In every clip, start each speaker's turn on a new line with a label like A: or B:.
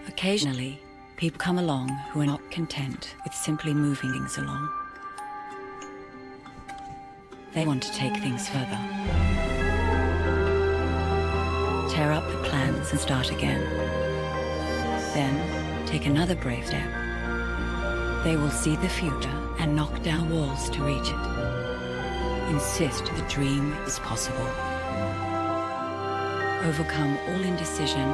A: Occasionally, people come along who are not content with simply moving things along. They want to take things further. Tear up the plans and start again. Then, take another brave step. They will see the future and knock down walls to reach it. Insist the dream is possible. Overcome all indecision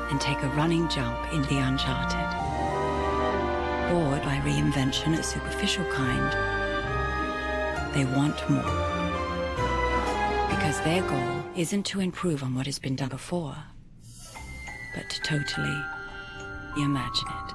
A: and take a running jump into the uncharted. Bored by reinvention of superficial kind, they want more. Because their goal isn't to improve on what has been done before, but to totally imagine it.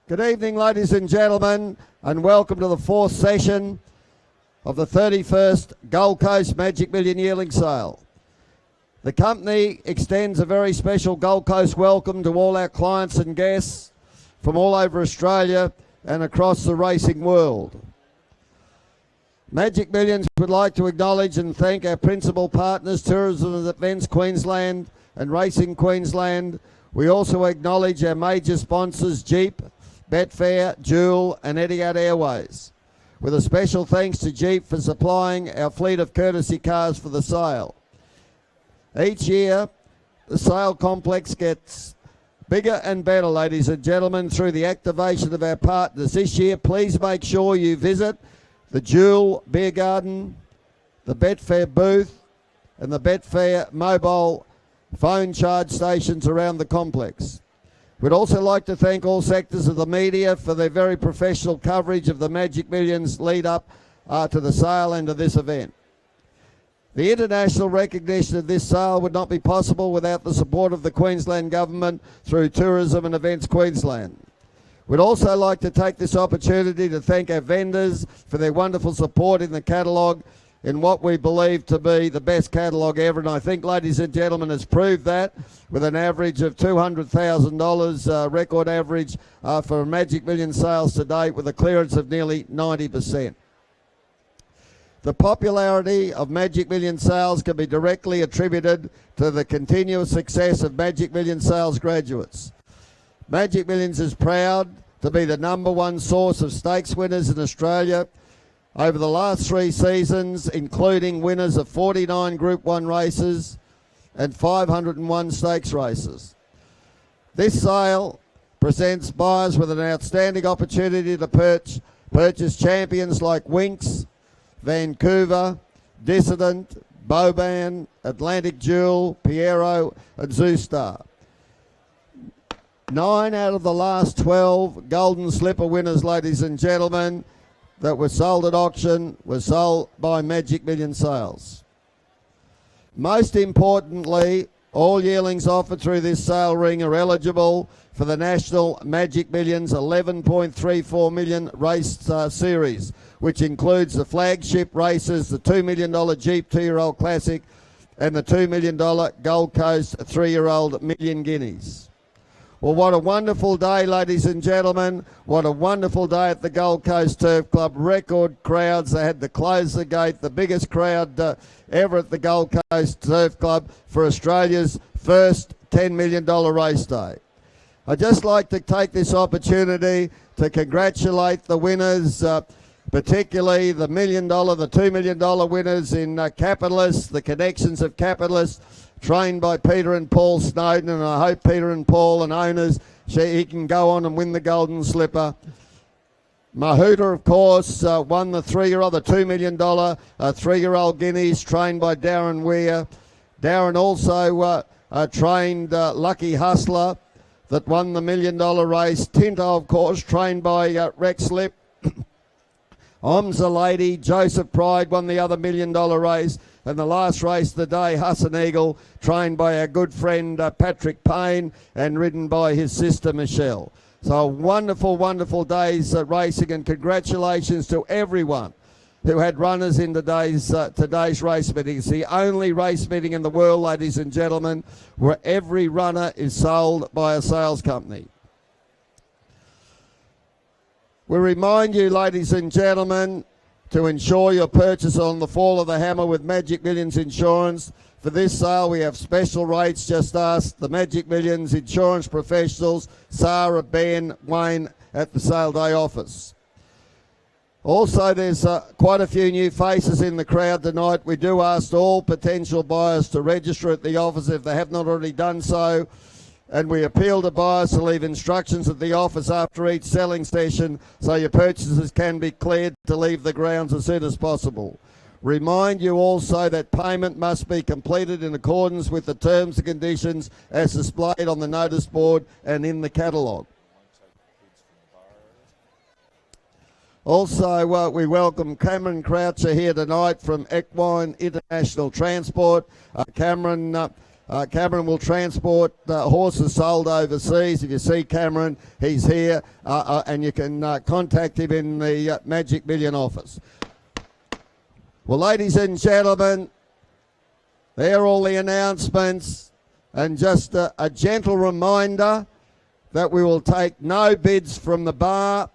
B: Good evening, ladies and gentlemen, and welcome to the fourth session of the 31st Gold Coast Magic Million Yearling Sale. The company extends a very special Gold Coast welcome to all our clients and guests from all over Australia and across the racing world. Magic Millions would like to acknowledge and thank our principal partners, Tourism and Events Queensland and Racing Queensland. We also acknowledge our major sponsors, Jeep, Betfair, Jewel and Etihad Airways, with a special thanks to Jeep for supplying our fleet of courtesy cars for the sale. Each year, the sale complex gets bigger and better, ladies and gentlemen, through the activation of our partners. This year, please make sure you visit the Jewel Beer Garden, the Betfair booth and the Betfair mobile phone charge stations around the complex. We'd also like to thank all sectors of the media for their very professional coverage of the Magic Millions lead up to the sale and to this event. The international recognition of this sale would not be possible without the support of the Queensland Government through Tourism and Events Queensland. We'd also like to take this opportunity to thank our vendors for their wonderful support in the catalogue in what we believe to be the best catalogue ever, and I think, ladies and gentlemen, has proved that with an average of $200,000 record average for Magic Million sales to date, with a clearance of nearly 90%. The popularity of Magic Million sales can be directly attributed to the continuous success of Magic Million sales graduates. Magic Millions is proud to be the #1 source of stakes winners in Australia over the last 3 seasons, including winners of 49 Group 1 races and 501 stakes races. This sale presents buyers with an outstanding opportunity to purchase champions like Winx, Vancouver, Dissident, Boban, Atlantic Jewel, Piero and Zoostar. 9 out of the last 12 Golden Slipper winners, ladies and gentlemen, that were sold at auction were sold by Magic Million sales. Most importantly, all yearlings offered through this sale ring are eligible for the National Magic Millions $11.34 million race series, which includes the flagship races, the $2 million Jeep 2-year-old Classic and the $2 million Gold Coast 3-year-old Million Guineas. Well, what a wonderful day, ladies and gentlemen. What a wonderful day at the Gold Coast Turf Club. Record crowds. They had to close the gate. The biggest crowd ever at the Gold Coast Turf Club for Australia's first $10 million race day. I'd just like to take this opportunity to congratulate the winners, particularly the $1 million, the $2 million winners in Capitalists, the Connections of Capitalists, trained by Peter and Paul Snowden, and I hope Peter and Paul and owners, he can go on and win the Golden Slipper. Mahuta, of course, won the 3-year-old, the $2 million 3-year-old Guineas, trained by Darren Weir. Darren also trained Lucky Hustler, that won the $1 million race. Tinto, of course, trained by Rex Lip. Omza Lady, Joseph Pride won the other $1 million race. And the last race of the day, Husson Eagle, trained by our good friend Patrick Payne and ridden by his sister Michelle. So wonderful, wonderful days racing, and congratulations to everyone who had runners in today's race meeting. It's the only race meeting in the world, ladies and gentlemen, where every runner is sold by a sales company. We remind you, ladies and gentlemen, to ensure your purchase on the fall of the hammer with Magic Millions Insurance. For this sale, we have special rates. Just ask the Magic Millions insurance professionals, Sarah, Ben, Wayne, at the sale day office. Also, there's quite a few new faces in the crowd tonight. We do ask all potential buyers to register at the office if they have not already done so. and we appeal to buyers to leave instructions at the office after each selling session so your purchases can be cleared to leave the grounds as soon as possible. Remind you also that payment must be completed in accordance with the terms and conditions as displayed on the notice board and in the catalogue. Also, we welcome Cameron Croucher here tonight from Equine International Transport. Cameron will transport horses sold overseas. If you see Cameron, he's here, and you can contact him in the Magic Million office. Well, ladies and gentlemen, there are all the announcements, and just a gentle reminder that we will take no bids from the bar.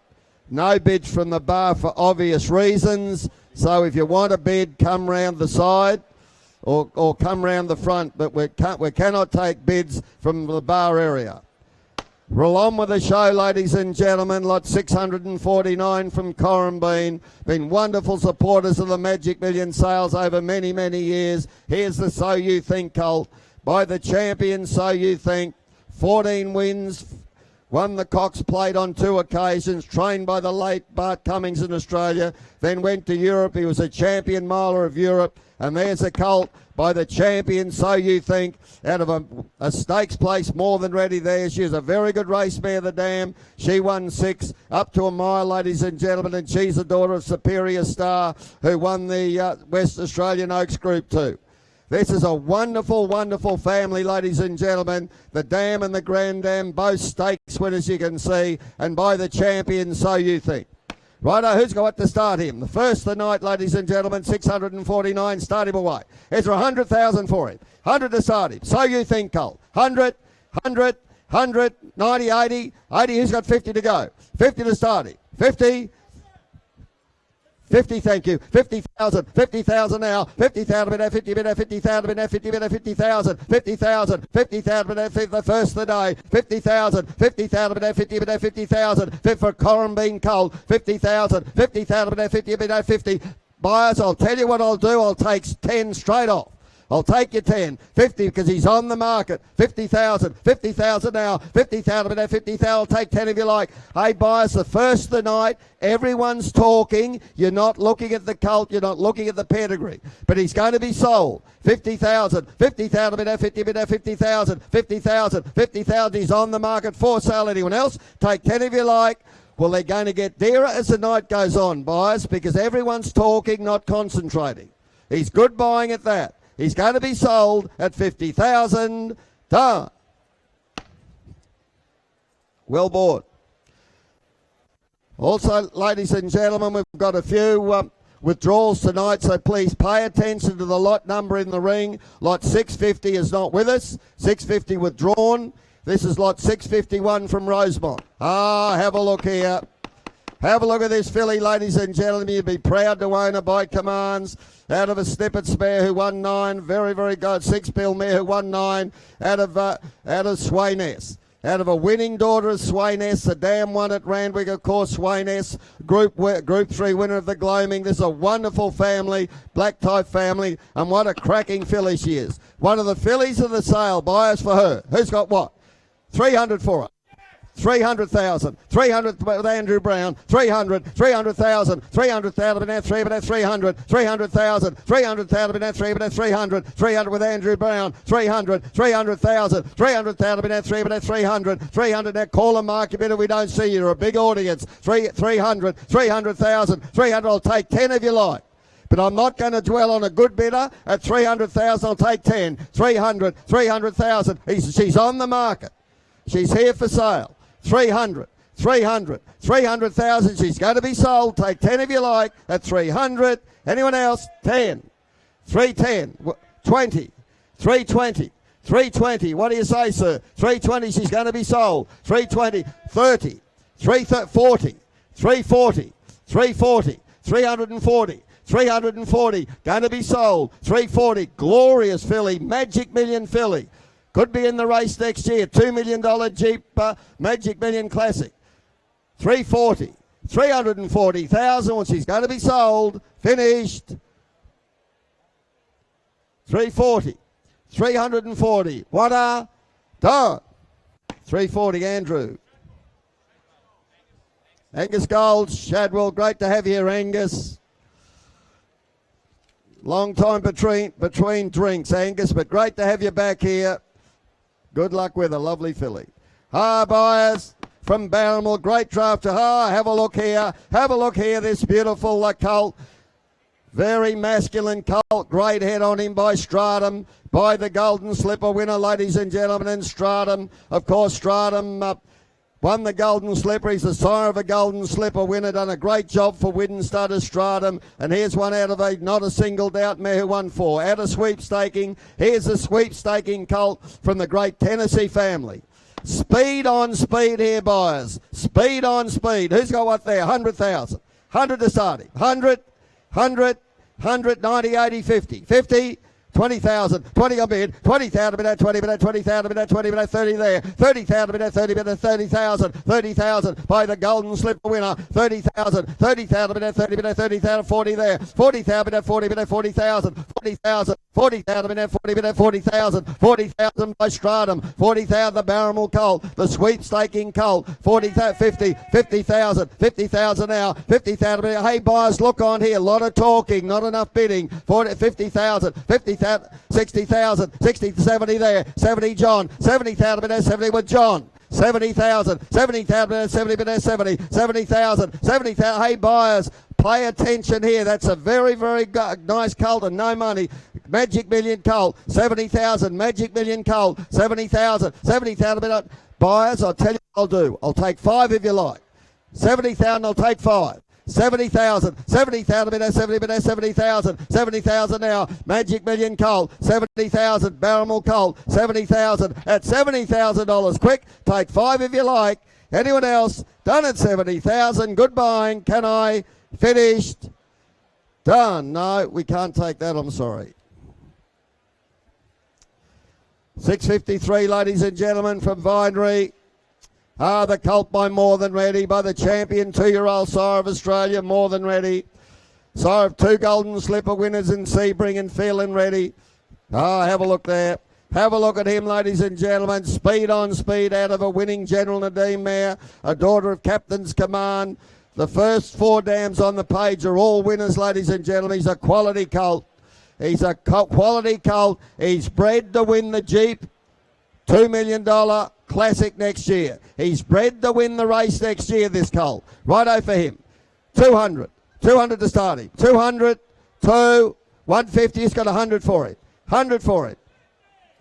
B: No bids from the bar for obvious reasons. So if you want a bid, come round the side or come round the front. But we cannot take bids from the bar area. Roll on with the show, ladies and gentlemen. Lot 649 from Corrambeen. Been wonderful supporters of the Magic Million sales over many, many years. Here's the So You Think colt by the champion So You Think. 14 wins. Won the Cox Plate on 2 occasions, trained by the late Bart Cummings in Australia, then went to Europe. He was a champion miler of Europe. And there's a colt by the champion, So You Think, out of a stakes place, more than ready there. She was a very good race mare, the dam. She won 6 up to a mile, ladies and gentlemen, and she's the daughter of Superior Star, who won the West Australian Oaks Group 2. This is a wonderful, wonderful family, ladies and gentlemen. The Dam and the Grand Dam, both stakes winners, you can see, and by the champion, So You Think. Righto, who's got to start him? The first of the night, ladies and gentlemen, 649, start him away. Here's 100,000 for him. 100 to start him. So You Think, Colt. 100, 100, 100, 90, 80, 80, who's got 50 to go? 50 to start him. 50, 50, thank you. 50,000, 50,000 now. 50,000 bid 50 bid 50,000 bid 50 bid 50,000, 50,000, 50,000 bid the first of the day. 50,000, 50,000 bid 50 bid 50,000. Fit for Corrambeen Colt. 50,000, 50,000 bid 50 bid 50. Buyers, I'll tell you what I'll do. I'll take 10 straight off. I'll take your 10, 50 because he's on the market. 50,000, 50,000 now. 50,000 bid 50,000. I'll take 10 if you like. Hey, buyers, the first of the night, everyone's talking. You're not looking at the colt. You're not looking at the pedigree. But he's going to be sold. 50,000, 50,000 bid 50 bid 50,000, 50,000, 50,000. He's on the market for sale. Anyone else? Take 10 if you like. Well, they're going to get dearer as the night goes on, buyers, because everyone's talking, not concentrating. He's good buying at that. He's going to be sold at 50,000. Done. Well bought. Also, ladies and gentlemen, we've got a few withdrawals tonight, so please pay attention to the lot number in the ring. Lot 650 is not with us. 650 withdrawn. This is lot 651 from Rosemont. Have a look here. Have a look at this filly, ladies and gentlemen. You'd be proud to own her by commands. Out of a Snippet Spare who won 9. Very, very good. 6 Bill Mare who won 9. Out of Swayness. Out of a winning daughter of Swayness. The Dam won at Randwick, of course. Swayness, Group 3 winner of the Gloaming. This is a wonderful family, black type family, and what a cracking filly she is. One of the fillies of the sale. Buyers for her. Who's got what? 300 for her. 300,000, 300 with Andrew Brown, 300, 300,000, 300,000 with 300, 300,000, 300,000 with 300, 300 with Andrew Brown, 300, 300,000, 300,000 with 300, 300. Now call a market bidder. We don't see you. You're a big audience. 300, 300,000, 300. I'll take 10 if you like. But I'm not going to dwell on a good bidder. At 300,000, I'll take 10. 300, 300,000. She's on the market. She's here for sale. 300, 300, 300,000. She's going to be sold. Take 10 if you like at 300. Anyone else? 10. 310. 20. 320. 320. What do you say, sir? 320. She's going to be sold. 320. 30. 340. 340. 340. 340. 340. Going to be sold. 340. Glorious filly. Magic Million filly. Could be in the race next year. $2 million Jeep Magic Million Classic. 340. 340,000. Well, she's going to be sold. Finished. 340. 340. What a done. 340, Andrew. Angus Gold, Shadwell, great to have you here, Angus. Long time between drinks, Angus, but great to have you back here. Good luck with a lovely filly. Buyers from Barrymore, great draft. Have a look here. Have a look here, this beautiful colt. Very masculine colt. Great head on him by Stratum, by the Golden Slipper winner, ladies and gentlemen, and Stratum. Of course, Stratum won the Golden Slipper. He's the sire of a Golden Slipper winner. Done a great job for Widden Stutter Stratum. And here's one out of not a single doubt mare who won 4. Out of sweepstaking. Here's the sweepstaking colt from the great Tennessee family. Speed on speed here, buyers. Speed on speed. Who's got what there? 100,000. 100 to starting. 100, 90, 80, 50. 50. 20,000, 20 on bid, 20,000 bid at 20 bid at 20,000 bid at 20 bid at 30 there, 30,000 bid at 30 bid at 30,000, 30,000 by the Golden Slipper winner, 30,000 bid at 30 bid at 30,000, 40 there, 40,000 bid at 40 bid at 40,000, 40,000, 40,000 bid at 40 bid at 40,000, 40,000 by Stratum, 40,000 the Barrymore colt, the sweepstaking colt, 40,000, 50,000, 50,000 now, 50,000 bid. Hey buyers, look on here, a lot of talking, not enough bidding, 50,000, 50,000. 60,000, 60 to 70 there, 70 John, 70,000 bid at 70 with John. 70,000, 70,000 bid at 70 bid at 70, 70,000, 70,000. Hey buyers, pay attention here. That's a very, very nice colt and no money. Magic Million colt, 70,000. Magic Million colt, 70,000. 70,000 bid at buyers. I'll tell you what I'll do. I'll take 5 if you like. 70,000, I'll take 5. 70,000, 70,000 bid at 70 bid at 70,000, 70,000 now. Magic Million colt, 70,000. Barrymore colt, 70,000 at $70,000. Quick, take 5 if you like. Anyone else? Done at 70,000. Good buying. Can I? Finished. Done. No, we can't take that. I'm sorry. 653, ladies and gentlemen, from Vinery. The colt by More Than Ready, by the champion 2-year-old sire of Australia, More Than Ready. Sire of 2 Golden Slipper winners in Sebring and Feeling Ready. Have a look there. Have a look at him, ladies and gentlemen. Speed on speed out of a winning General Nadim mare, a daughter of Captain's Command. The first 4 dams on the page are all winners, ladies and gentlemen. He's a quality colt. He's a quality colt. He's bred to win the Jeep $2 million Classic next year. He's bred to win the race next year, this colt. Righto for him. 200. 200 to start him. 200, 2, 150. He's got 100 for it. 100 for it.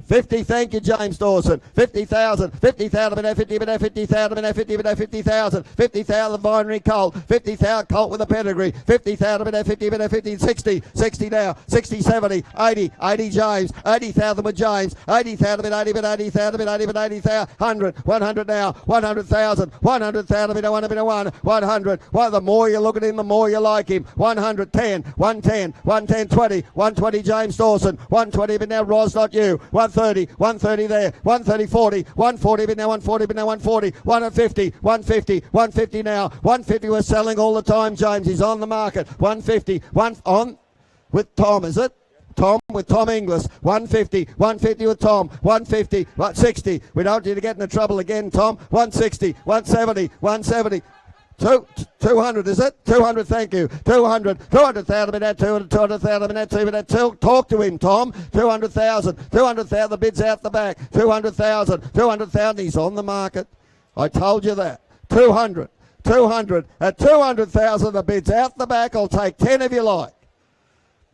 B: 50, thank you, James Dawson. 50,000, 50,000, 50,000, 50,000, 50,000, 50,000, Vinery colt, 50,000 colt with a pedigree, 50,000, 50, 60, 60 now, 60, 70, 80, 80 James, 80,000 with James, 80,000, 80, 80,000, 80, 80,000, 100, 100 now, 100,000, 100,000, 100, well, the more you look at him, the more you like him, 110, 110, 110, 20, 120 James Dawson, 120, but now Ros, not you, 130 there, 130, 40, 140, but now 140, but now 140, 150, 150, 150 now, 150 we're selling all the time, James, he's on the market, 150, one on with Tom, is it? Tom with Tom Inglis, 150, 150 with Tom, 150, 160, we don't need to get into trouble again, Tom, 160, 170, 170, 200, is it? 200, thank you. 200,000 in that 200,000 in that 2 minute. Talk to him, Tom. 200,000, the bid's out the back. 200,000, he's on the market. I told you that. 200, at 200,000, the bid's out the back. I'll take 10 if you like.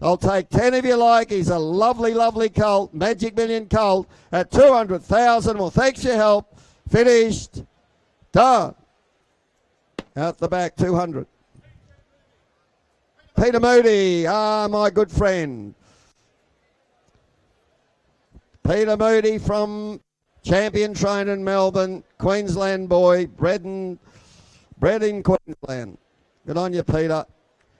B: I'll take 10 if you like. He's a lovely, lovely colt. Magic Million colt at 200,000. Well, thanks for your help. Finished. Done. Out the back, 200. Peter Moody, my good friend. Peter Moody from Champion Train in Melbourne, Queensland boy, bred in Queensland. Good on you, Peter.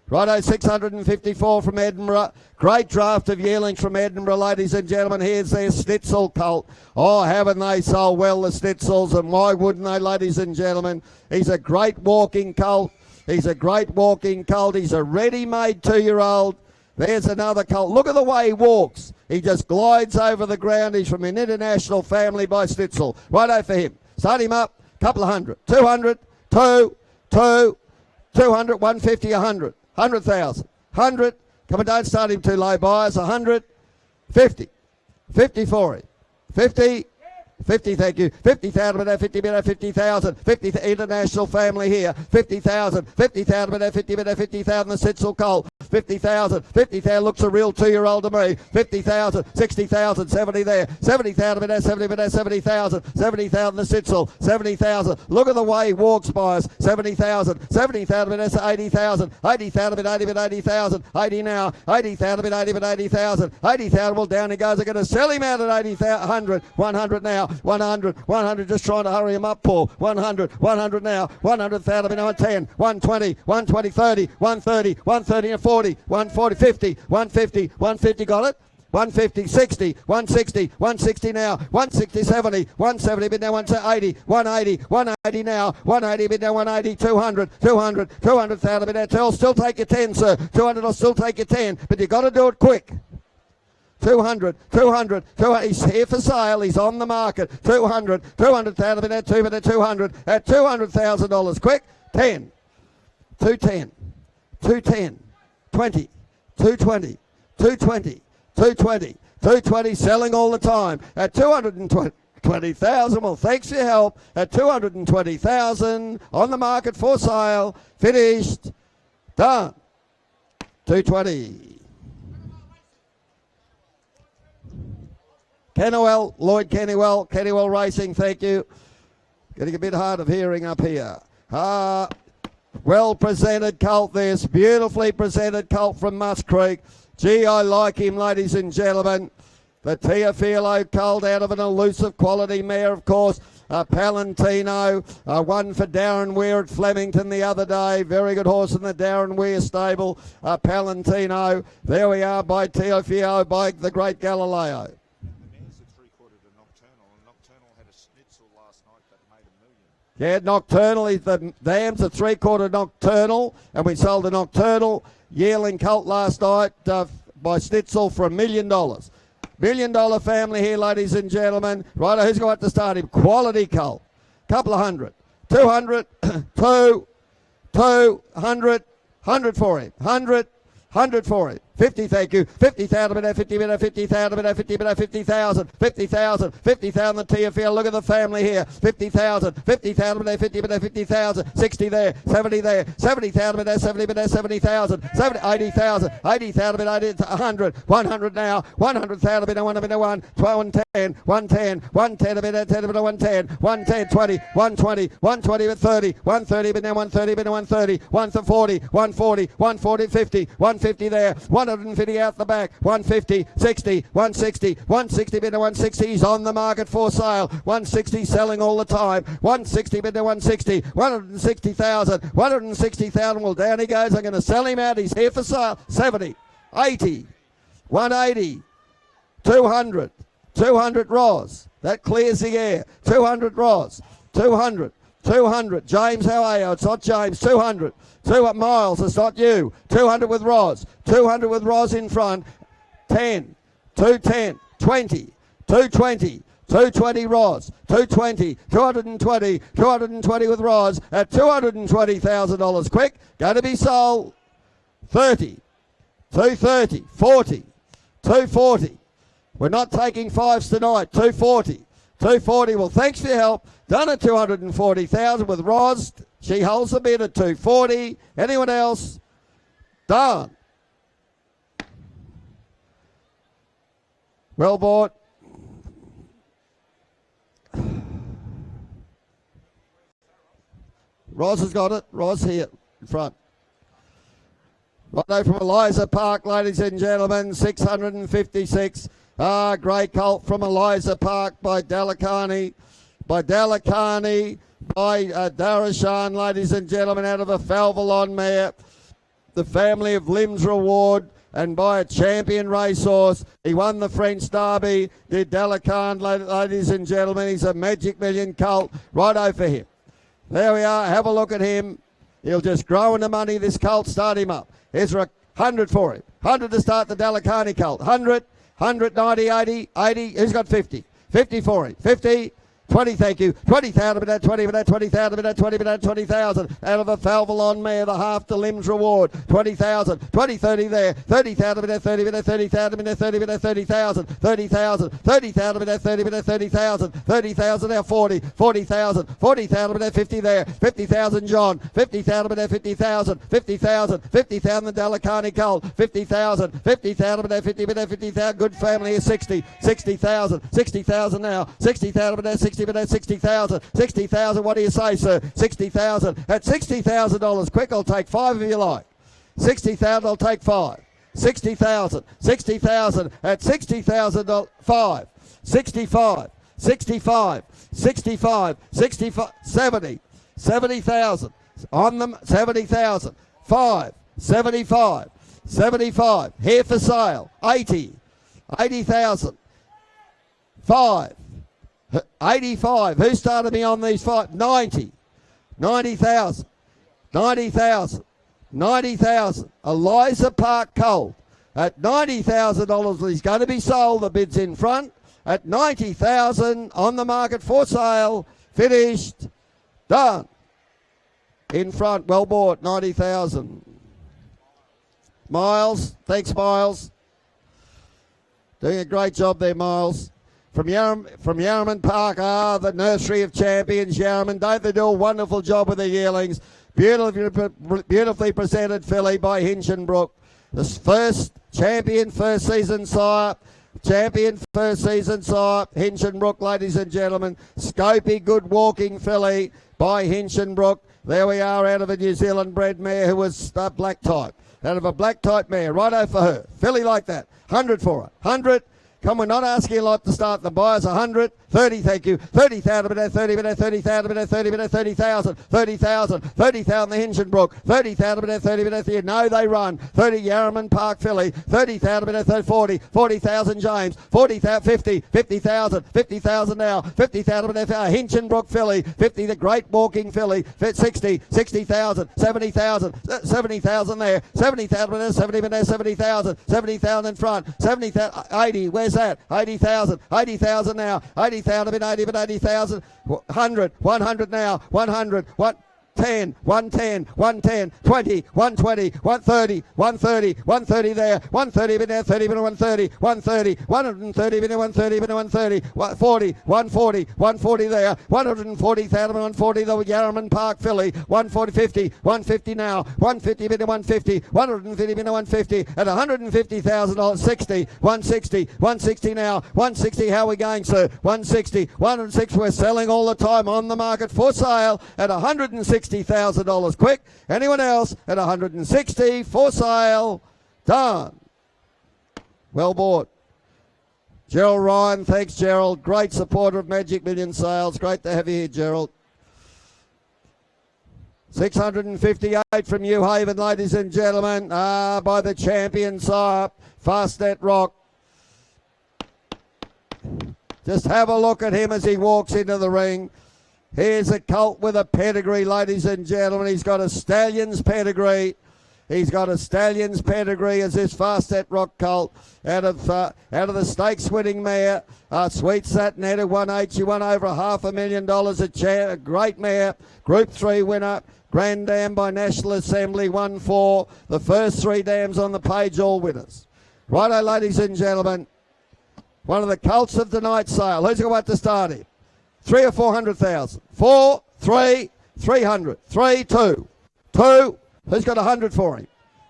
B: Righto, 654 from Edinburgh. Great draft of yearlings from Edinburgh, ladies and gentlemen. Here's their Schnitzel colt. Oh, haven't they sold well, the Schnitzels, and why wouldn't they, ladies and gentlemen? He's a great walking colt. He's a ready-made 2-year-old. There's another colt. Look at the way he walks. He just glides over the ground. He's from an international family by Schnitzel. Righto for him. Start him up. Couple of hundred. 200. 200. 150. 100. 100,000. 100. Come on, don't start him too low, buyers. 100. 50. 50 for him. 50. 50, thank you. 50,000 with that 50 minute 50,000. 50 international family here. 50,000. 50,000 with that 50 minute 50,000. The Sitzel Cole. 50,000. 50,000 looks a real 2-year-old to me. 50,000. 60,000. 70 there. 70,000 with that 70 minute 70,000. 70,000 the Sitzel. 70,000. Look at the way he walks, buyers. 70,000. 70,000 with that 80,000. 80,000 with 80 with 80,000. 80 now. 80,000 with 80 with 80,000. 80,000. Well, down he goes. They're going to sell him out at 80,000. 100. 100 now. 100, 100, just trying to hurry him up, Paul. 100, 100 now. 100,000 in 110, 120, 120, 30, 130, 130 and 40, 140, 50, 150, 150, got it? 150, 60, 160, 160 now, 160, 70, 170, bid now 180, 180, 180 now, 180, bid now 180, 200, 200, 200,000 bid now. Still take your 10, sir. 200, I'll still take your 10, but you got to do it quick. 200, 200, 200, he's here for sale, he's on the market. 200, 200,000 at 200, at $200,000. Quick, 10, 210, 210, 20, 220, 220, 220, 220, selling all the time at 220,000. Well, thanks for your help. At 220,000 on the market for sale. Finished. Done. 220. Kennewell, Lloyd Kennewell, Kennewell Racing, thank you. Getting a bit hard of hearing up here. Well presented colt this, beautifully presented colt from Musk Creek. Gee, I like him, ladies and gentlemen. The Teofilo colt out of an elusive quality mare, of course. Palantino, one for Darren Weir at Flemington the other day. Very good horse in the Darren Weir stable. Palantino, there we are by Teofilo, by the great Galileo. Yeah, Nocturnal, the dam's a 3/4 Nocturnal, and we sold a Nocturnal Yearling colt last night by Schnitzel for $1 million. $1 million family here, ladies and gentlemen. Right, who's going to start him? Quality colt. Couple of hundred. 200, 200, 100 for him. 100 for him. 50, thank you. 50,000 minute, 50 minute, 50,000 minute, 50 minute, 50,000, 50,000, 50,000 the TFL. Look at the family here. 50,000, 50,000 minute, 50 minute, 50,000, 60 there, 70 there, 70,000 minute, 70 minute, 70,000, 80,000, 80,000 minute, 100, 100 now, 100,000 minute, 1 minute, 110, 110, 110 a minute, 10 minute, 110, 110, 20, 120, 120 with 30, 130 minute, 130 minute, 130, 140, 140, 140, 50, 150 there, 150 out the back, 150, 60, 160, 160 bid to 160, he's on the market for sale, 160 selling all the time, 160 bid to 160, 160,000, 160,000, well down he goes, I'm going to sell him out, he's here for sale, 70, 80, 180, 200, 200 Roz, that clears the air, 200 Roz, 200, 200, James, how are you? It's not James, 200. 2 Miles, it's not you. 200 with Roz. 200 with Roz in front. 10. 210. 20. 220. 220 Roz. 220. 220. 220 with Roz at $220,000. Quick. Going to be sold. 30. 230. 40. 240. We're not taking fives tonight. 240. 240. Well, thanks for your help. Done at 240,000 with Roz. She holds the bid at 240. Anyone else? Done. Well bought. Roz has got it. Roz here in front. Righto from Eliza Park, ladies and gentlemen, 656. Great colt from Eliza Park by Dalakani. By Darashan, ladies and gentlemen, out of a Falvalon mare. The family of Limbs Reward, and by a champion racehorse. He won the French Derby, did Delacan, ladies and gentlemen. He's a Magic Million colt. Righto for him. There we are. Have a look at him. He'll just grow into money, this colt. Start him up. Here's 100 for him. 100 to start the Dalakani colt. 100, 90, 80, 80. Who's got 50? 50 for him. 50. 20, thank you. 20,000 minute, 20 minute, 20,000 minute, 20 minute, 20,000. Out of the Falvalon mare, the half to limbs reward. 20,000, 20, 30 there. 30,000 minute, 30 minute, 30,000 minute, 30 minute, 30,000. 30,000, 30,000 minute, 30 minute, 30,000. 30,000 now, 40, 40,000. 40,000 minute, 50 there. 50,000 John. 50,000 minute, 50,000. 50,000, 50,000 Delicani Colt. 50,000, 50,000 minute, 50 minute, 50,000. Good family is 60. 60,000, 60,000 now. 60,000 minute, 60 minute, 60,000. 60,000, what do you say, sir? 60,000. At $60,000. Quick, I'll take 5 if you like. 60,000, I'll take 5. 60,000. 60,000 at $60,000. 5. 65. 65. 65. 65. 70. 70,000. On them, 70,000. 5. 75. 75. Here for sale. 80. 80,000. 5. 85. Who started me on these 5? 90. 90,000. 90,000. 90,000. Eliza Park Colt at $90,000. He's going to be sold. The bid's in front at 90,000 on the market for sale. Finished. Done. In front. Well bought. 90,000. Miles. Thanks, Miles. Doing a great job there, Miles. From Yarraman Park, the nursery of champions, Yarraman. Don't they do a wonderful job with the yearlings? Beautifully presented filly by Hinchinbrook. The first champion first season sire. Champion first season sire. Hinchinbrook, ladies and gentlemen. Scopy, good walking filly by Hinchinbrook. There we are out of a New Zealand bred mare who was black type. Out of a black type mare. Righto for her. Filly like that. 100 for her. 100. Come, we're not asking a lot to start. The buyers 100. 30, thank you. 30,000 minute, 30 minute, 30,000 minute, 30 minute, 30,000, 30,000, 30,000 the Hinchinbrook, 30,000 minute, 30 minute, you know they run. 30 Yarraman Park filly, 30,000 minute, 30, 40, 40,000 James, 40,000, 50, 50,000, 50,000 now, 50,000 minute, Hinchinbrook filly, 50 the great walking filly, 60, 60,000, 70,000, 70,000 there, 70,000 minute, 70 minute, 70,000, 70,000 in front, 70,000, 80, where's that? 80,000, 80,000 now, 80,000 been 80 but 80,000, 100, 100 now, 100, 10, 110, 110, 20, 120, 130, 130, 130 there, 130 been there, 30 been 130, 130, 130 been 130 been 130, 40, 140, 140 there, 140,000 140 the Yarraman Park filly, 140, 50, 150 now, 150 been 150, 150 been 150 at $150,000, 60, 160, 160 now, 160, how are we going, sir? 160, 106, we're selling all the time on the market for sale at $160,000. Quick. Anyone else at 160 for sale? Done. Well bought. Gerald Ryan, thanks Gerald. Great supporter of Magic Million sales. Great to have you here, Gerald. 658 from New Haven, ladies and gentlemen. By the champion sire, Fastnet Rock. Just have a look at him as he walks into the ring. Here's a colt with a pedigree, ladies and gentlemen. He's got a stallion's pedigree. He's got a stallion's pedigree as this Fastnet Rock colt out of the stakes winning mare. Sweet Satin Head of 1H. She won over $500,000 a great mare. Group 3 winner. Grand Dam by National Assembly 1-4. The first 3 dams on the page, all winners. Righto, ladies and gentlemen. One of the colts of tonight's sale. Who's got to start him? 3 or 400,000. 4, 3, 300. 3, 2. 2. Who's got 100 for him?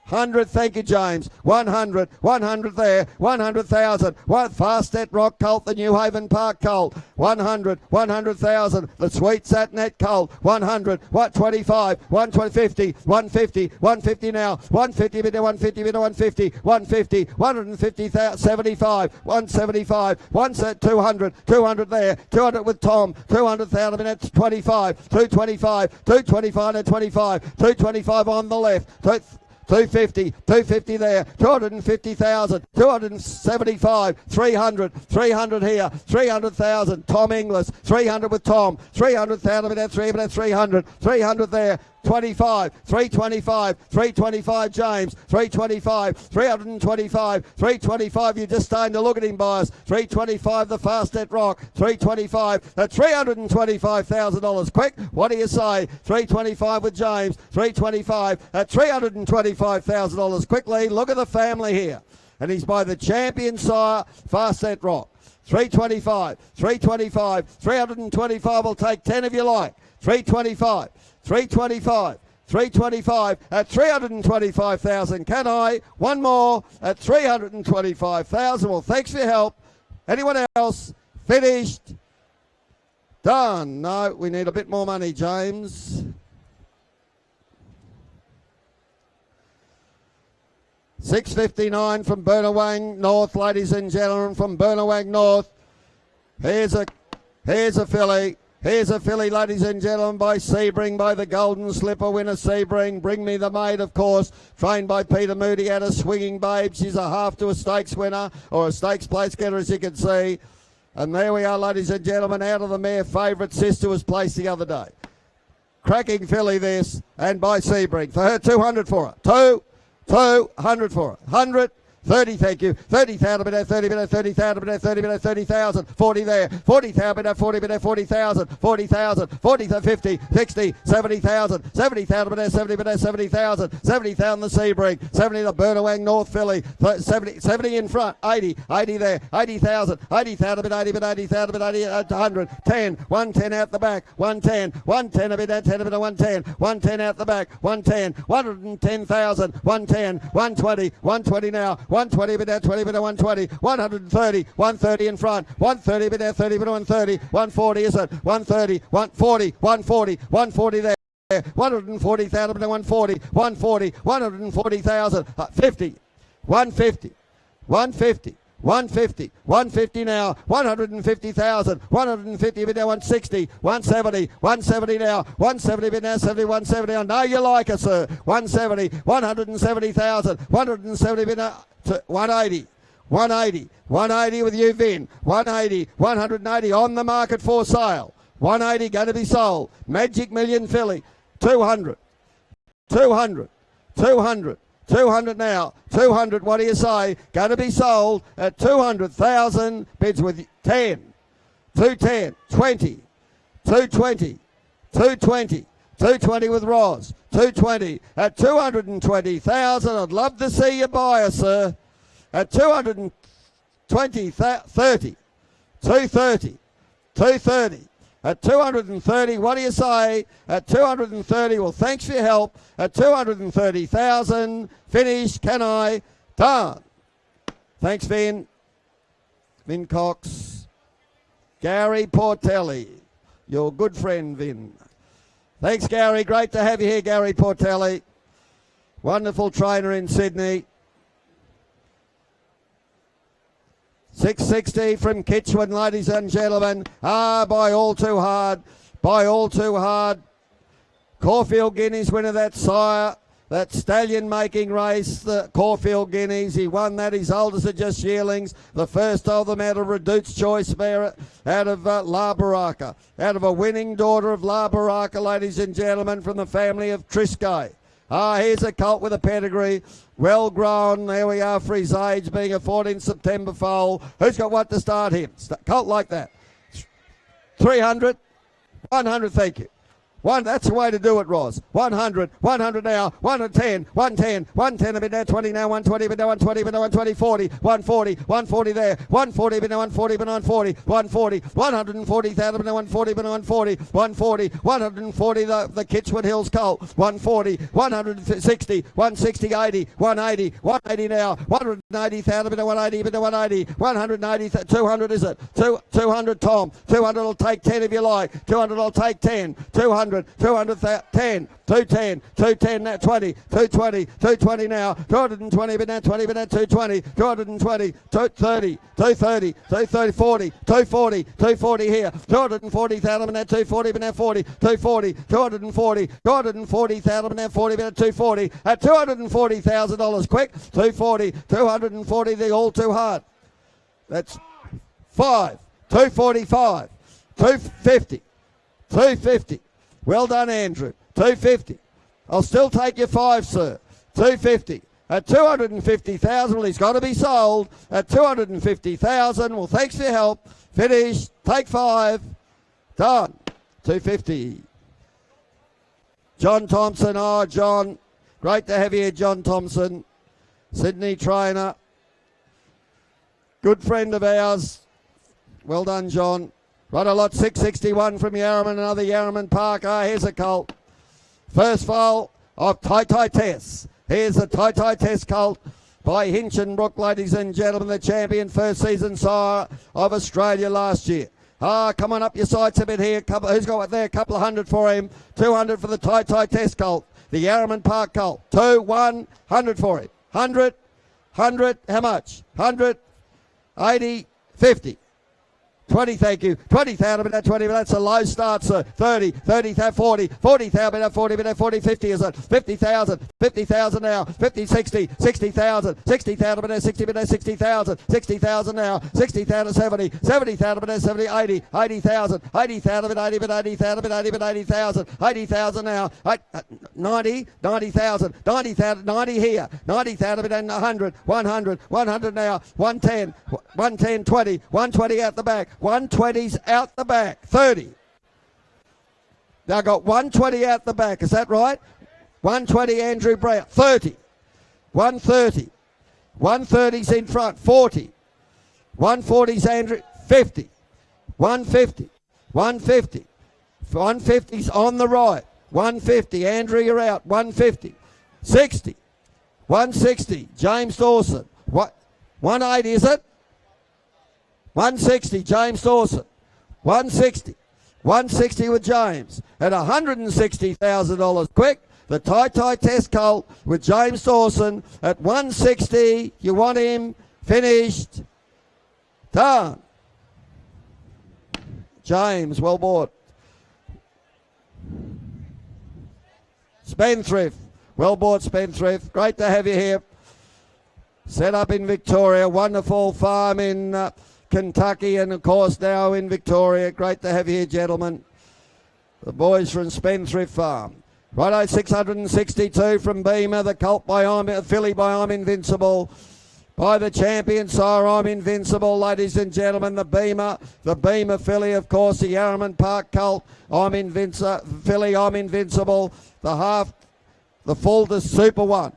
B: 100, thank you, James. 100, 100 there, 100,000. One Fastnet Rock colt, the New Haven Park colt. 100, 100,000. The Sweet Satnet colt. 100, 125, 150, 150, 150 now. 150, 150, 150, 150, 150,000, 75, 175, 200, 200 there, 200 with Tom. 200,000 minutes, 25, 225, 225 and 25, 225 on the left. 250, 250 there, 250,000, 275, 300, 300 here, 300,000, Tom Inglis, 300 with Tom, 300,000 with that 300, 300 there, 325, 325, 325 James, 325, 325, 325. You're just starting to look at him, buyers. 325 the Fastnet Rock, 325 at $325,000. Quick, what do you say? 325 with James, 325 at $325,000. Quickly, look at the family here. And he's by the champion sire, Fastnet Rock. 325, 325, 325. I'll take 10 if you like. 325, 325, 325 at $325,000. Can I? One more at $325,000. Well, thanks for your help. Anyone else? Finished? Done. No, we need a bit more money, James. 659 from Burnawang North, ladies and gentlemen, from Burnawang North. Here's a filly. Here's a filly, ladies and gentlemen, by Sebring, by the Golden Slipper winner Sebring. Bring Me the Maid, of course, trained by Peter Moody at a swinging babe. She's a half to a stakes winner, or a stakes place getter, as you can see. And there we are, ladies and gentlemen, out of the mare favourite sister was placed the other day. Cracking filly this, and by Sebring. For her, 200 for her. 200 for her. 100. 30, thank you. 30,000 bid out, 30 bid out, 30,000 bid out, 30 bid out, 30,000. 40 there. 40,000 bid out, 40 bid out, 40,000. 40,000. 40 to 50, 60, 70,000. 70,000 bid out, 70 bid out, 70,000. 70,000 the Sebring. 70 the Burnawang North filly. 70 in front. 80 there. 80,000. 80,000 bid 80 bid 80,000 bid 80 100. 10. 110 out the back. 110. 110 a bid out, 10 a bid 110. 110 out the back. 110. 110,000. 110. 120. 120 now. 120 bid out, 20 bid out, 120, 130, 130 in front, 130 bid out, 30 bid out, 130, 140 is it, 130, 140, 140, 140 there. 140,000 bid out, 140, 140, 140,000, 50, 150, 150. 150, 150 now, 150,000, 150 bid now, 160, 170, 170 now, 170 bid now, 70, 170. I know you like it, sir. 170, 170,000, 170 bid now, 180. 180, 180 with you, Vin. 180, 180 on the market for sale. 180 going to be sold. Magic Million filly, 200, 200, 200. 200 now, 200, what do you say? Going to be sold at 200,000, bids with 10, 210, 20, 220, 220, 220 with Roz, 220 at 220,000. I'd love to see you buy us, sir. At 220, 30, 230, 230. At 230, what do you say? At 230, well, thanks for your help. At 230,000, finish, can I? Done. Thanks, Vin. Vin Cox. Gary Portelli, your good friend, Vin. Thanks, Gary. Great to have you here, Gary Portelli. Wonderful trainer in Sydney. 660 from Kitchwin, ladies and gentlemen. By all too hard. By all too hard. Caulfield Guineas winner, that sire. That stallion making race, the Caulfield Guineas. He won that. His oldest are just yearlings. The first of them out of Reduced Choice Bearer, out of La Baraka. Out of a winning daughter of La Baraka, ladies and gentlemen, from the family of Triscay. Here's a colt with a pedigree. Well grown. There we are for his age, being a 14th September foal. Who's got what to start him? Colt like that. 300. 100, thank you. That's the way to do it, Roz. 100 now, 110, 110, 110 a bit now, 20 now, 120 a bit now, 120 a bit now, 120, 40, 140 there, 140 a bit now, 140 a bit now, 140, 140,000 a bit now, 140 a bit now, 140, the Kitchwood Hills Colt, 140, 160, 160, 80, 180 now, 180,000 a bit now, 180 a bit now, 180, 200 is it? 200 Tom, 200 will take 10 if you like, 200 will take 10, 200, 10, 210 now, 20, 220 now, 220 bid now, 20 bid now, 220, 220, 230, 40, 240 here, 240,000 bid now, 240 bid now, 40, 240, 240,000 bid now, 40 bid now, 240, at $240,000, quick, 240, the all too hard. That's 5, 245, 250, 250. Well done, Andrew. 250, I'll still take your 5, sir. 250. At 250,000, well, he's got to be sold. At 250,000, well, thanks for your help. Finished. Take 5. Done. 250. John Thompson. Oh, John. Great to have you here, John Thompson. Sydney trainer. Good friend of ours. Well done, John. Right, a lot 661 from Yarraman, another Yarraman Park. Ah, here's a colt. First foal of Tai Test. Here's the Tai Test colt by Hinchinbrook, ladies and gentlemen, the champion first season sire of Australia last year. Ah, come on up your sights a bit here. Who's got it there? A couple of hundred for him. 200 for the Tai Test colt. The Yarraman Park colt. 100 for him. 100, how much? 100, 80, 50. 20, thank you. 20,000, but 20, but that's a low start, sir. 30, 40, 40,000, but 40, but 40, 50 is it? 50,000, 50,000 now. 50, 60, 60,000, 60,000, but 60, but 60,000, 60,000 now. 60,000, 70, 70,000, but 70, 80, 80,000, 80,000, but 80, but 80,000, but 80, but 80,000, 80,000 now. 90, 90,000, 90,000, 90 here. 90,000, but 100, 100, 100 now. 110, 110, 20, 120 out the back. 120's out the back. 30. Now got 120 out the back. Is that right? 120 Andrew Brown. 30. 130. 130's in front. 40. 140's Andrew. 50. 150. 150. 150's on the right. 150. Andrew, you're out. 150. 60. 160. James Dawson. What? 180 is it? 160, James Dawson. 160. 160 with James. At $160,000 quick. The Tai Test colt with James Dawson at 160. You want him. Finished. Done. James, well bought. Spendthrift. Well bought, Spendthrift. Great to have you here. Set up in Victoria. Wonderful farm in Kentucky, and of course now in Victoria. Great to have you here, gentlemen. The boys from Spendthrift Farm. Righto, 662 from Beamer, the colt by filly by I'm Invincible. By the champion sire, I'm Invincible, ladies and gentlemen. The Beamer filly, of course, the Yarraman Park colt, I'm filly, I'm Invincible. The full to Super One.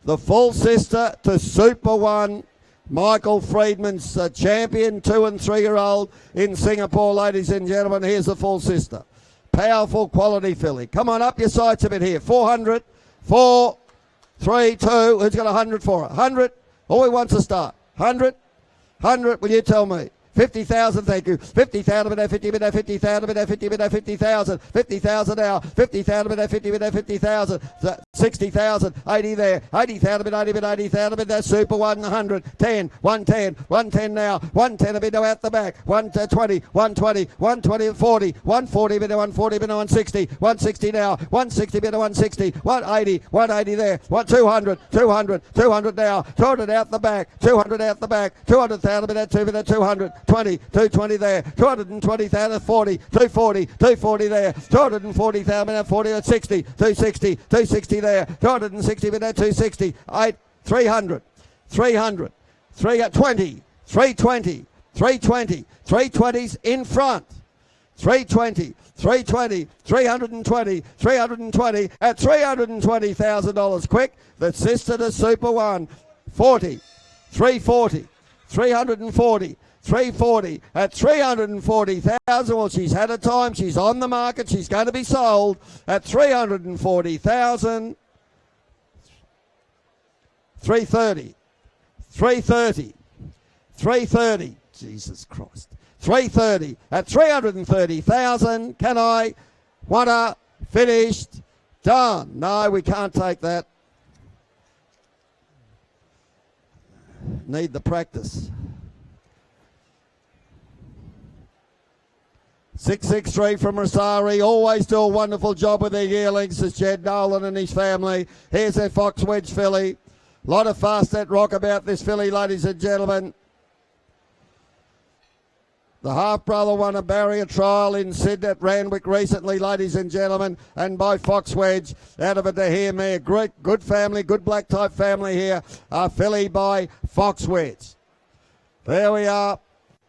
B: The full sister to Super One. Michael Friedman's champion, 2 and 3-year-old in Singapore, ladies and gentlemen. Here's the full sister. Powerful quality filly. Come on up your sights a bit here. 400, 4, 3, 2. Who's got 100 for her? 100. All we want's a start. 100, 100. Will you tell me? 50,000, thank you. 50,000, but 50, but 50,000, but 50, but 50,000. 50,000 now. 50,000, but 50, but 50,000. 60,000, 80 there. 80,000, but 80, but 80,000, but that's Super 100. 10, 110, 110 now. 110 a bit out the back. 120, 120, 120, 40, 140, bit 140, bit 160, 160 now. 160, bit 160, 180, 180 there. 200, 200, 200 now. 200 out the back. 200 out the back. 200,000, bit 2, bit 200. 20, 220 there, 220,000, 40, 240, 240 there, 240,000, 40, 60, 260, 260 there, 260, 260, 8, 300, 300, 320, 320, 320, 320's in front, 320, 320, 320, 320 at $320,000 quick. The sister to Super One, 40, 340, 340. 340 at 340,000. Well, she's had a time. She's on the market. She's going to be sold at 340,000. 330. 330. 330. Jesus Christ. 330 at 330,000. Can I? Wanna? Finished. Done. No, we can't take that. Need the practice. 663 from Rosari. Always do a wonderful job with their yearlings. It's Jed Nolan and his family. Here's their Fox Wedge filly. A lot of fast at rock about this filly, ladies and gentlemen. The half-brother won a barrier trial in Sydney at Randwick recently, ladies and gentlemen, and by Fox Wedge out of a De Heer mare. Great, good family, good black type family here. A filly by Fox Wedge. There we are.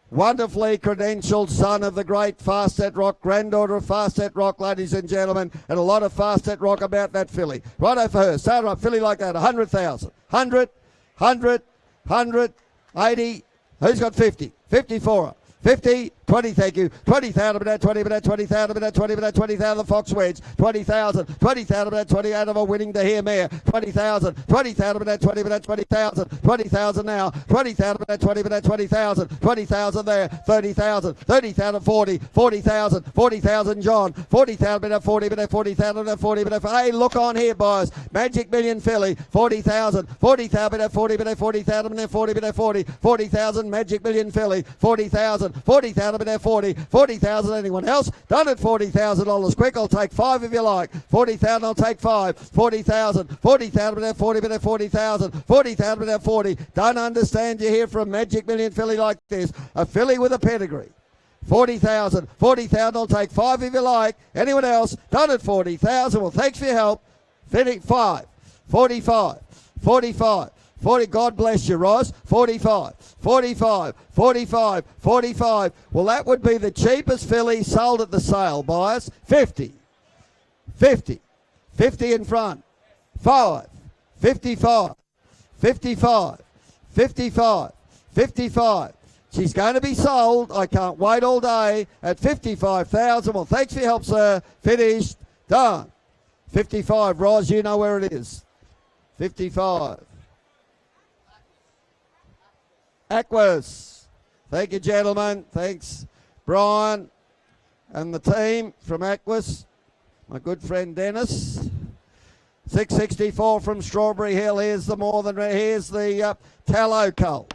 B: Wonderfully credentialed son of the great Fastnet Rock, granddaughter of Fastnet Rock, ladies and gentlemen, and a lot of Fastnet Rock about that filly. Righto for her. Start up, filly like that, 100,000. 100, 100, 80. Who's got 50? 50 for her. 50, 20, thank you. 20,000 of that, 20 of that, 20,000 of that, 20 of that, 20,000 Fox Wedge. 20,000, 20,000 of that, 20 out of a winning De Heer mare. 20,000, 20,000 of that, 20 of that, 20,000. 20,000 now. 20,000 of that, 20 of that, 20,000. 20,000 there. 30,000, 30,000, 40, 40,000, 40,000 John. 40,000 of that, 40 of that, 40,000 of that, 40 of that. Hey, look on here, boys. Magic Million filly. 40,000, 40,000 of that, 40 of that, 40,000 of that, 40 of that, 40. 40,000 Magic Million filly. 40,000. 40,000 of there, 40. 40,000 anyone else? Done at $40,000. Quick, I'll take 5 if you like. 40,000, I'll take 5. 40,000. 40,000 of there, 40 of there, 40,000. 40,000 of there, 40. Don't understand you hear from Magic Million filly like this. A filly with a pedigree. 40,000. 40,000, I'll take 5 if you like. Anyone else? Done at 40,000. Well, thanks for your help. 5. 45. 45. 40, God bless you, Roz. 45, 45, 45, 45. Well, that would be the cheapest filly sold at the sale, buyers. 50, 50, 50 in front. 5, 55, 55, 55, 55. She's going to be sold. I can't wait all day at 55,000. Well, thanks for your help, sir. Finished. Done. 55, Roz, you know where it is. 55. Aquas. Thank you, gentlemen. Thanks, Brian and the team from Aquas. My good friend Dennis. 664 from Strawberry Hill. Here's the here's the Tallow Colt.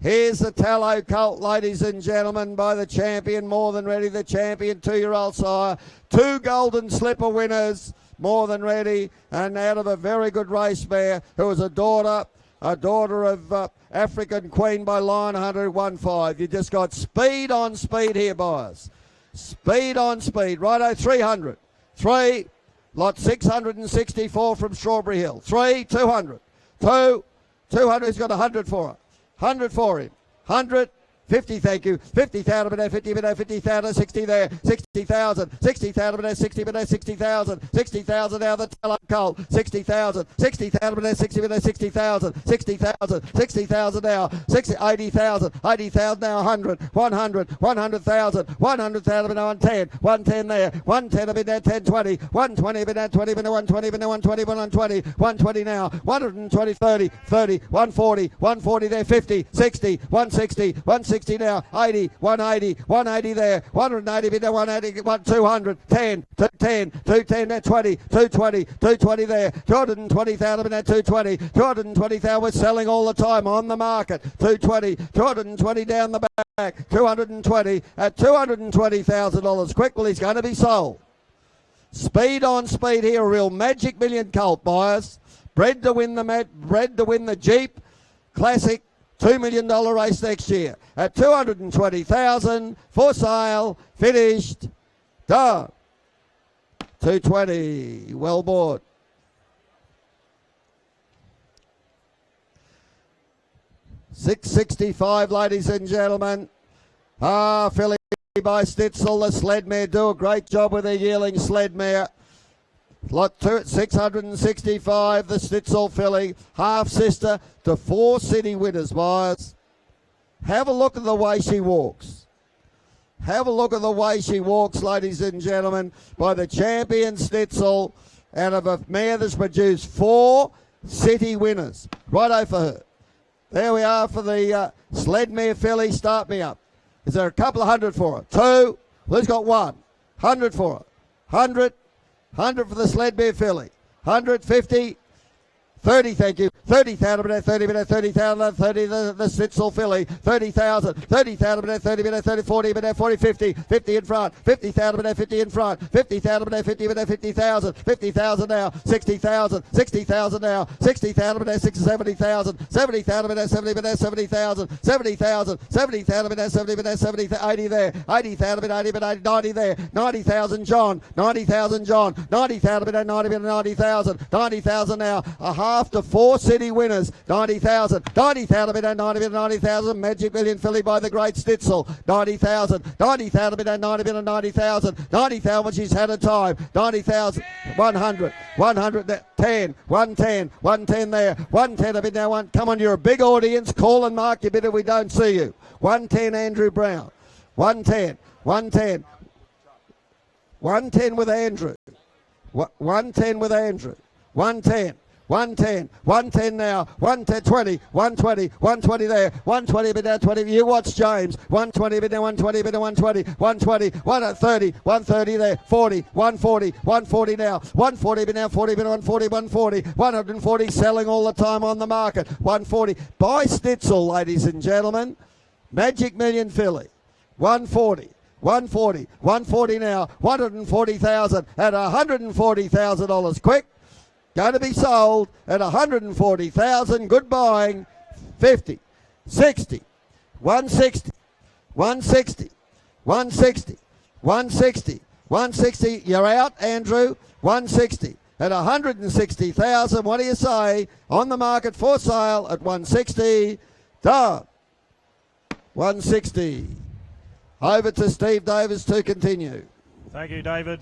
B: Here's the Tallow Colt, ladies and gentlemen, by the champion, More Than Ready, the champion 2-year-old sire. 2 Golden Slipper winners, More Than Ready, and out of a very good race mare who was a daughter of African Queen by Lion Hunter, who won 5. You just got speed on speed here, boys. Speed on speed. Righto, 300. 3, lot 664 from Strawberry Hill. 3, 200. 2, 200. He's got 100 for her. 100 for him. 100. 50, thank you. 50,000 there, 50 there, 50,000, 60 there, 60,000, 60,000 there, 60 there, 60,000, 60,000 now the Tallow Colt, 60,000, 60,000 there, 60 there, 60,000, 60,000, 60,000 now, 80,000, 80,000 now, 100, 100, 100,000, 100,000 now, 110, 110 there, 110 been there, 10, 20, 120 been there, 20 been there, 120 been there, 120, 120, 120 now, 120, 30, 30, 140, 140 there, 50, 60, 160, 160 now, 80, 180, 180 there, 180 been there, 180, 200, 10, 210, 210 there, 20, 220, 220 there, 220,000 in there, 220, 220,000 we're selling all the time on the market, 220, 220 down the back, 220 at $220,000. Quick, well, he's going to be sold. Speed on speed here, a real Magic Million Colt, buyers. Bred to win the Jeep Classic $2 million race next year at $220,000 for sale. Finished. Done. 220. Well bought. $665, ladies and gentlemen. Filly by Stitzel, the sled mare. Do a great job with the Yearling sled mare. Lot 2 at 665, the Stitzel filly, half sister to 4 city winners, buyers. Have a look at the way she walks. Have a look at the way she walks, ladies and gentlemen, by the champion Stitzel, out of a mare that's produced 4 city winners. Righto for her. There we are for the sled mare filly. Start me up. Is there a couple of hundred for her? 2. Who's got 1? 100 for her. 100. 100 for the sled mare filly. 150, 30, thank you. 30,000, 30 minute, 30,000, 30 the Stitzel filly. 30,000, 30,000 minute, 30 minute, 30, 40 minute, 40, 50, 50 in front. 50,000 minute, 50 in front. 50,000 minute, 50 minute, 50,000, 50,000 now. 60,000, 60,000 now. 60,000 minute, 70,000, 70,000 minute, 70 minute, 70,000, 70,000, 70,000 minute, 70 minute, 70, 80 there. 80,000 minute, 80 minute, 90 there. 90,000 John, 90,000 John, 90,000 minute, 90 minute, 90,000, 90,000 now. A half to 4 city winners. 90,000, 90,000 minute, 90 minute, 90,000. Magic Million filly by the great Stitzel. 90,000, 90,000 minute, 90 minute, 90,000. 90,000 when she's had a time. 90,000, 100, 110, 110, 110 there. 110 a bit now. One. Come on, you're a big audience. Call and mark your bid if we don't see you. 110 Andrew Brown. 110, 110. 110 with Andrew. 110 with Andrew. 110. 110, 110 now, 110, 20, 120, 120 there, 120 bit down 20, you watch James, 120 bit down, 120 bit down, 120, 120, 130, 130 there, 40, 140, 140 now, 140 bit down, 40 bit down, 140, 140, 140 selling all the time on the market, 140, by Stitzel, ladies and gentlemen, Magic Million filly, 140. 140, 140 now, 140,000 at $140,000 quick. Going to be sold at 140,000. Good buying. 50, 60, 160, 160, 160, 160, 160. You're out, Andrew. 160 at 160,000. What do you say? On the market for sale at 160. Done. 160. Over to Steve Davis to continue.
C: Thank you, David.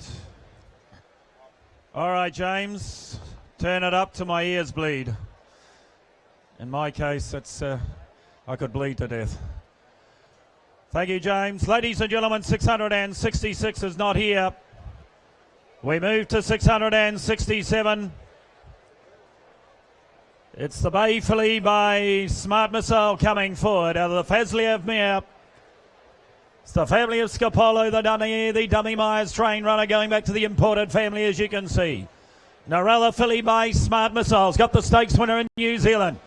C: All right, James. Turn it up to my ears bleed. In my case, that's I could bleed to death. Thank you, James. Ladies and gentlemen, 666 is not here. We move to 667. It's the Bay filly by Smart Missile coming forward out of the Fasliev mare. It's the family of Scapolo, the Dummy Myers train runner, going back to the imported family, as you can see. Narella filly by Smart Missiles. Got the stakes winner in New Zealand.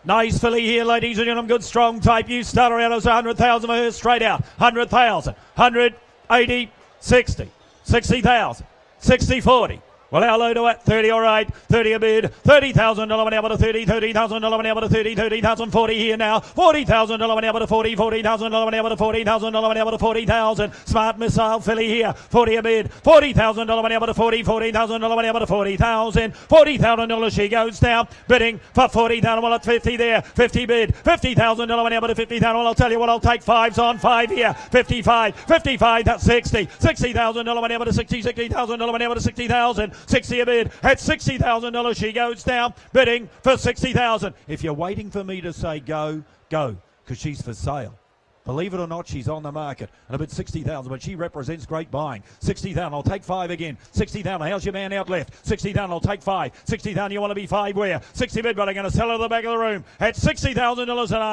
C: Nice filly here, ladies and gentlemen. Good strong type. You start her out as 100,000 for her straight out. 100,000. 180, 60. 60,000. 60, 40. Well, how low to it? 30, all right. 30 a bid. $30,000 money up to 30. $30,000 money up to 30. 30,000, 40 here now. $40,000 money up to 40. $40,000 money up to 40,000 money up to 40,000. Smart Missile filly here. 40 a bid. $40,000 money up to 40. $40,000 money up to 40,000. $40,000 she goes down. Bidding for 40,000. Well, at 50 there. 50 bid. $50,000 money up to 50,000. Well, I'll tell you what. I'll take fives on 5 here. 55. 55. That's 60. $60,000 money up to 60. $60,000 money up to 60,000. 60 a bid at $60,000 she goes down, bidding for 60,000. If you're waiting for me to say go, go, because she's for sale. Believe it or not, she's on the market and a bid 60,000, but she represents great buying. 60,000, I'll take 5 again. 60,000, how's your man out left? 60,000, I'll take 5. 60,000, you want to be 5 where? 60 bid, but I'm going to sell her to the back of the room at $60,000, and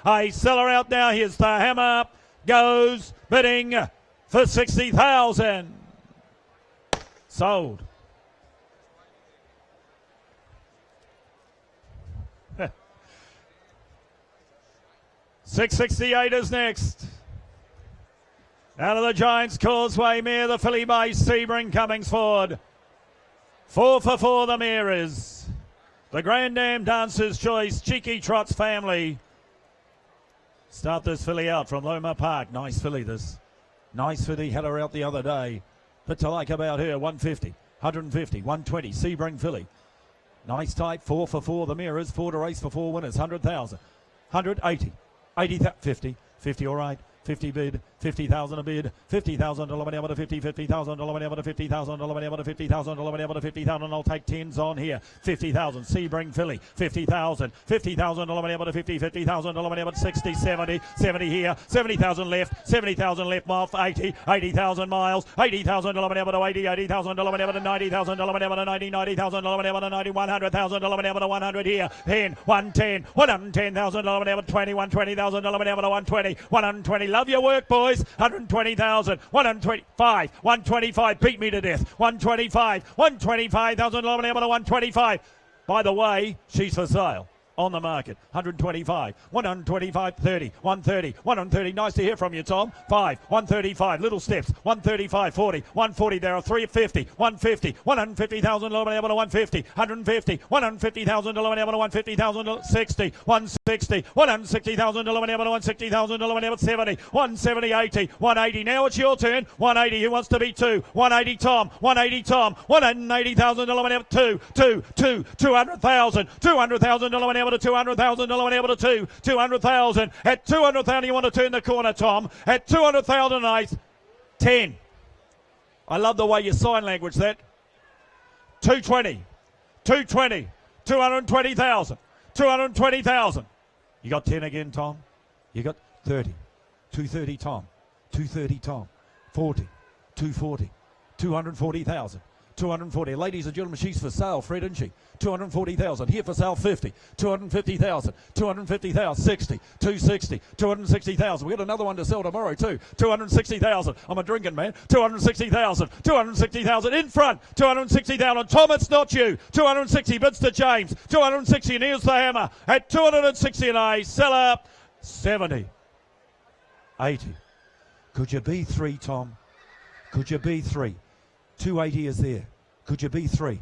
C: I sell her out now. Here's the hammer, goes bidding for 60,000. Sold. $668 is next. Out of the Giants Causeway mare, the filly by Sebring Cummings forward. 4 for 4 the mare is. The Grand Dam Dancer's Choice, Cheeky Trot's family. Start this filly out from Loma Park. Nice filly this. Nice filly, had her out the other day. But to like about her, 150, 150, 120, Sebring filly. Nice type, 4 for 4 the mirrors, 4 to race for 4 winners, 100,000, 180, 80, 50, 50 all right, 50 bid, 50,000 a bid, $50,000 money up to 50, $50,000 money up to $50,000 money up to $50,000 money up to 50,000. I'll take 10s on here. 50,000. Sebring filly. 50,000. $50,000 money up to 50, $50,000 money up to 60, 70, 70 here. 70,000 left. 70,000 left. Mile for 80, 80,000 miles. $80,000 money up to 80, $80,000 money up to $90,000 money up to 90, $90,000 money up to 90, $100,000 money up to 100 here. 10, 110, $110,000 money up to 20, $120,000 money up to 120, 120. Love your work, boys. 120,000, 125, 125. Beat me to death. 125, $125,000 money up to 125. By the way, she's for sale. On the market, 125, 125, 30, 130, 130. Nice to hear from you, Tom. 5, 135, little steps, 135, 40, 140. There are 350, 150, 150,000 to 150, 150, 150,000 to 150,000, 60, 160, 160,000 to 160,000 to 170, 170, 80, 180. Now it's your turn. 180. Who wants to be 2? 180, Tom. 180, Tom. 180,000 to 200,000, 200,000 to 200,000 to 200,000. At 200,000, you want to turn the corner, Tom. At 200,000, 10. I love the way you sign language that. 220, 220, 220,000, 220,000. You got 10 again, Tom. You got 30, 230, Tom. 230, Tom. 40, 240, 240,000. 240. Ladies and gentlemen, she's for sale, Fred, isn't she? 240,000. Here for sale, 50. 250,000. 250,000. 60. 260. 260,000. We got another one to sell tomorrow too. 260,000. I'm a drinking man. 260,000. 260,000 in front. 260,000. Tom, it's not you. 260 bids to James. 260 and here's the hammer. At 260 and a seller. 70. 80. Could you be 3, Tom? Could you be 3? 280 is there. Could you be 3?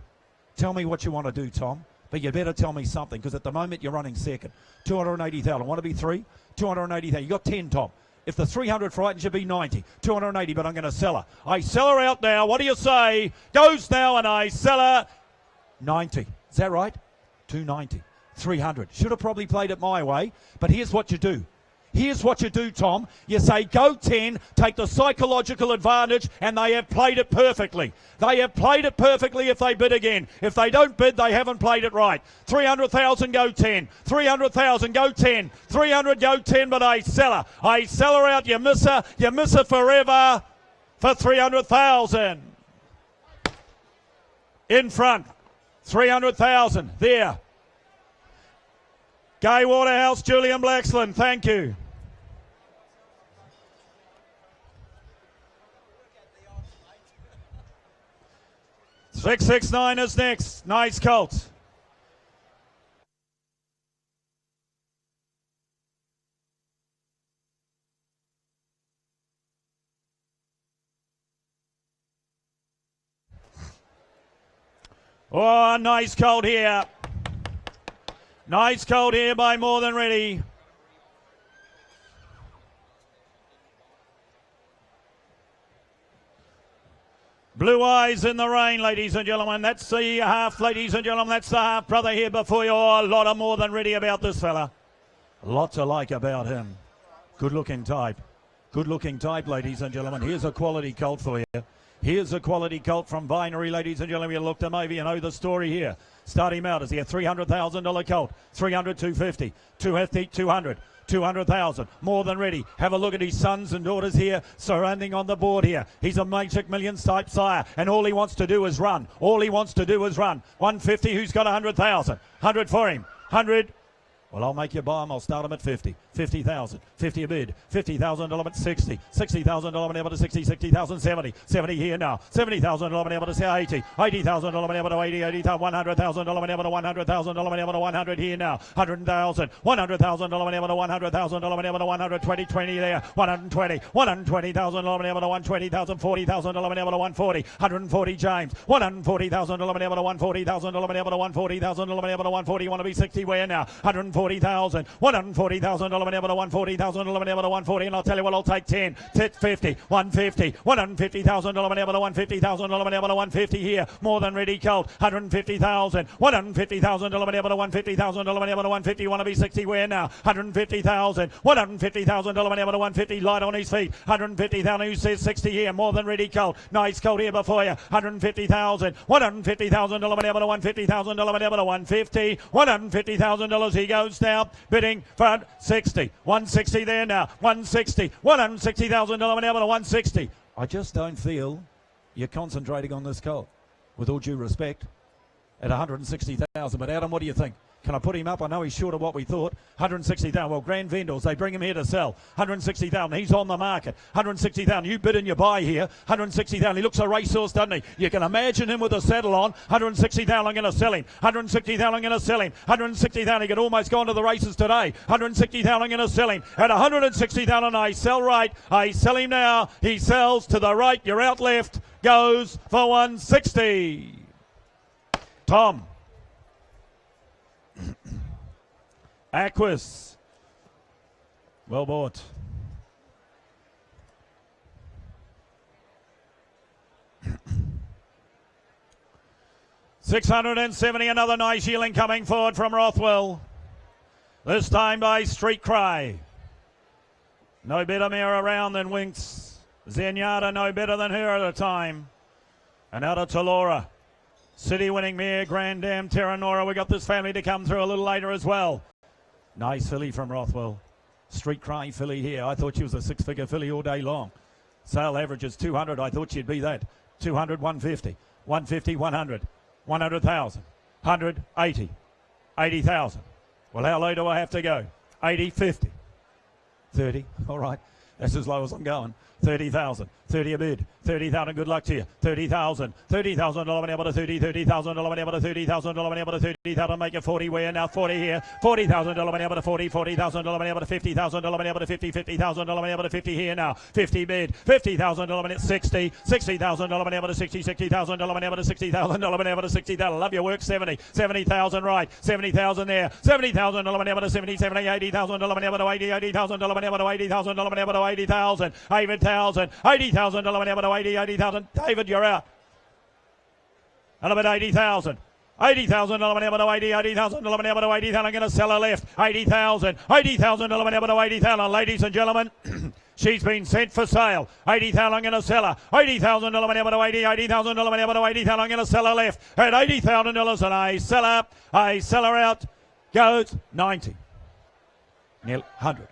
C: Tell me what you want to do, Tom. But you better tell me something, because at the moment you're running second. 280,000. Want to be 3? 280,000. You got 10, Tom. If the 300 frightens you, be 90. 280, but I'm going to sell her. I sell her out now. What do you say? Goes now, and I sell her 90. Is that right? 290. 300. Should have probably played it my way, but here's what you do. Here's what you do, Tom. You say, go 10, take the psychological advantage, and they have played it perfectly. They have played it perfectly if they bid again. If they don't bid, they haven't played it right. 300,000, go 10. 300,000, go 10. 300, go 10, but I sell her. I sell her out. You miss her forever for 300,000. In front, 300,000, there. Gay Waterhouse, Julian Blaxland, thank you. $669 is next. Nice colt. Oh, nice colt here. Nice colt here by More Than Ready. Blue Eyes in the Rain, ladies and gentlemen. That's the half, ladies and gentlemen. That's the half brother here before you. Oh, a lot of More Than Ready about this fella. Lots to like about him. Good looking type. Good looking type, ladies and gentlemen. Here's a quality colt for you. Here's a quality colt from Binary, ladies and gentlemen. You looked him over, you know the story here. Start him out as he a $300,000 colt. 300, 250, 250, 200. 200,000, More Than Ready. Have a look at his sons and daughters here surrounding on the board here. He's a Magic Millions type sire, and all he wants to do is run. All he wants to do is run. 150, who's got 100,000? 100 for him. 100. Well, I'll make you buy him. I'll start him at 50. 50,000. 50 a bid. $50,000 at 60. $60,000 able to 60. 60,000. 70. 70 here now. $70,000 able to say 80. $80,000 able to 80. 80,000. $100,000 able to $100,000 able to 100 here now. 100,000. $100,000 able to $100,000 able to 120. 20 there. 120. $120,000 able to 120,000. $40,000 able to 140. 140 James. $140,000 able to 140,000 able to 140,000 able to 140. You want to be 60 where now? 140,000. $140,000 able to 140,000 able to 140, and I'll tell you what, I'll take 10. 50. 150. $150,000 able to 150,000 able to 150 here. More Than Ready colt. 150,000. $150,000 able to 150,000 able to 150. You want to be 60 where now? 150,000. $150,000 able to 150. Light on his feet. 150,000. Who says 60 here? More Than Ready colt. Nice colt here before you. 150,000. $150,000 able to 150,000 able to 150. $150,000 he goes now. Bidding for 60. 160 there now. 160. $160,000 able to 160. I just don't feel you're concentrating on this colt. With all due respect. at 160,000. But Adam, what do you think? Can I put him up? I know he's short of what we thought. 160,000. Well, Grand Vendors, they bring him here to sell. 160,000. He's on the market. 160,000. You bid and you buy here. 160,000. He looks a racehorse, doesn't he? You can imagine him with a saddle on. 160,000. I'm going to sell him. 160,000. I'm going to sell him. 160,000. He could almost go into the races today. 160,000. I'm going to sell him. At 160,000, I sell right. I sell him now. He sells to the right. You're out left. Goes for 160. Tom. Aquis. Well bought. $670, another nice Yearling coming forward from Rothwell. This time by Street Cry. No better mare around than Winks. Zenyatta no better than her at a time. And out of Talora. City winning mare, Grand Dam, Terra Nora. We got this family to come through a little later as well. Nice filly from Rothwell. Street Cry filly here. I thought she was a six-figure filly all day long. Sale average is 200. I thought she'd be that. 200, 150. 150, 100. 100,000. 100, 80. 80,000. Well, how low do I have to go? 80, 50. 30. All right. That's as low as I'm going. 30,000. 30 a bid. 30,000. Good luck to you. 30,000. 30,000. $11 able to 30. 30,000. $11 able to 30,000. $11 able to 30,000. Make it 40. We're now 40 here. 40,000. $11 able to 40. 40,000. $11 able to 50,000. $11 able to 50. 50,000. $11 able to 50 here now. 50 bid. 50,000. $11 at 60. 60,000. $11 able to 60. 60,000. $11 able to 60,000. $11 able to 60,000. Love your work. 70. 70,000 right. 70,000 there. 70,000. $11 able to 70. 70. 80,000. $11 able to 80. 80,000. $11 able to 80,000. $11 able to 80,000. 80,000. 80,000. $11 able to 80. 80,000. David, you're out. And about 80,000. 80,000. $11 able to 80. 80,000. $11 able to 80,000. I'm going to sell her left. 80,000. 80,000. $11 able to 80,000. Ladies and gentlemen, she's been sent for sale. 80,000. I'm going to sell her. 80,000. $11 able to 80. 80,000. $11 able to 80,000. I'm going to sell her left at $80,000. And I sell her. I sell her out. Goes 90. Nearly 100.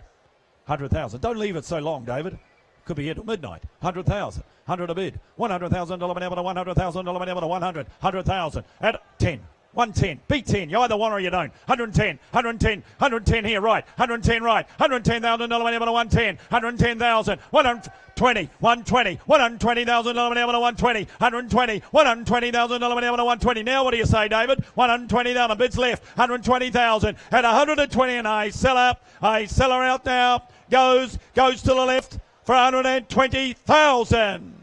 C: 100,000. Don't leave it so long, David. Could be here till midnight. 100,000. 100 a bid. 100,000. $11 able to 100,000. $11 able to 100. 100,000 at 10. 110. Beat 10. You either want or you don't. 110. 110. 110 here, right. 110 right. 110,000. $11 able to 110. 110,000. 120. 120. 120,000. $11 able to 120. 120. 120,000. $11 able to 120. Now what do you say, David? 120,000. Bids left. 120,000 at 120. And I sell her. I sell her out now. Goes to the left for 120,000.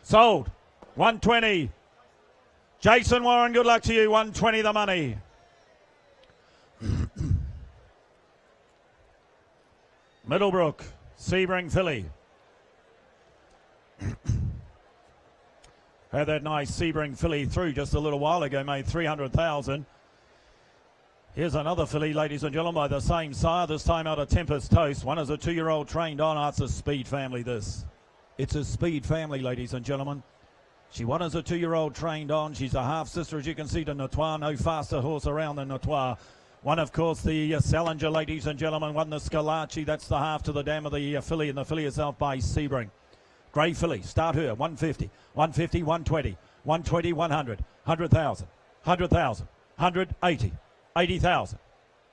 C: Sold. 120. Jason Warren, good luck to you. 120 the money. Middlebrook, Sebring filly. Had that nice Sebring filly through just a little while ago, made 300,000. Here's another filly, ladies and gentlemen, by the same sire, this time out of Tempest Toast. One is a 2-year-old trained on. Oh, it's a speed family, this. It's a speed family, ladies and gentlemen. She won as a 2-year-old trained on. She's a half-sister, as you can see, to Notoire. No faster horse around than Notoire. One, of course, the Salinger, ladies and gentlemen. One, the Scalacci. That's the half to the dam of the filly, and the filly itself by Sebring. Grey filly. Start her. 150. 150, 120. 120, 100. 100,000. 100,000. 180. 80,000.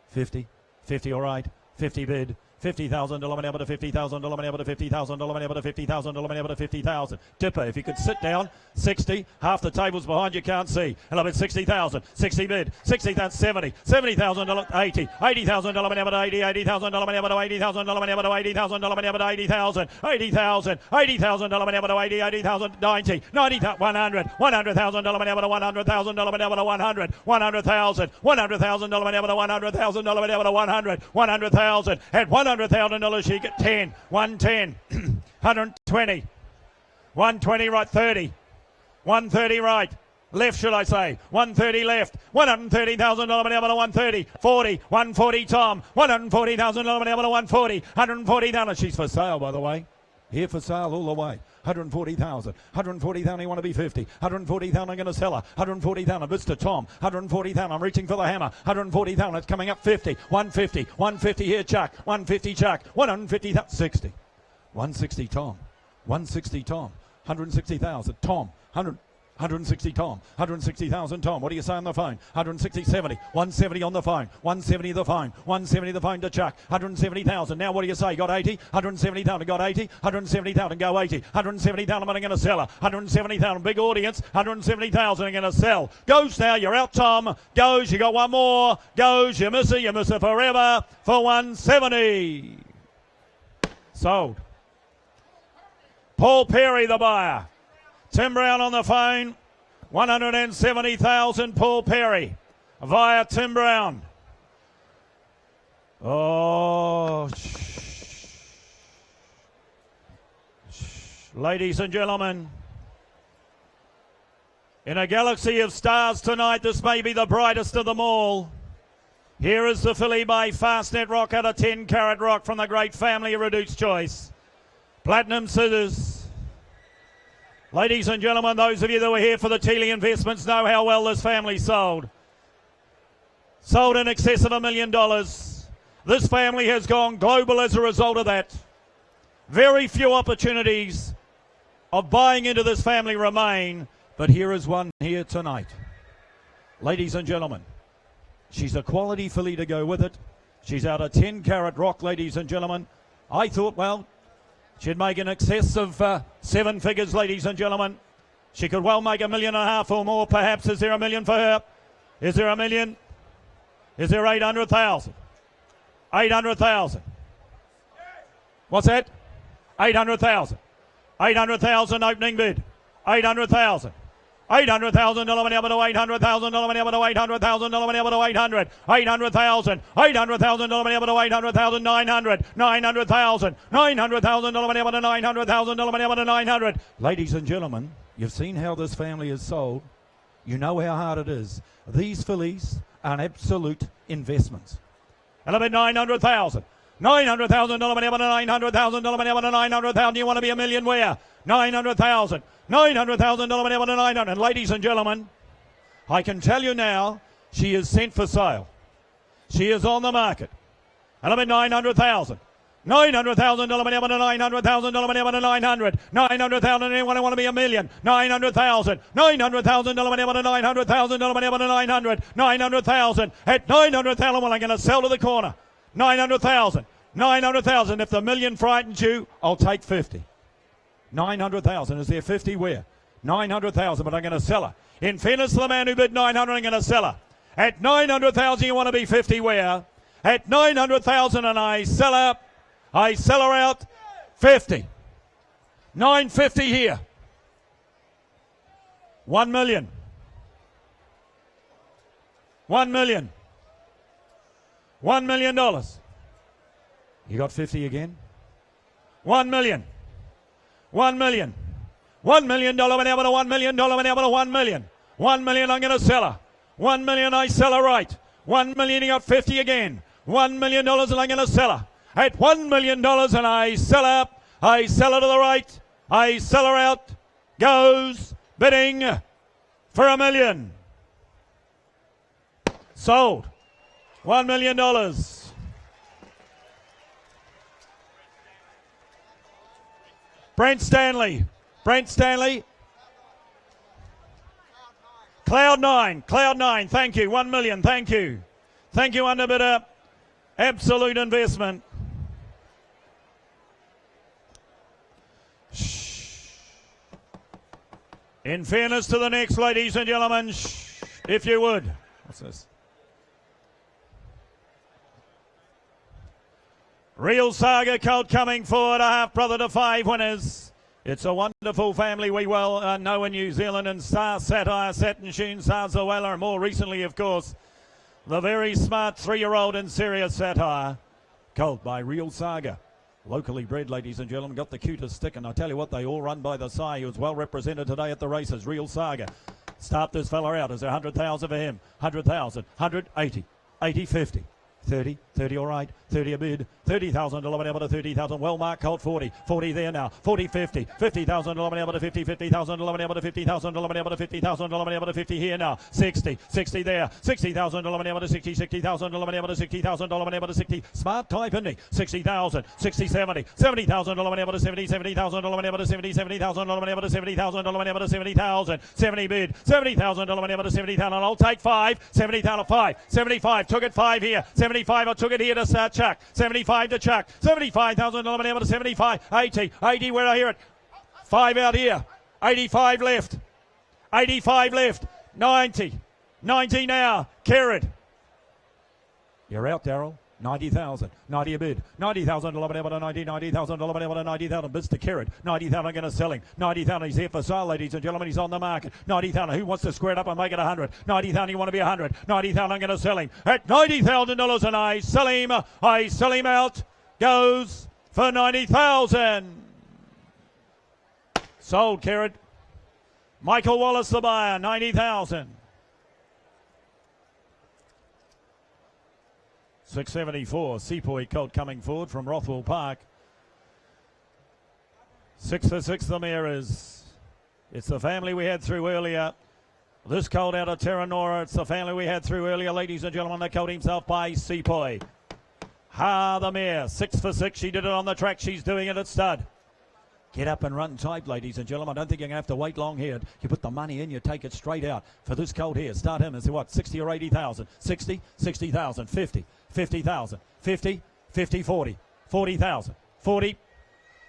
C: 50. 50, all right. 50 bid. 50,000. $11 able to 50,000. $11 able to 50,000. $11 able to 50,000. $11 able to 50,000. Dipper, if you could sit down. 60. Half the tables behind you can't see. And I'm at 60,000. 60 bid. 60,000. 70. 70,000. 80. 80,000. $11 able to 80. 80,000. $11 able to 80,000. $11 able to 80,000. $11 able to 80,000. 80,000. 80,000. $11 able to 80. 80,000. 90. 90,000. 100. 100,000. $11 able to 100,000. $11 able to 100. 100,000. 100,000. $11 able to 100,000. $11 able to 100. 100,000. At $100,000 she get 10. 110. 120. 120 right. 30. 130 right. Left, should I say. 130 left. $130,000 able to 130. 40. 140 Tom. $140,000 able to 140. 140,000. She's for sale, by the way. Here for sale all the way. 140,000. 140,000. You want to be 50. 140,000. I'm going to sell her. 140,000. Bids to Tom. 140,000. I'm reaching for the hammer. 140,000. It's coming up 50. 150. 150 here, Chuck. 150 Chuck. 150,000. 60. 160 Tom. 160 Tom. 160,000. Tom. 100. 160 Tom, 160,000 Tom. What do you say on the phone? 160, 70, 170 on the phone, 170 the phone, 170 the phone to Chuck, 170,000. Now what do you say? Got 80, 170,000, got 80, 170,000, go 80, 170,000, I'm going to sell her, 170,000, big audience, 170,000, I'm going to sell. Goes now, you're out, Tom. Goes, you got one more. Goes, you miss it forever for 170. Sold. Paul Perry, the buyer. Tim Brown on the phone. 170,000, Paul Perry via Tim Brown. Oh, ladies and gentlemen, in a galaxy of stars tonight, this may be the brightest of them all. Here is the filly by Fastnet Rock at a 10-carat rock from the great family of Reduced Choice. Platinum Scissors. Ladies and gentlemen, those of you that were here for the Teeley investments know how well this family sold. Sold in excess of $1 million. This family has gone global as a result of that. Very few opportunities of buying into this family remain, but here is one here tonight. Ladies and gentlemen, she's a quality filly to go with it. She's out a 10-carat rock, ladies and gentlemen. I thought, well, she'd make in excess of 7 figures, ladies and gentlemen. She could well make $1.5 million or more, perhaps. Is there $1 million for her? Is there $1 million? Is there 800,000? 800,000. What's that? 800,000. 800,000 opening bid. 800,000. $800,000 money up to $800,000 money up to $800,000 money up to $800,000. $800,000 money up to $800,000. $900,000 money up to $900,000 money up to $900,000. Ladies and gentlemen, you've seen how this family is sold. You know how hard it is. These fillies are absolute investments. And about $900,000. $900,000 money up to $900,000 money up to $900,000. You want to be $1 million where? $900,000. $900,000 money up to $900,000. And ladies and gentlemen, I can tell you now, she is sent for sale. She is on the market. And I'm at $900,000. $900,000 money up to $900,000 money up to $900,000. $900,000. Anyone want to be $1 million? $900,000. $900,000 money up to $900,000 money up to $900,000. $900,000. At $900,000, well, I'm going to sell to the corner. $900,000. $900,000. If the million frightens you, I'll take 50. $900,000. Is there 50 where? $900,000, but I'm going to sell her. In fairness to the man who bid $900,000, I'm going to sell her. At $900,000, you want to be 50 where? At $900,000, and I sell her. I sell her out 50. $950 here. $1 million. $1 million. $1 million. You got 50 again? $1 million. $1 million. $1 million money up to $1 million money up to $1 million. $1 million, I'm going to sell her. $1 million, I sell her right. $1 million, you got 50 again. $1 million, and I'm going to sell her. At $1 million, and I sell her. I sell her to the right. I sell her out. Goes bidding for $1 million. Sold. $1 million. Brent Stanley. Cloud 9. Thank you. 1 million. Thank you. Thank you, underbidder. Absolute investment. Shh. In fairness to the next, ladies and gentlemen, shh, if you would. What's this? Real Saga colt coming forward, a half-brother to 5 winners. It's a wonderful family we well know in New Zealand, and Star Satire, Satin Sheen, Star Zawella, and more recently, of course, the very smart 3-year-old and serious Satire, colt by Real Saga. Locally bred, ladies and gentlemen, got the cutest stick, and I tell you what, they all run by the side. He was well represented today at the races. Real Saga. Start this fella out. Is there 100,000 for him? 100,000. 180. 80, 50. 30, 30 all right, 30 a bid, 30,000, 11 able to 30,000, well marked colt 40, 40 there now, 40, 50, 50,000, 11 able to 50, 50,000, 11 able to 50,000, 11 able to 50,000, 11 able to 50 here now, 60, 60 there, 60,000, 11 able to 60, 60,000, 11 able to 60,000, 11 able to 60, smart type, isn't he? 60,000, 60, 70, 70,000, 11 able to 70, 70,000, 11 able to 70, 70,000, 11 able to 70,000, 11 able to 70,000, 70 bid, 70,000, 11 able to 70,000, I'll take 5, 70,000, 5, 75, took it 5 here, 75, I took it here to start Chuck, 75 to Chuck, 75,000, 11 able to 75, 80, 80 where I hear it, 5 out here, 85 left, 85 left, 90, 90 now, Kerrod. You're out, Darryl. 90,000, 90 a bid, 90,000, 11 able to 90, 90,000, 11 able to 90,000, bids to Kerrod, 90,000 I'm going to sell him, 90,000 he's here for sale, ladies and gentlemen, he's on the market, 90,000, who wants to square it up and make it 100, 90,000, you want to be 100, 90,000 I'm going to sell him, at $90,000 and I sell him out, goes for 90,000. Sold, Kerrod. Michael Wallace the buyer, 90,000. 674, Sepoy colt coming forward from Rothwell Park. 6 for 6 the mare is. It's the family we had through earlier. This colt out of Terranora, it's the family we had through earlier, ladies and gentlemen. The colt himself by Sepoy. The mare, 6 for 6, she did it on the track, she's doing it at stud. Get up and run type, ladies and gentlemen. I don't think you're going to have to wait long here. You put the money in, you take it straight out. For this colt here, start him and say what, 60 or 80,000? 60, 60,000, 50, 50,000, 50, 50, 40, 40,000, 40,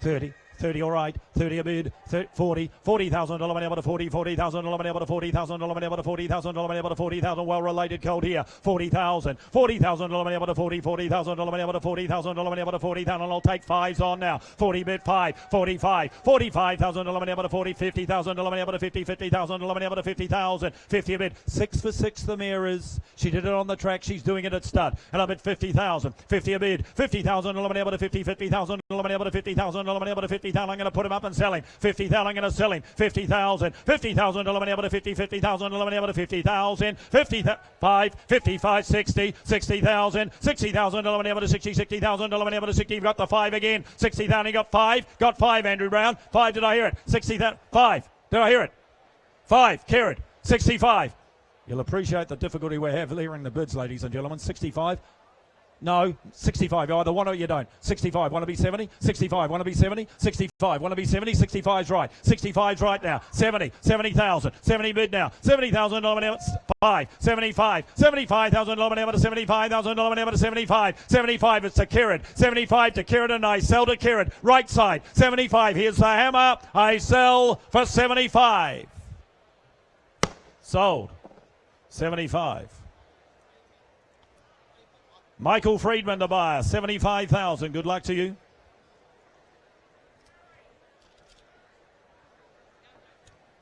C: 30, 30 all right, 30 a bid, 30, 40, 40,000, 11 able to 40, 40,000, 11 able to 40,000, 11 able to 40,000, 11 able to 40,000, well-related colt here, 40,000, 40,000, 11 able to 40, 40,000, 11 able to 40,000, 11 able to 40,000, I'll take 5s on now, 40 bid 5, 45, 45,000, 11 able to 40, 50,000, 11 able to 50, 50,000, 11 able to 50,000, 50 a bid, 6 for 6 the mare is, she did it on the track, she's doing it at stud, and I bid 50,000, 50 a bid, 50,000, 11 able to 50, 50,000, 11 able to 50,000, 11 able to 50,000, I'm going to put him up and sell him. 50,000, I'm going to sell him. 50,000, 50,000, 11 able to 50, 50,000, 11 able to 50,000, 55, 55, 60, 60,000, 60,000, 11 able to 60, 60,000, 11 able to 60, you've got the 5 again. 60,000, he got 5, Andrew Brown. 5, did I hear it? 60,000, 5, did I hear it? 5, Kerrod, 65. You'll appreciate the difficulty we have hearing the bids, ladies and gentlemen. 65. No, 65. You either want or you don't. 65. Want to be 70? 65. Want to be 70? 65. Want to be 70? 65's right. 65's right now. 70. 70,000. 70 bid now. 70,000. 5. 75. 75,000. 75,000. 75. 75. It's to Kerrod. 75 to Kerrod and I sell to Kerrod. Right side. 75. Here's the hammer. I sell for 75. Sold. 75. Michael Friedman, the buyer, 75,000. Good luck to you.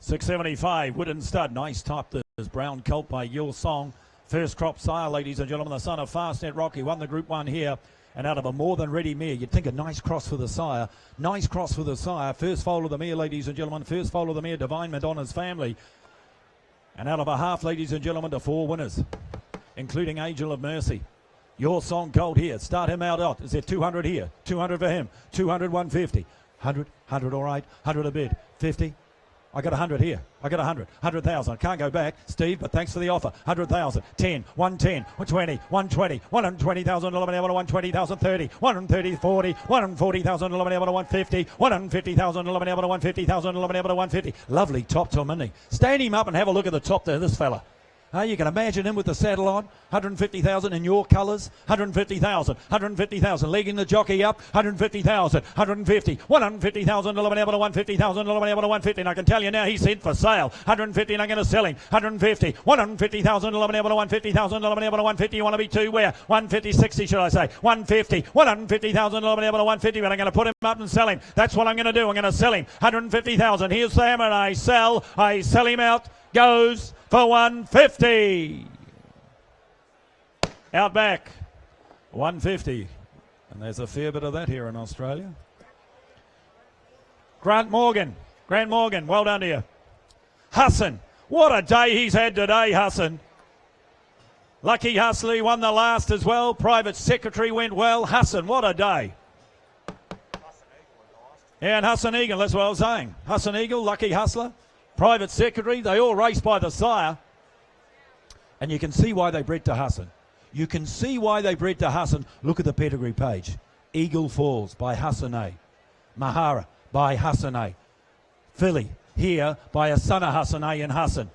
C: $675, Wooden Stud. Nice top. This brown colt by Yul Song. First crop sire, ladies and gentlemen. The son of Fastnet Rocky won the Group 1 here. And out of a more than ready mare, you'd think a nice cross for the sire. Nice cross for the sire. First foal of the mare, ladies and gentlemen. First foal of the mare, Divine Madonna's family. And out of a half, ladies and gentlemen, to 4 winners, including Angel of Mercy. Your song colt here. Start him out. Is there 200 here? 200 for him. 200, 150. 100, 100 all right. 100 a bid. 50. I got 100 here. I got 100. 100,000. I can't go back, Steve, but thanks for the offer. 100,000. 10, 110, 120, 120, 120,000, 11 able to 120,000, 30, 130, 40, 140,000, 11 able to 150, 150,000, 11 able to 150,000, 11 able to 150. Lovely top to Minnie. Stand him up and have a look at the top there, this fella. You can imagine him with the saddle on, 150,000 in your colours, 150,000, 150,000, legging the jockey up, 150,000, 150, 150,000, 11 able to 150,000, 11 able to 150, and I can tell you now he's sent for sale, 150 and I'm going to sell him, 150, 150,000, 11 able to 150,000, 11 able to 150, you want to be 2 where? 150, 60 should I say, 150, 150,000, 11 able to 150, but I'm going to put him up and sell him, that's what I'm going to do, I'm going to sell him, 150,000, here's the hammer, and I sell him out, goes for 150. Out back, 150. And there's a fair bit of that here in Australia. Grant Morgan, well done to you. Hassan, what a day he's had today, Hassan. Lucky Hustler, he won the last as well. Private Secretary went well. Hassan, what a day. Yeah, and Hassan Eagle, that's what I was saying. Hassan Eagle, Lucky Hustler, Private Secretary, they all race by the sire. And you can see why they bred to Hassan. You can see why they bred to Hassan. Look at the pedigree page. Eagle Falls by Hassan A. Mahara by Hassan A. Filly here by a son of Hassan A and Hassan.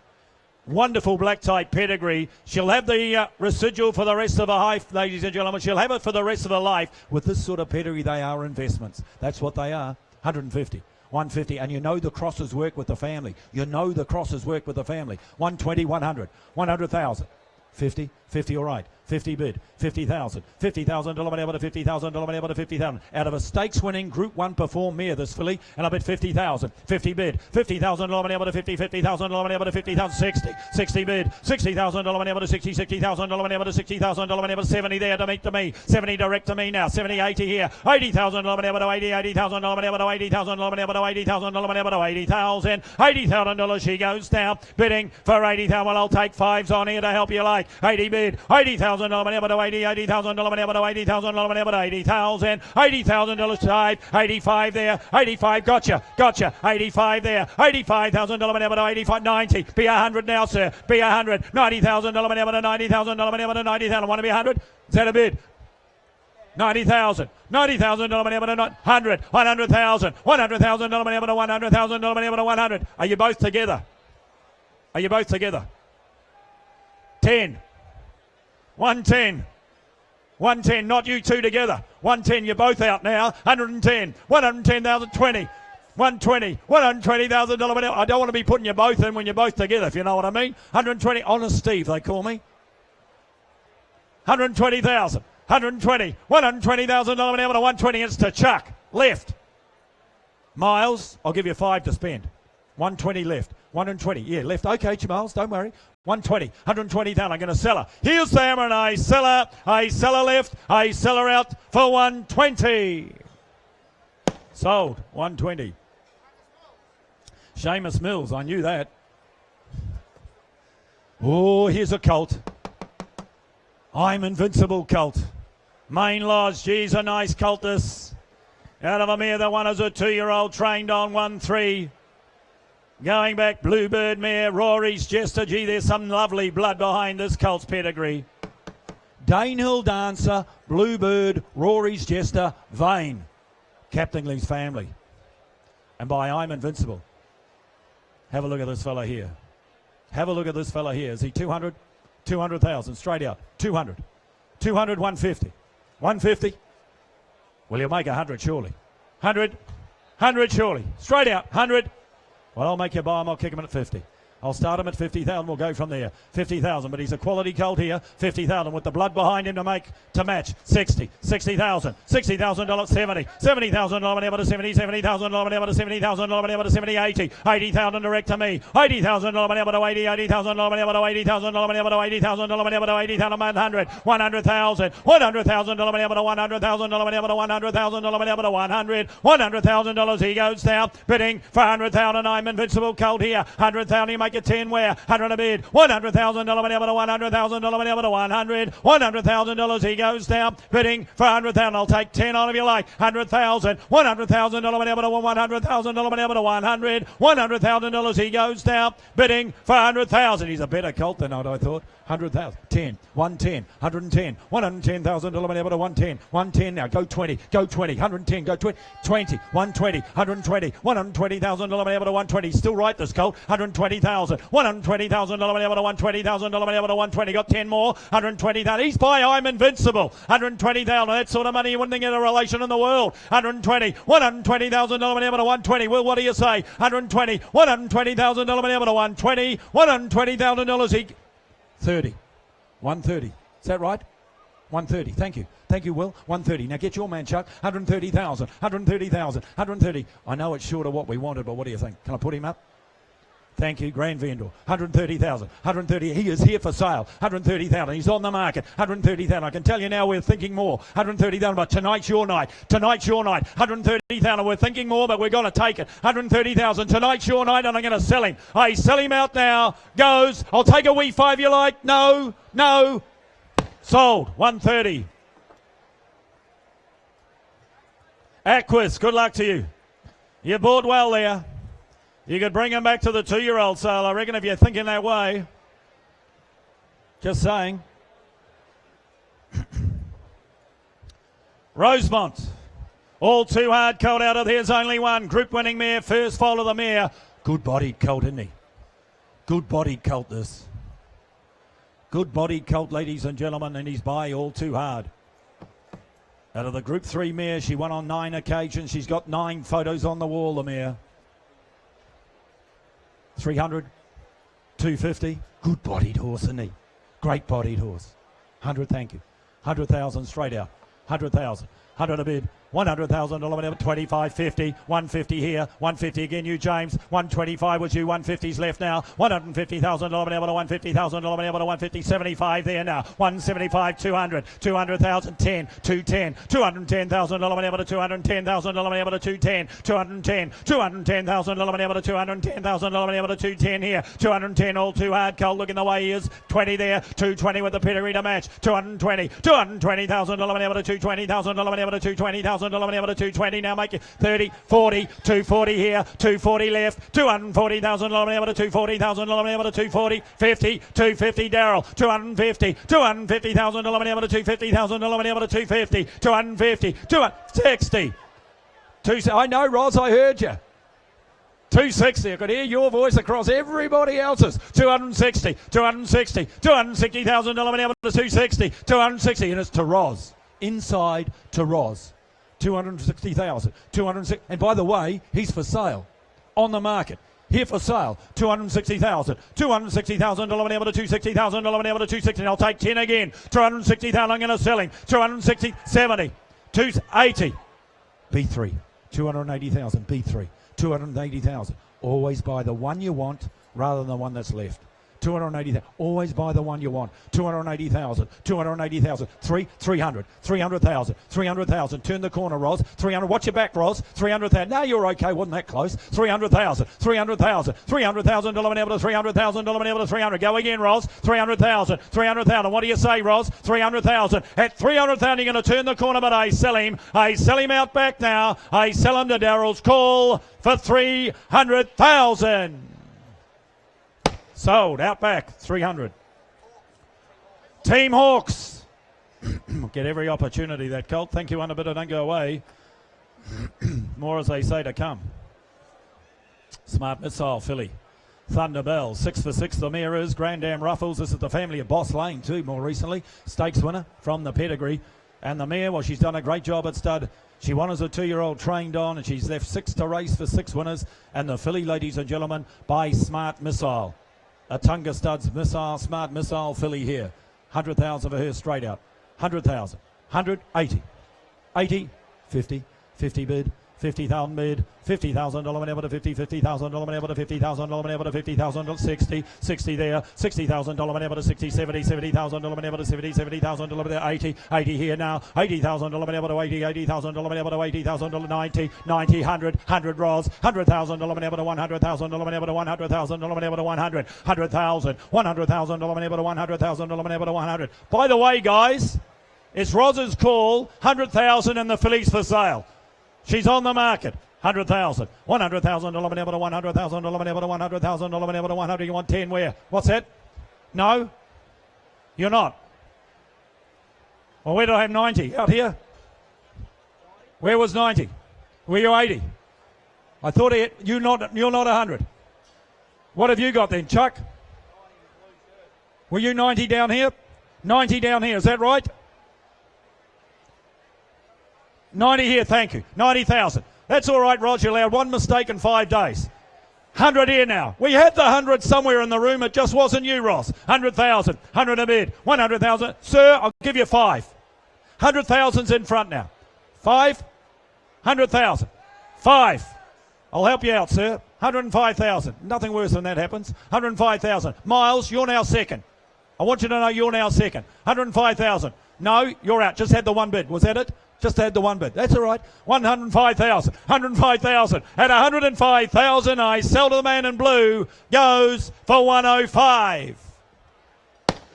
C: Wonderful black type pedigree. She'll have the residual for the rest of her life, ladies and gentlemen. She'll have it for the rest of her life. With this sort of pedigree, they are investments. That's what they are. 150. 150, and you know the crosses work with the family. You know the crosses work with the family. 120, 100, 100,000. 50, 50, all right. 50 bid, 50,000, 50,000, able to 50,000, able to 50,000. Out of a stakes winning Group 1 perform mare, this filly, and I bid 50,000, 50 bid, 50,000, able to 50, 50,000, able to 50,000, 60, 60 bid, 60,000, able to 60, 60,000, able to 60,000, able to 70 there to meet to me, 70 direct to me now, 70, 80 here, 80,000, able to 80, 80,000, able to 80,000, able to 80,000, able to 80,000, $80,000 she goes now, bidding for 80,000, well I'll take fives on here to help you like, 80 bid, 80,000, able to 80, 80,000, able to 80,000, able to 80,000, $80,000 side, 85 there, 85, gotcha, 85 there, 85,000, able to 85, 90, be 100 now, sir, be 100, 90,000, able to 90,000, able to 90,000, want to be 100? Is that a bid? 90,000, 90,000, able to 100, 100,000, 100,000, able to 100,000, able to 100. Are you both together? Are you both together? 10. 110. 110, not you two together. 110, you're both out now. 110. 110,000, 20. 120. 120,000. I don't want to be putting you both in when you're both together, if you know what I mean. 120. Honest Steve, they call me. 120,000. 120. 120,000. 120. It's to Chuck. Left. Miles, I'll give you 5 to spend. 120 left. 120. Yeah, left. Okay, Miles, don't worry. 120. 120,000. I'm going to sell her. Here's the hammer and I sell her. I sell her left. I sell her out for 120. Sold. 120. Seamus Mills. I knew that. Oh, here's a colt. I'm Invincible colt. Main Lodge. Geez, a nice colt this. Out of a mare, the one is a 2-year-old trained on 1-3. Going back, Bluebird mare, Rory's Jester. Gee, there's some lovely blood behind this colt's pedigree. Danehill Dancer, Bluebird, Rory's Jester, Vane. Captain Lee's family. And by I'm Invincible. Have a look at this fella here. Have a look at this fella here. Is he 200? 200,000, straight out. 200. 200, 150. 150. Well, he'll make 100 surely. 100. 100 surely. Straight out. 100. Well, I'll make you buy him. I'll kick him at 50. I'll start him at 50,000. We'll go from there. 50,000, but he's a quality colt here. 50,000 with the blood behind him to match. 60, 60,000, $60,000, 70, 70,000, able to 70, 70,000, able to 70,000, able to 70, 80, 80,000 direct to me. 80,000, able to 80, 80,000, able to 80,000, able to 80,000, able to 80,000, 100, 100,000, 100,000, able to 100,000, able to 100,000, able to 100, $100,000. He goes down, bidding for 100,000. I'm Invincible colt here. 100,000. He make it 10 where 100 a bid. 100,000, able to 100,000, able to 100, $100,000. He goes down, bidding for 100,000. I'll take 10 on if you like. 100,000, 100,000, able to 100,000, able to 100, $100,000. He goes down, bidding for 100,000. He's a better colt than I thought. 100,000, 10, 110, 110, 110,000, able to 110, 110 now, go 20, 110, go 20, 20, 120, 120, 120,000, able to 120, still right this colt, 120,000, 120,000, able to 120,000, able to 120, got 10 more, 120,000, he's by I'm Invincible, 120,000, that sort of money you wouldn't get a relation in the world, 120, 120,000, able to 120, well what do you say, 120, 120,000, able to 120, $120,000, he 30. 130. Is that right? 130. Thank you. Thank you, Will. 130. Now get your man, Chuck. 130,000. 130,000. 130. I know it's short of what we wanted, but what do you think? Can I put him up? Thank you, Grand Vendor. 130,000. 130. He is here for sale. 130,000. He's on the market. 130,000. I can tell you now we're thinking more. 130,000. But tonight's your night. Tonight's your night. 130,000. We're thinking more, but we're going to take it. 130,000. Tonight's your night, and I'm going to sell him. I sell him out now. Goes. I'll take a wee 5 you like. No. No. Sold. 130. Aquis, good luck to you. You bought well there. You could bring him back to the 2-year-old sale, I reckon, if you're thinking that way. Just saying. Rosemont. All too hard colt out of there's only one. Group winning mare, first foal of the mare. Good bodied colt, isn't he? Good bodied colt, this. Good bodied colt, ladies and gentlemen, and he's by all too hard. Out of the Group 3 mare, she won on 9 occasions. She's got 9 photos on the wall, the mare. 300, 250. Good bodied horse, isn't he? Great bodied horse. 100, thank you. 100,000 straight out. 100,000. 100 a bid. 100,000, 25, 50, 150 here, 150 again, you James, 125 was you, 150's left now, 150,000, 150,000, 150, 75 there now, 175, 200, 200,000, 10, 210, 210,000, 210,000, 210, 210, 210,000, 210,000, 210 here, 210 all too hard, cold looking the way he is, 20 there, 220 with the pedigree to match, 220, 220,000, 220,000, 220,000, 220 now make it 30, 40, 240 here, 240 left, 240,000, 240,000, 240, 50, 250 Darryl, 250, 250,000, 250,000, 250, 250, 260. I know, Roz, I heard you. 260, I could hear your voice across everybody else's. 260, 260, 260,000, 260, 260, and it's to Roz. Inside to Roz. 260,000, 260, and by the way, he's for sale, on the market, here for sale, 260,000, 260,000, 260,000, 260, I'll take 10 again, 260,000, I'm going to sell him, 260, 70, 280, B3, 280,000, B3, 280,000, always buy the one you want rather than the one that's left. 280,000. Always buy the one you want. 280,000. 280,000. 300. 300,000. 300,000. Turn the corner, Roz. 300. Watch your back, Roz. 300,000. No, you're okay. Wasn't that close? 300,000. 300,000. 300,000. 300,000. 300. Go again, Roz. 300,000. 300,000. What do you say, Roz? 300,000. At 300,000, you're going to turn the corner, but I sell him. I sell him out back now. I sell him to Darryl's call for 300,000. Sold, out back, 300. Team Hawks. Get every opportunity, that colt. Thank you, Underbidder, don't go away. More, as they say, to come. Smart Missile, filly. Thunder Bell, 6 for 6, the mare is. Grand Dam Ruffles, this is the family of Boss Lane too, more recently. Stakes winner from the pedigree. And the mare, well, she's done a great job at stud. She won as a 2-year-old trained on, and she's left 6 to race for 6 winners. And the filly, ladies and gentlemen, by Smart Missile. A Tunga Studs Missile, Smart Missile filly here. 100,000 for her straight out. 100,000. 180. 80. 50. 50 bid. 50,000 bid. $50,000 whenever to 50. $50,000 whenever to 50,000 whenever to 50,000. 60. 60 there. $60,000 whenever to 60. 70. $70,000 whenever to 70. $70,000 to 80. 80 here now. $80,000 whenever to 80. $80,000 whenever to 80,000. 90. 90. 100. 100 Roz. $100,000 whenever to 100,000 whenever to 100,000 whenever to 100. 100,000. $100,000 whenever to 100,000 whenever to 100. By the way, guys, it's Roz's call. 100,000 and the fillies for sale. She's on the market. 100,000. $100,000 whenever to 100,000 whenever to 100,000 whenever to 100. You want 10 where? What's that? No? You're not? Well, where did I have 90? Out here? Where was 90? Were you 80? I thought you're not 100. What have you got then, Chuck? Were you 90 down here? 90 down here, is that right? 90 here, thank you. 90,000. That's all right, Roger. Allowed one mistake in 5 days. 100 here now. We had the 100 somewhere in the room. It just wasn't you, Ross. 100,000. 100 a bid. 100,000. Sir, I'll give you 5. 100,000's in front now. 5. 100,000. 5. I'll help you out, sir. 105,000. Nothing worse than that happens. 105,000. Miles, you're now second. I want you to know you're now second. 105,000. No, you're out. Just had the one bid. Was that it? Just had the one bid. That's all right. 105,000. 105,000. At 105,000, I sell to the man in blue. Goes for 105.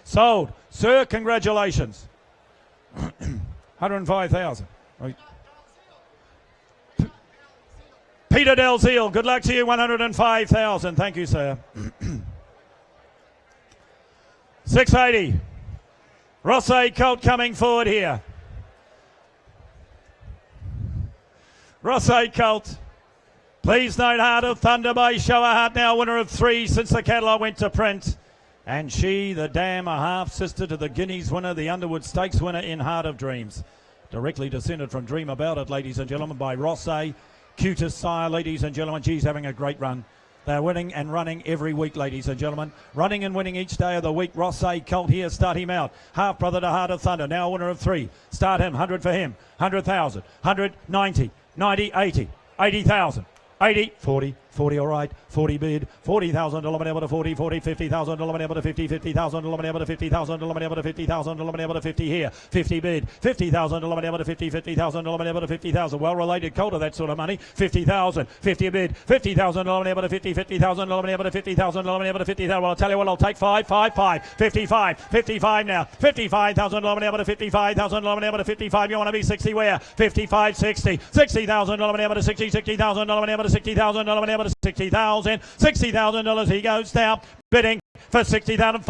C: Sold. Sir, congratulations. 105,000. Right. Peter Dalziel, good luck to you, 105,000. Thank you, sir. 680. Rosé Colt coming forward here. Rosé Colt. Please note Heart of Thunder by Show a Heart, now winner of 3 since the catalogue went to print. And she, the dam, a half-sister to the Guineas winner, the Underwood Stakes winner in Heart of Dreams. Directly descended from Dream About It, ladies and gentlemen, by Rosé. Cutest sire, ladies and gentlemen. She's having a great run. They're winning and running every week, ladies and gentlemen. Running and winning each day of the week. Rosé Colt here, start him out. Half brother to Heart of Thunder, now a winner of 3. Start him, 100 for him, 100,000, 100, 90, 90, 80, 80,000. 80, 40, 40, all right, 40 bid, 40,000, able to 40, 40, 50,000, able to 50, 50,000, able to 50,000, able to 50,000, able to 50 here, 50 bid, 50,000, able to 50, 50,000, able to 50,000, well-related Colt to that sort of money, 50,000, 50 bid, 50,000, able to 50, 50,000, able to 50,000, able to 50,000, well, I'll tell you what, I'll take 5, 55, 55 now, 55,000, able to 55,000, able to 55, you want to be 60 where? 55, 60, 60,000, able to 60, 60,000, able to 60,000, able to 60,000, $60,000 he goes down, bidding for 60,000,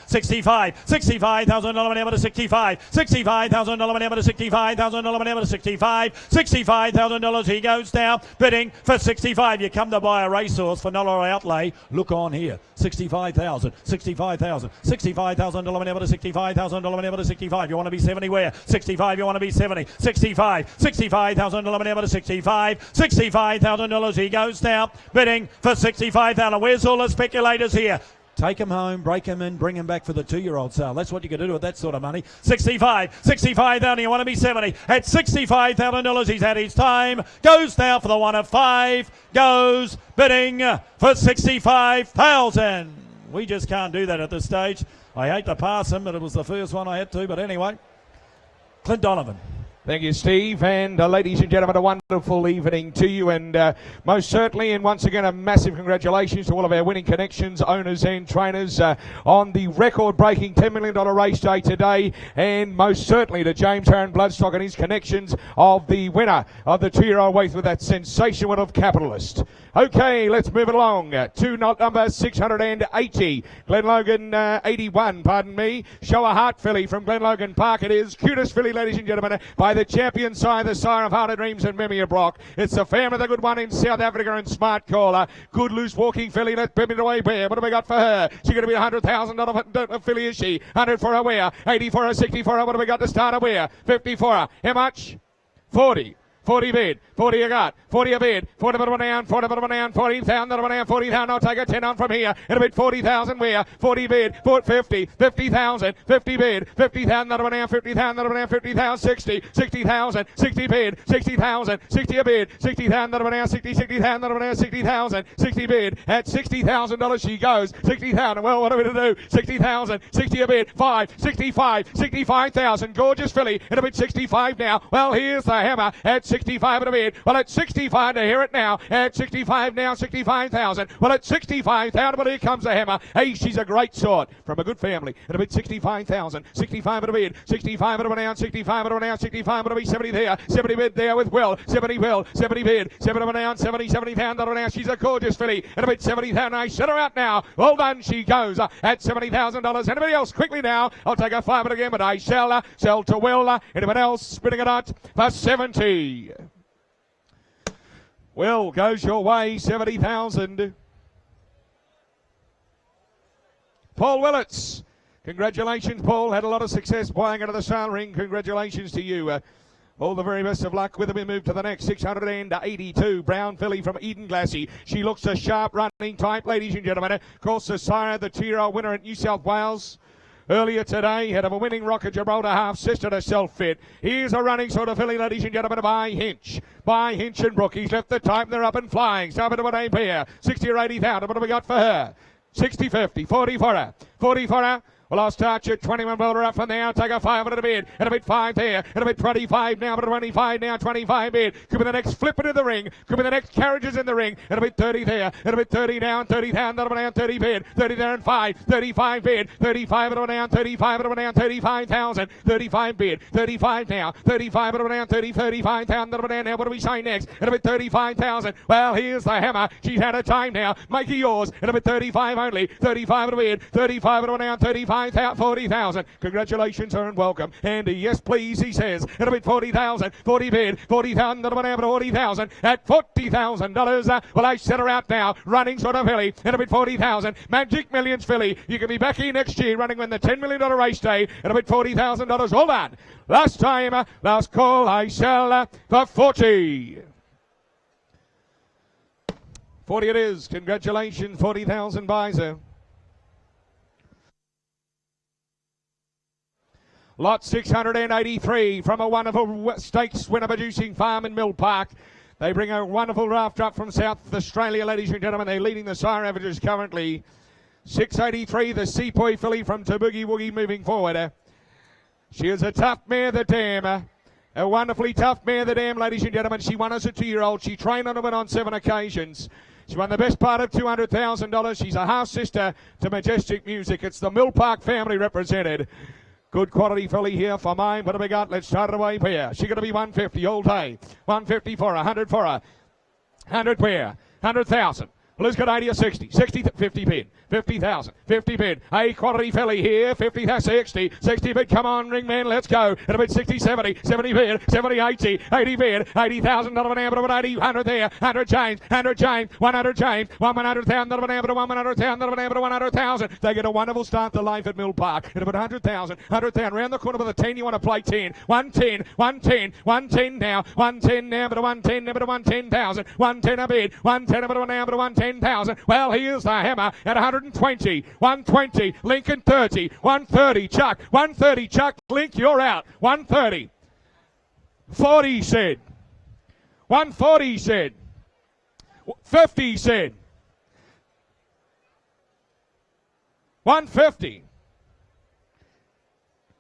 C: 65, 65,000, able to 65, 65,000, able to 65,000, able to 65, $65,000 he goes down, bidding for 65. You come to buy a racehorse for $1 outlay, look on here, 65,000, 65,000, 65,000, able to 65,000, able to 65. You want to be 70 where? 65, you want to be 70, 65, 65,000, able to 65, $65,000 he goes down, bidding for 65,000. Where's all the speculators here? Take him home, break him in, bring him back for the 2-year-old sale. That's what you can do with that sort of money. 65,000, you want to be 70. At $65,000, he's had his time. Goes now for the 1 of 5. Goes bidding for 65,000. We just can't do that at this stage. I hate to pass him, but it was the first one I had to. But anyway, Clint Donovan.
D: Thank you, Steve. And ladies and gentlemen, a wonderful evening to you. And most certainly, and once again, a massive congratulations to all of our winning connections, owners and trainers on the record-breaking $10 million race day today. And most certainly to James Harron Bloodstock and his connections of the winner of the 2-year-old weight with that sensation win of Capitalist. Okay, let's move it along to number 680. Glenlogan 81, pardon me. Show a Heart filly from Glenlogan Park. It is cutest filly, ladies and gentlemen, by the champion sire, the sire of Heart of Dreams and Mimia Brock. It's the family, the good one in South Africa and Smart Caller. Good loose walking filly. Let's bim it away where? What have we got for her? She's going to be $100,000 filly, is she? 100 for her where? 80 for her, 60 for her. What have we got to start her where? 50 for her. How much? 40. 40 bid, 40 you got, 40 a bid, 40 bit of an down, 40 bit of an down, 40,000 of an down, 40,000, I'll take a 10 on from here, in a bid 40,000 where, 40 bid, 50, 50,000, 50 bid, 50,000 of an down, 50,000 of an down, 50,000, 60, 60,000, 60 bid, 60,000, 60 a bid, 60,000 of an down, 60, 60,000 of an down, 60,000, 60 bid, at $60,000 she goes, 60,000, well what are we to do, 60,000, 60 a bid, 5, 65, 65,000, gorgeous filly, in a bid 65 now, well here's the hammer, at 65 and a bid. Well, at 65 to hear it now. At 65 now, 65,000. Well, at 65,000, but here comes the hammer. Hey, she's a great sort from a good family. And a bid 65,000. 65 and a bid. 65 and a down. 65 and a down. 65 and a bid. 70 there. 70 bid there with Will. 70 Will. 70 bid. 7 and a down. 70 70,000 and a down. She's a gorgeous filly. And a bid 70,000. I set her out now. Well done. She goes at $70,000. Anybody else? Quickly now. I'll take a 5 again, but I shall sell to Will. Anyone else? Spinning it out for 70. Well, goes your way, 70,000. Paul Willits. Congratulations, Paul. Had a lot of success buying into the sale ring. Congratulations to you. All the very best of luck with him. We move to the next 682. Brown filly from Eden Glassy. She looks a sharp running type, ladies and gentlemen. Of course, the sire, the 2-year-old winner at New South Wales. Earlier today, had of a winning Rocket Gibraltar half-sister to self-fit. Here's a running sort of filly, ladies and gentlemen, by Hinch. By Hinch and Brook. He's left the time. They're up and flying. Start to an aim here. 60 or 80,000. What have we got for her? 60, 50, 40 for her. 40 for her. Well, I'll start you 21 welter up from there. I'll take a 500 a bid. And a bid 5 there. And a bid 25 now. But 25 now. 25 bid. Could be the next flip into the ring. Could be the next carriages in the ring. And a bid 30 there. And a bid 30 down. 30 down. That'll be down. 30 bid. 30 there and 5. 35 bid. 35 it'll down. 35 it'll down. 35,000. 35 bid. 35 now. 35 it'll down. 30. 35,000. That'll be down now. What do we say next? And a bid 35,000. Well, here's the hammer. She's had a time now. Make it yours. And a bid 35 only. 35 it'll bid. 35 it'll down. 35. 40,000. Congratulations, sir, and welcome. And yes, please, he says. It'll be 40,000. 40 bid. 40,000. That'll be down to 40,000. At $40,000. Well, I set her out now. Running sort of filly. It'll be 40,000. Magic Millions filly. You can be back here next year running when the $10 million race day. It'll be $40,000. All done. Last time, last call. I sell for 40. 40 it is. Congratulations. 40,000 buys her. Lot 683 from a wonderful stakes winner producing farm in Mill Park. They bring a wonderful draft up from South Australia, ladies and gentlemen. They're leading the sire averages currently. 683, the Sepoy filly from Taboogie Woogie moving forward. She is a tough mare, the dam. A wonderfully tough mare, the dam, ladies and gentlemen. She won as a 2-year-old. She trained on them on 7 occasions. She won the best part of $200,000. She's a half-sister to Majestic Music. It's the Mill Park family represented. Good quality filly here for mine. What have we got? Let's start it away here. She's going to be 150 all day. 150 for her, 100 for her. 100 pair, 100,000. Blue's got 80 or 60. 60, 50 bid. 50,000. 50 bid. A quality filly here. 50, 60. 60 bid. Come on, ring man. Let's go. And a bid 60, 70. 70 bid. 70, 80. 80 bid. $80,000 an amber of 80. 100 there. 100 James. 100 James. 100 James. 100,000 of an amber. 100,000 of an amber. 100,000. They get a wonderful start to life at Mill Park. And about 100,000. 100,000. Round the corner with a 10. You want to play 10. 110. 110. 110 now. 110 now. But a 110. But a 110,000. 110 a bid. 110 but an amber. 110,000. Well, here's the hammer at 120. 120. Lincoln 30. 130. Chuck. 130. Chuck. Link, you're out. 130. 40 said. 140 said. 50 said. 150.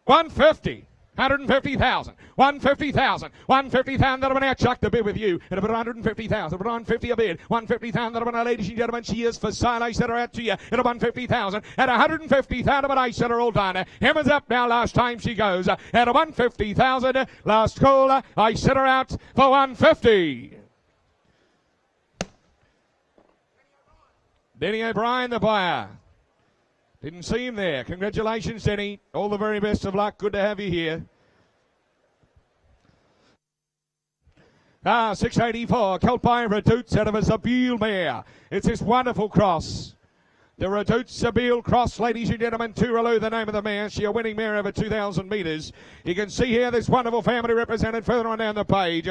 D: 150. 150,000. 150,000. 150,000. That'll be now. Chuck the bid with you. And about 150,000. About 150 a bid. 150,000. That'll be now, ladies and gentlemen. She is for sale. I set her out to you. At 150,000. At 150,000. But I set her all done. Hammer's up now. Last time she goes. At 150,000. Last call. I set her out for 150. Denny O'Brien, the buyer. Didn't see him there. Congratulations, Denny. All the very best of luck. Good to have you here. 684. Colt by Redouts out of a Zabeel mare. It's this wonderful cross. The Redouts Zabeel cross, ladies and gentlemen. Tooraloo, the name of the mare. She a winning mare over 2,000 metres. You can see here this wonderful family represented further on down the page.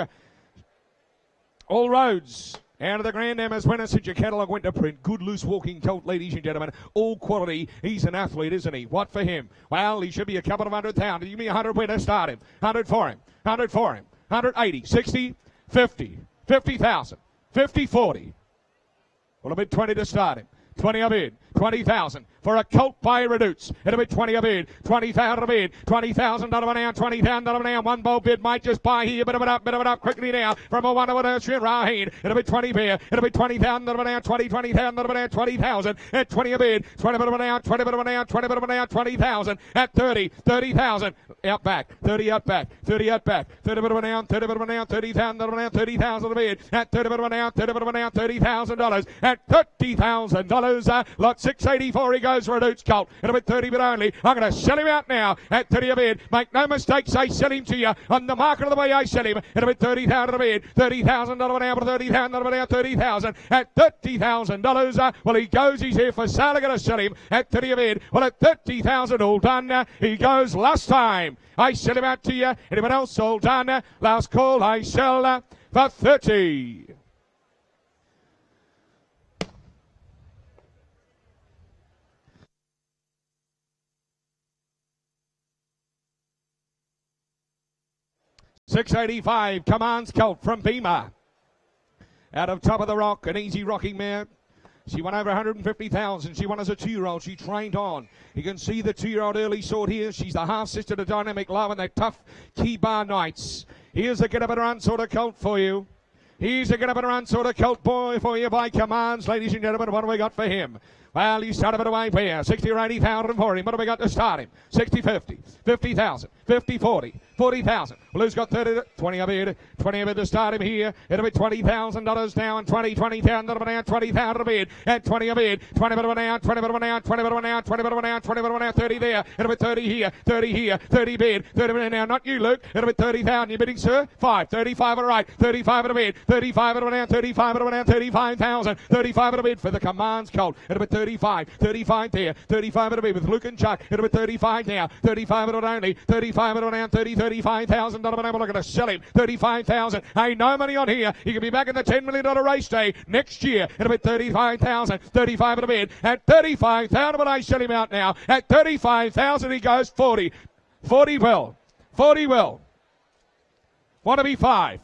D: All roads. Out of the Grand Am as winner since your catalogue went to print. Good loose walking colt, ladies and gentlemen. All quality. He's an athlete, isn't he? What for him? Well, he should be a couple of 100,000. Give me 100 winner, start him. 100 for him. 100 for him. 180, 60, 50, 50,000, 50, 40. Well, a bid 20 to start him. 20 a bid. 20,000 for a Colt by Redouts. It'll be 20 a bid. 20,000 a bid. $20,000 an hour. $20,000 an hour. One bold bid might just buy here. Bit of it up quickly now from a wonderful nursery in Raheen. It'll be 20 beer. It'll be 20,000 an hour. 20,000 an hour. 20,000 at 20 a bid. 20 bit of an hour. 20 bit of an hour. 20 bit of an hour. 20,000 at 30. 30,000 out back. 30 out back. 30 out back. 30 bit of an hour. 30 bit of an hour. 30,000 an hour. 30,000 a bid at 30 bit of an hour. 30 bit of an hour. $30,000 at $30,000. Lot 684. He goes for a Redouts Colt. It'll be 30 bid only. I'm going to sell him out now at 30 a bid. Make no mistakes. I sell him to you on the market of the way I sell him. It'll be 30,000 a bid. $30,000 an hour. 30,000 an hour. 30,000 at $30,000. Well, he goes. He's here for sale. I'm going to sell him at 30 a bid. Well, at 30,000 all done. He goes last time. I sell him out to you. Anyone else all done? Last call. I sell for 30. $685 commands Colt from Beamer. Out of Top of the Rock, an easy rocking mare. She won over 150,000. She won as a 2-year-old. She trained on. You can see the 2-year-old early sort here. She's the half-sister to Dynamic Love and the tough Key Bar Knights. Here's a get-up and run sort of colt for you. He's a get-up and run sort of colt boy for you by commands. Ladies and gentlemen, what have we got for him? Well, you started it away here. 60 or 80,000 for him. What have we got to start him? 60, 50, 50,000, 50, 40, 40,000. Well, who's got 30, 20 of it? 20 of it to start him here. It'll be $20,000 now and 20,000 now, 20,000 a bid. At 20 a bid, 20 bit of an out, 20 bit of an out, 20 bit of an out, 20 bit of an out, 20 bit of an out, 30 there. It'll be 30 here, 30 here, 30 bid, 30 bit now. Not you, Luke. It'll be 30,000. You bidding, sir? 5, 35 at a right, 35 at a bid, 35 at an out, 35 at an out, 35,000, 35 at a bid for the commands colt. It'll be 35, 35 there, 35 at a bid with Luke and Chuck. It'll be 35 now, 35 at it only, 35 at an out, 30, $35,000. I'm going to sell him 35,000. Hey, no money on here. He can be back in the $10 million race day next year. It'll be 35,000. 35 at a bid. At 35,000, but I sell him out now. At 35,000, he goes 40. 40 will. 40 will. Want to be 5.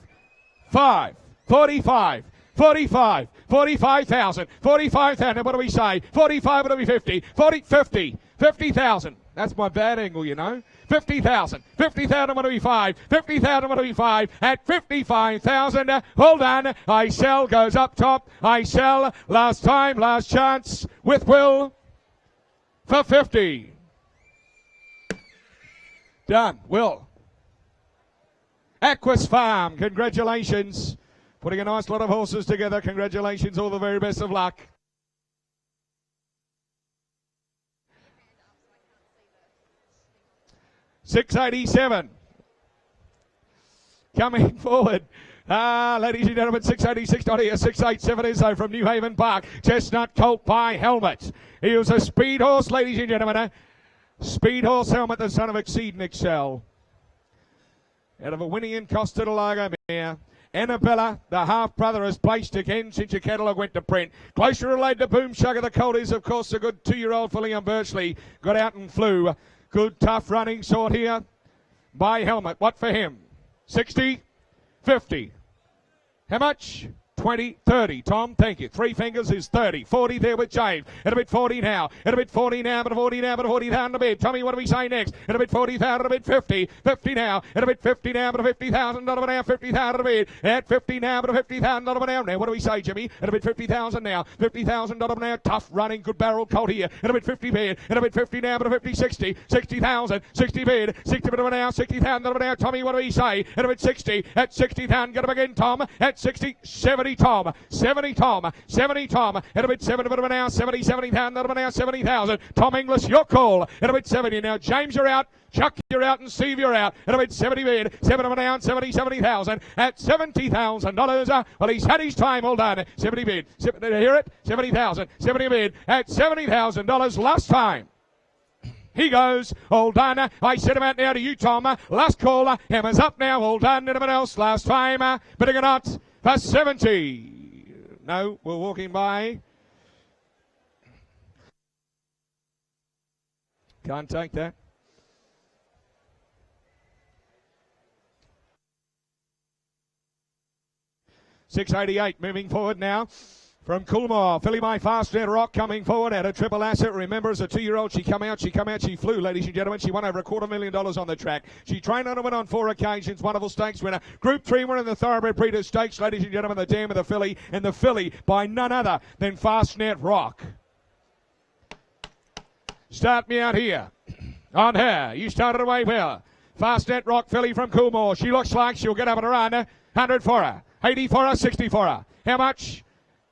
D: 5. 45. 45. 45,000. 45,000. What do we say? 45, it'll be 50. 40, 50. 50,000. That's my bad angle, you know. 50,000. 50,000 want to be 5. 50,000 want to be 5. At 55,000, hold on. I sell goes up top. I sell last time, last chance with Will for 50. Done. Will. Aquas Farm, congratulations. Putting a nice lot of horses together. Congratulations. All the very best of luck. $687. Coming forward. Ladies and gentlemen, 686 not here. 687 is though from New Haven Park. Chestnut Colt by Helmet. He was a speed horse, ladies and gentlemen. Speed horse Helmet, the son of Exceed and Excel. Out of a winning and Costa del Lago mare. Annabella, the half-brother, has placed again since your catalogue went to print. Closer related to Boom Sugar. The colt is, of course, a good 2-year-old for Liam Birchley. Got out and flew. Good, tough running sort here by Helmet. What for him? 60, 50. How much? 20, 30. Tom, thank you. 3 fingers is 30. 40 there with James. It'll bid 40 now. It'll bid 40 now, but 40 now, but 40,000 a bid. Tommy, what do we say next? It'll bid 40,000 a bid 50. 50 now. It'll bid 50 now, but $50,000 now. 50,000 a bid. At 50 now, but $50,000 now. Now, what do we say, Jimmy? It'll bid 50,000 now. $50,000 now. Tough running, good barrel colt here. It'll bid 50 bid. It'll bid 50 now, but 50, 60. 60,000. 60 bid. 60 bid now. 60,000 now. Tommy, what do we say? It'll bid 60. At 60,000, get him again, Tom. At 60, 70, Tom. 70 Tom, 70 Tom, it'll be 7 of an hour, 70,000, that'll be now 70,000. Tom Inglis, your call. It'll be 70 now. James, you're out. Chuck, you're out, and Steve, you're out. It'll be 70 bid, 7 of an hour, 70,000 at $70,000. Well, he's had his time all done. 70 bid. Did you hear it? 70,000, 70 bid at $70,000 last time. He goes, all done. I set him out now to you, Tom. Last call. Hammer's up now, all done. Anyone else? Last time. Bidding or not for 70. No, we're walking by. Can't take that. $688 moving forward now. From Coolmore, Philly My Fastnet Rock coming forward at a triple asset. Remember, as a 2-year-old, she flew, ladies and gentlemen. She won over $250,000 on the track. She trained on and went on 4 occasions. Wonderful stakes winner. Group 3 winner in the Thoroughbred Breeders' Stakes, ladies and gentlemen. The Dam of the Filly, and the Filly by none other than Fastnet Rock. Start me out here. On her. You started away well. Fastnet Rock, Filly from Coolmore. She looks like she'll get up and run. 100 for her. 80 for her. 60 for her. How much?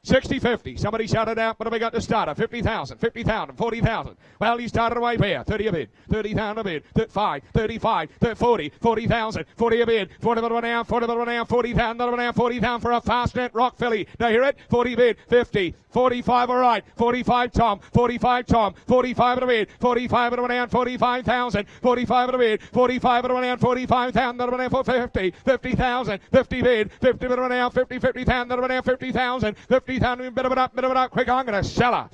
D: 60-50. Somebody shouted out, what have we got to start? 50,000, 50,000, 40,000. Well, he started away here. 30 a bid, 30,000 a bid, 35, 35, 40, 40,000, 40 a bid, 40 a bid now, 40 a bid now, 40,000 now, 40,000 for a Fastnet Rock Filly. Now hear it? 40 bid, 50, 45 all right, 45 Tom, 45 Tom, 45 at a bid, 45 at a down, 45,000, 45 at a bid, 45 at a down, 45,000 at a down for 50, 50,000, 50 bid, 50 at a down, 50, 50,000 at a down, 50,000, 50,000, bit of it up, quick, I'm going to sell her.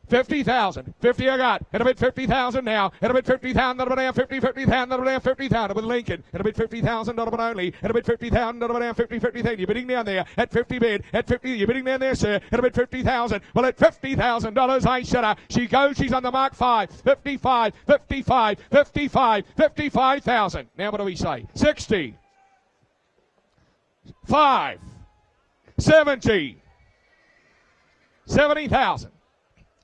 D: 50,000. 50 I got. Hit a bit 50,000 now. Hit a bit 50,000. That'll be down 50, 50,000. That'll be down 50,000 with Lincoln. Hit a bit 50,000. That'll be only. Hit a bit 50,000. That'll be down 50, 50,000. You're bidding down there at 50 bid. At 50, you're bidding down there, sir. Hit a bit 50,000. Well, at $50,000, I shut her. She goes. She's on the mark 5. 55, 55, 55, 55,000. Now what do we say? 60. 5. 70. 70,000.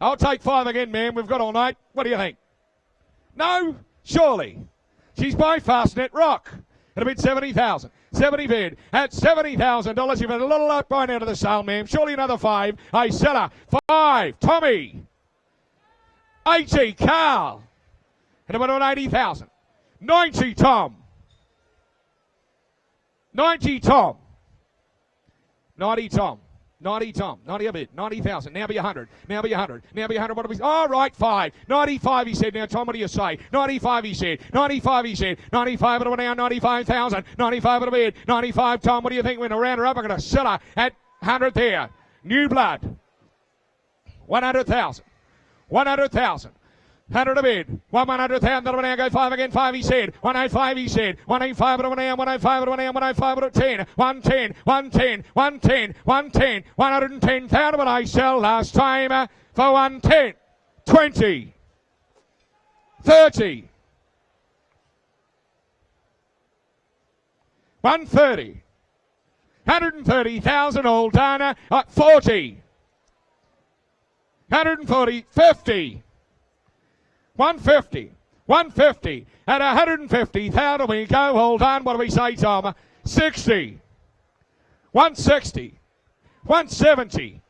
D: I'll take 5 again, man. We've got all night. What do you think? No? Surely. She's by Fastnet Rock. It'll bid 70,000. 70 bid. At $70,000, you've had a little luck by now to the sale, ma'am. Surely another 5. I sell her. 5. Tommy. 80. Carl. And about 80,000. 90. Tom. 90. Tom. 90. Tom. 90 Tom, 90 a bid, 90,000, now be 100, now be 100, now be 100, what do we say? All right, 5, 95 he said, now Tom, what do you say? 95 he said, 95 he said, 95 it'll now, 95,000, 95 it'll bid, 95 Tom, what do you think? We're going to round her up, I'm going to sell her at 100 there. New blood, 100,000, 100,000. 100 a bid. 100,000. That'll now go 5 again. 5 he said. 105 he said. 185 it'll now. 105 it'll now. 105 it'll 10. 110. 110. 110. 110. 110,000. But I sell last time for 110. 20. 30. 130. 130,000 all done. 40. 140. 50. 150, 150, at 150,000 we go, hold on, what do we say, Tom? 60, 160, 170,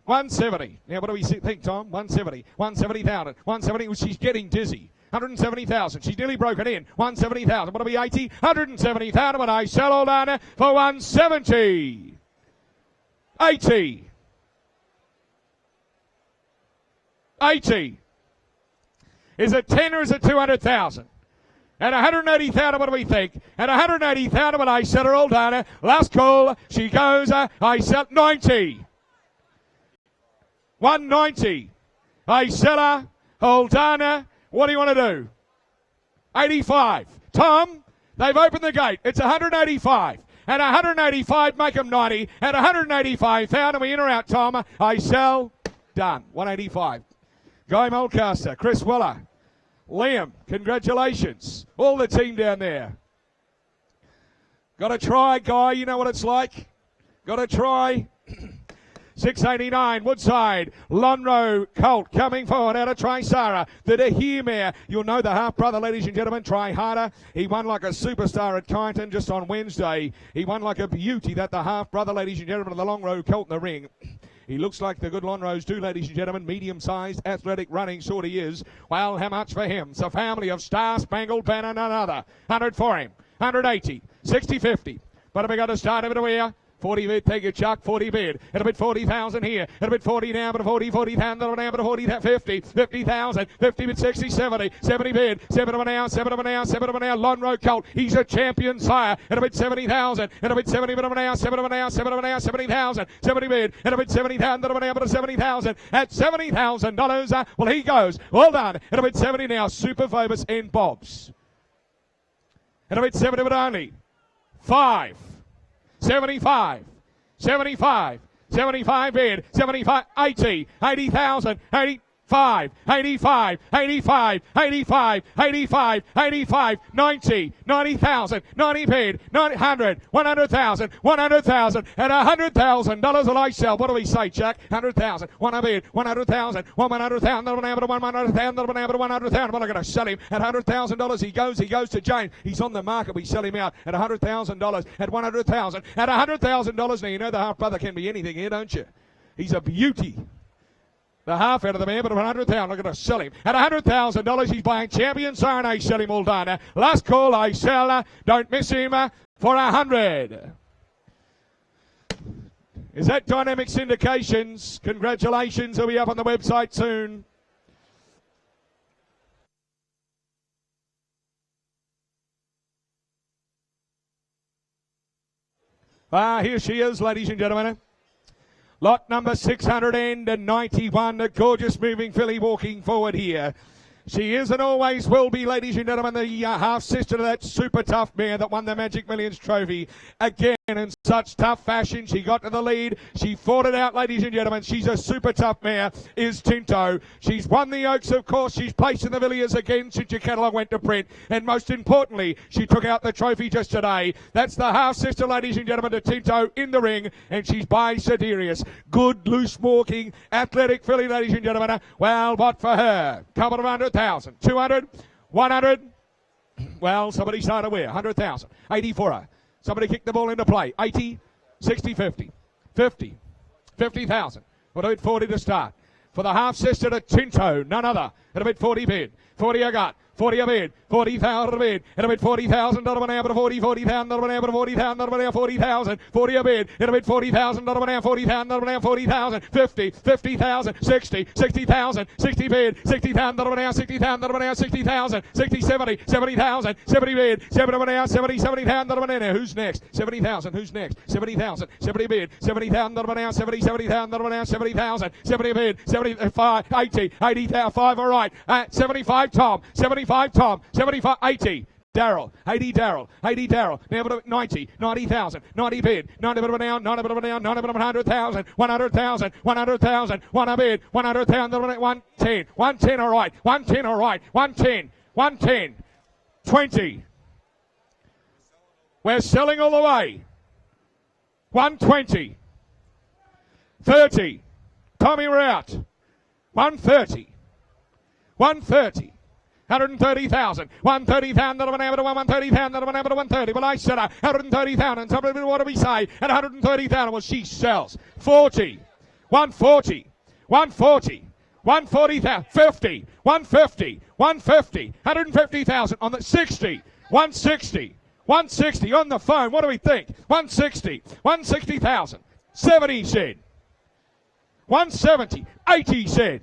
D: 170. Now, what do we think, Tom? 170, 170,000, 170, she's getting dizzy. 170,000, she's nearly broken in. 170,000, what do we 80? 170,000, but I sell all down for 170. 80. 80. Is it 10 or is it 200,000? At 180,000, what do we think? At 180,000, when I sell her all down, last call, she goes, I sell 90. 190. I sell her, hold on, what do you want to do? 85. Tom, they've opened the gate. It's 185. At 185, make them 90. At 185,000, we in or out, Tom? I sell, done. 185. Guy Mulcaster, Chris Weller, Liam, congratulations. All the team down there. Got to try, Guy, you know what it's like. Got to try. 689, Woodside, Lonro Colt coming forward out of Trisara. The Dahir mare. You'll know the half-brother, ladies and gentlemen. Try harder. He won like a superstar at Kyneton just on Wednesday. He won like a beauty, that the half-brother, ladies and gentlemen, of the Lonro Colt in the ring. He looks like the good Lonros do, ladies and gentlemen. Medium-sized, athletic running sort he is. Well, how much for him? It's a family of Star-Spangled Banner and another. 100 for him. 180. 60-50. But have we got to start over to here? 40 bid, take your Chuck, 40 bid. It'll bid 40,000 here. It'll bid 40 now, but 40,000, now, but 40, 50, 50,000, 50 bid, 60, 70, 70 bid, 7 of an hour, 7 of an hour, 7 of an hour, Lonro Colt, he's a champion sire. It'll bid 70,000, it'll bid 70 bid of an hour, 7 of an hour, 7 of an hour, 70,000, 70 bid, it'll bid 70,000, it'll bid an hour, but 70,000, at $70,000, well, he goes, well done, it'll bid 70 now, Super Phobos in Bobs. It'll bid 70 but only, 5. 75, 75, 75 bid, 75, 80, 80,000, 85, 85, 85, 85, 85, 85, 90, 90,000, 90 bid, 100, 100,000, 100,000, and $100,000 will I sell. What do we say, Jack? 100,000, 100 bid, 100,000, 100,000, that'll be able to 100,000, that'll be able to 100,000. Well, I'm going to sell him at $100,000. He goes to James. He's on the market. We sell him out at $100,000, at 100,000, at $100,000. Now, you know the half brother can be anything here, don't you? He's a beauty. The half out of the man, but at 100,000, I'm going to sell him. At $100,000, he's buying champion sire, and I sell him all done. Last call, I sell. Don't miss him for 100. Is that Dynamic Syndications? Congratulations. He'll be up on the website soon. Here she is, ladies and gentlemen. Lot number 691, a gorgeous moving filly walking forward here. She is and always will be, ladies and gentlemen, the half-sister to that super tough mare that won the Magic Millions trophy. Again, in such tough fashion, she got to the lead. She fought it out, ladies and gentlemen. She's a super tough mare, is Tinto. She's won the Oaks, of course. She's placed in the Villiers again since your catalogue went to print. And most importantly, she took out the trophy just today. That's the half-sister, ladies and gentlemen, to Tinto in the ring. And she's by Siderius. Good, loose-walking, athletic filly, ladies and gentlemen. Well, what for her? Couple of 100,000. 200, 100. Well, somebody started where? 100,000. 80 for her. Somebody kicked the ball into play. 80, 60, 50. 50. 50,000. We'll do it 40 to start. For the half-sister to Tinto, none other. At a bit 40 bid. 40 I got. 40 a bid. 40,000 a bid. At a bid 40,000. Not an hour 40, 40,000. Not an hour 40,000. Not an hour 40,000. 40 a bid. At a bid 40,000. Not an hour 40,000. Not an hour 40,000. 50, 50,000. 60, 60,000. 60 bid. 60,000. Not an hour 60,000. Not an hour 60,000. 60, 70, 70,000. 70 bid. 70 an hour 70, 70,000. Not an hour. Who's next? 70,000. Who's next? 70,000. 70 bid. 70,000. Not an hour 70, 70,000. Not an hour 70,000. 70 bid. 75, 80, 80,000. 5 all right. 75 Tom. 75 Tom. 75, 80. Daryl, 80 Daryl, 80 Daryl, now 90, 90,000, 90 bid, 90 bid of an hour, 90 bid of an hour, 90 bid of 100,000, 100,000, 100,000, 1 a bid, 100,000, 110, 110 all right, 110 all right, 110, 110, 20. We're selling all the way. 120, 30. Tommy, we're out. 130, 130. 130,000. 130,000. Not an hour to 130,000. Not an hour to 130. Well, I said 130,000. Somebody, what do we say? At 130,000. Well, she sells. 40. 140. 140. 140,000. 50. 150. 150. 150,000 on the 60. 160. 160 on the phone. What do we think? 160. 160,000. 70 said. 170. 80 said.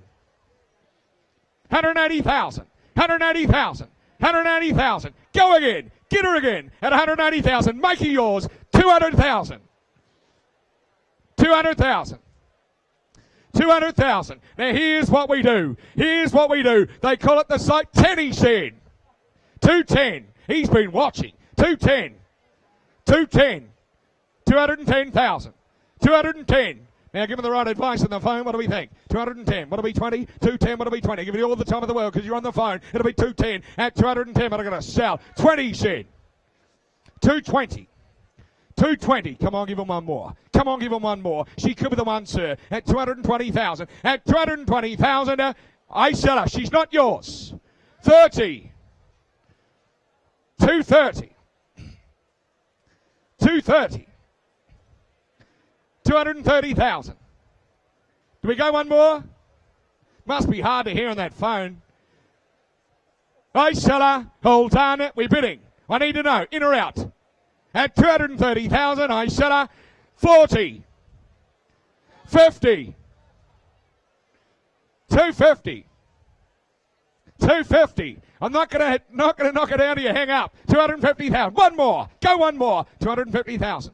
D: 180,000. 180,000. 180,000. Go again. Get her again at 180,000. Make it yours. 200,000. 200,000. 200,000. Now here's what we do. Here's what we do. They call it the site 10, he said. 210. He's been watching. 210. 210. 210,000. 210. Now, give me the right advice on the phone. What do we think? 210. What'll be 20? 210. What'll be 20? Give you all the time of the world because you're on the phone. It'll be 210 at 210. But I'm going to sell. 20, said. 220. 220. Come on, give him one more. Come on, give him one more. She could be the one, sir. At 220,000. At 220,000. I sell her. She's not yours. 30. 230. 230. 230,000. Do we go one more? Must be hard to hear on that phone. I seller, hold on, we're bidding. I need to know, in or out? At 230,000, I seller, 40. 50. 250. 250. I'm not gonna knock it down to you. Hang up. 250,000. One more. Go one more. 250,000.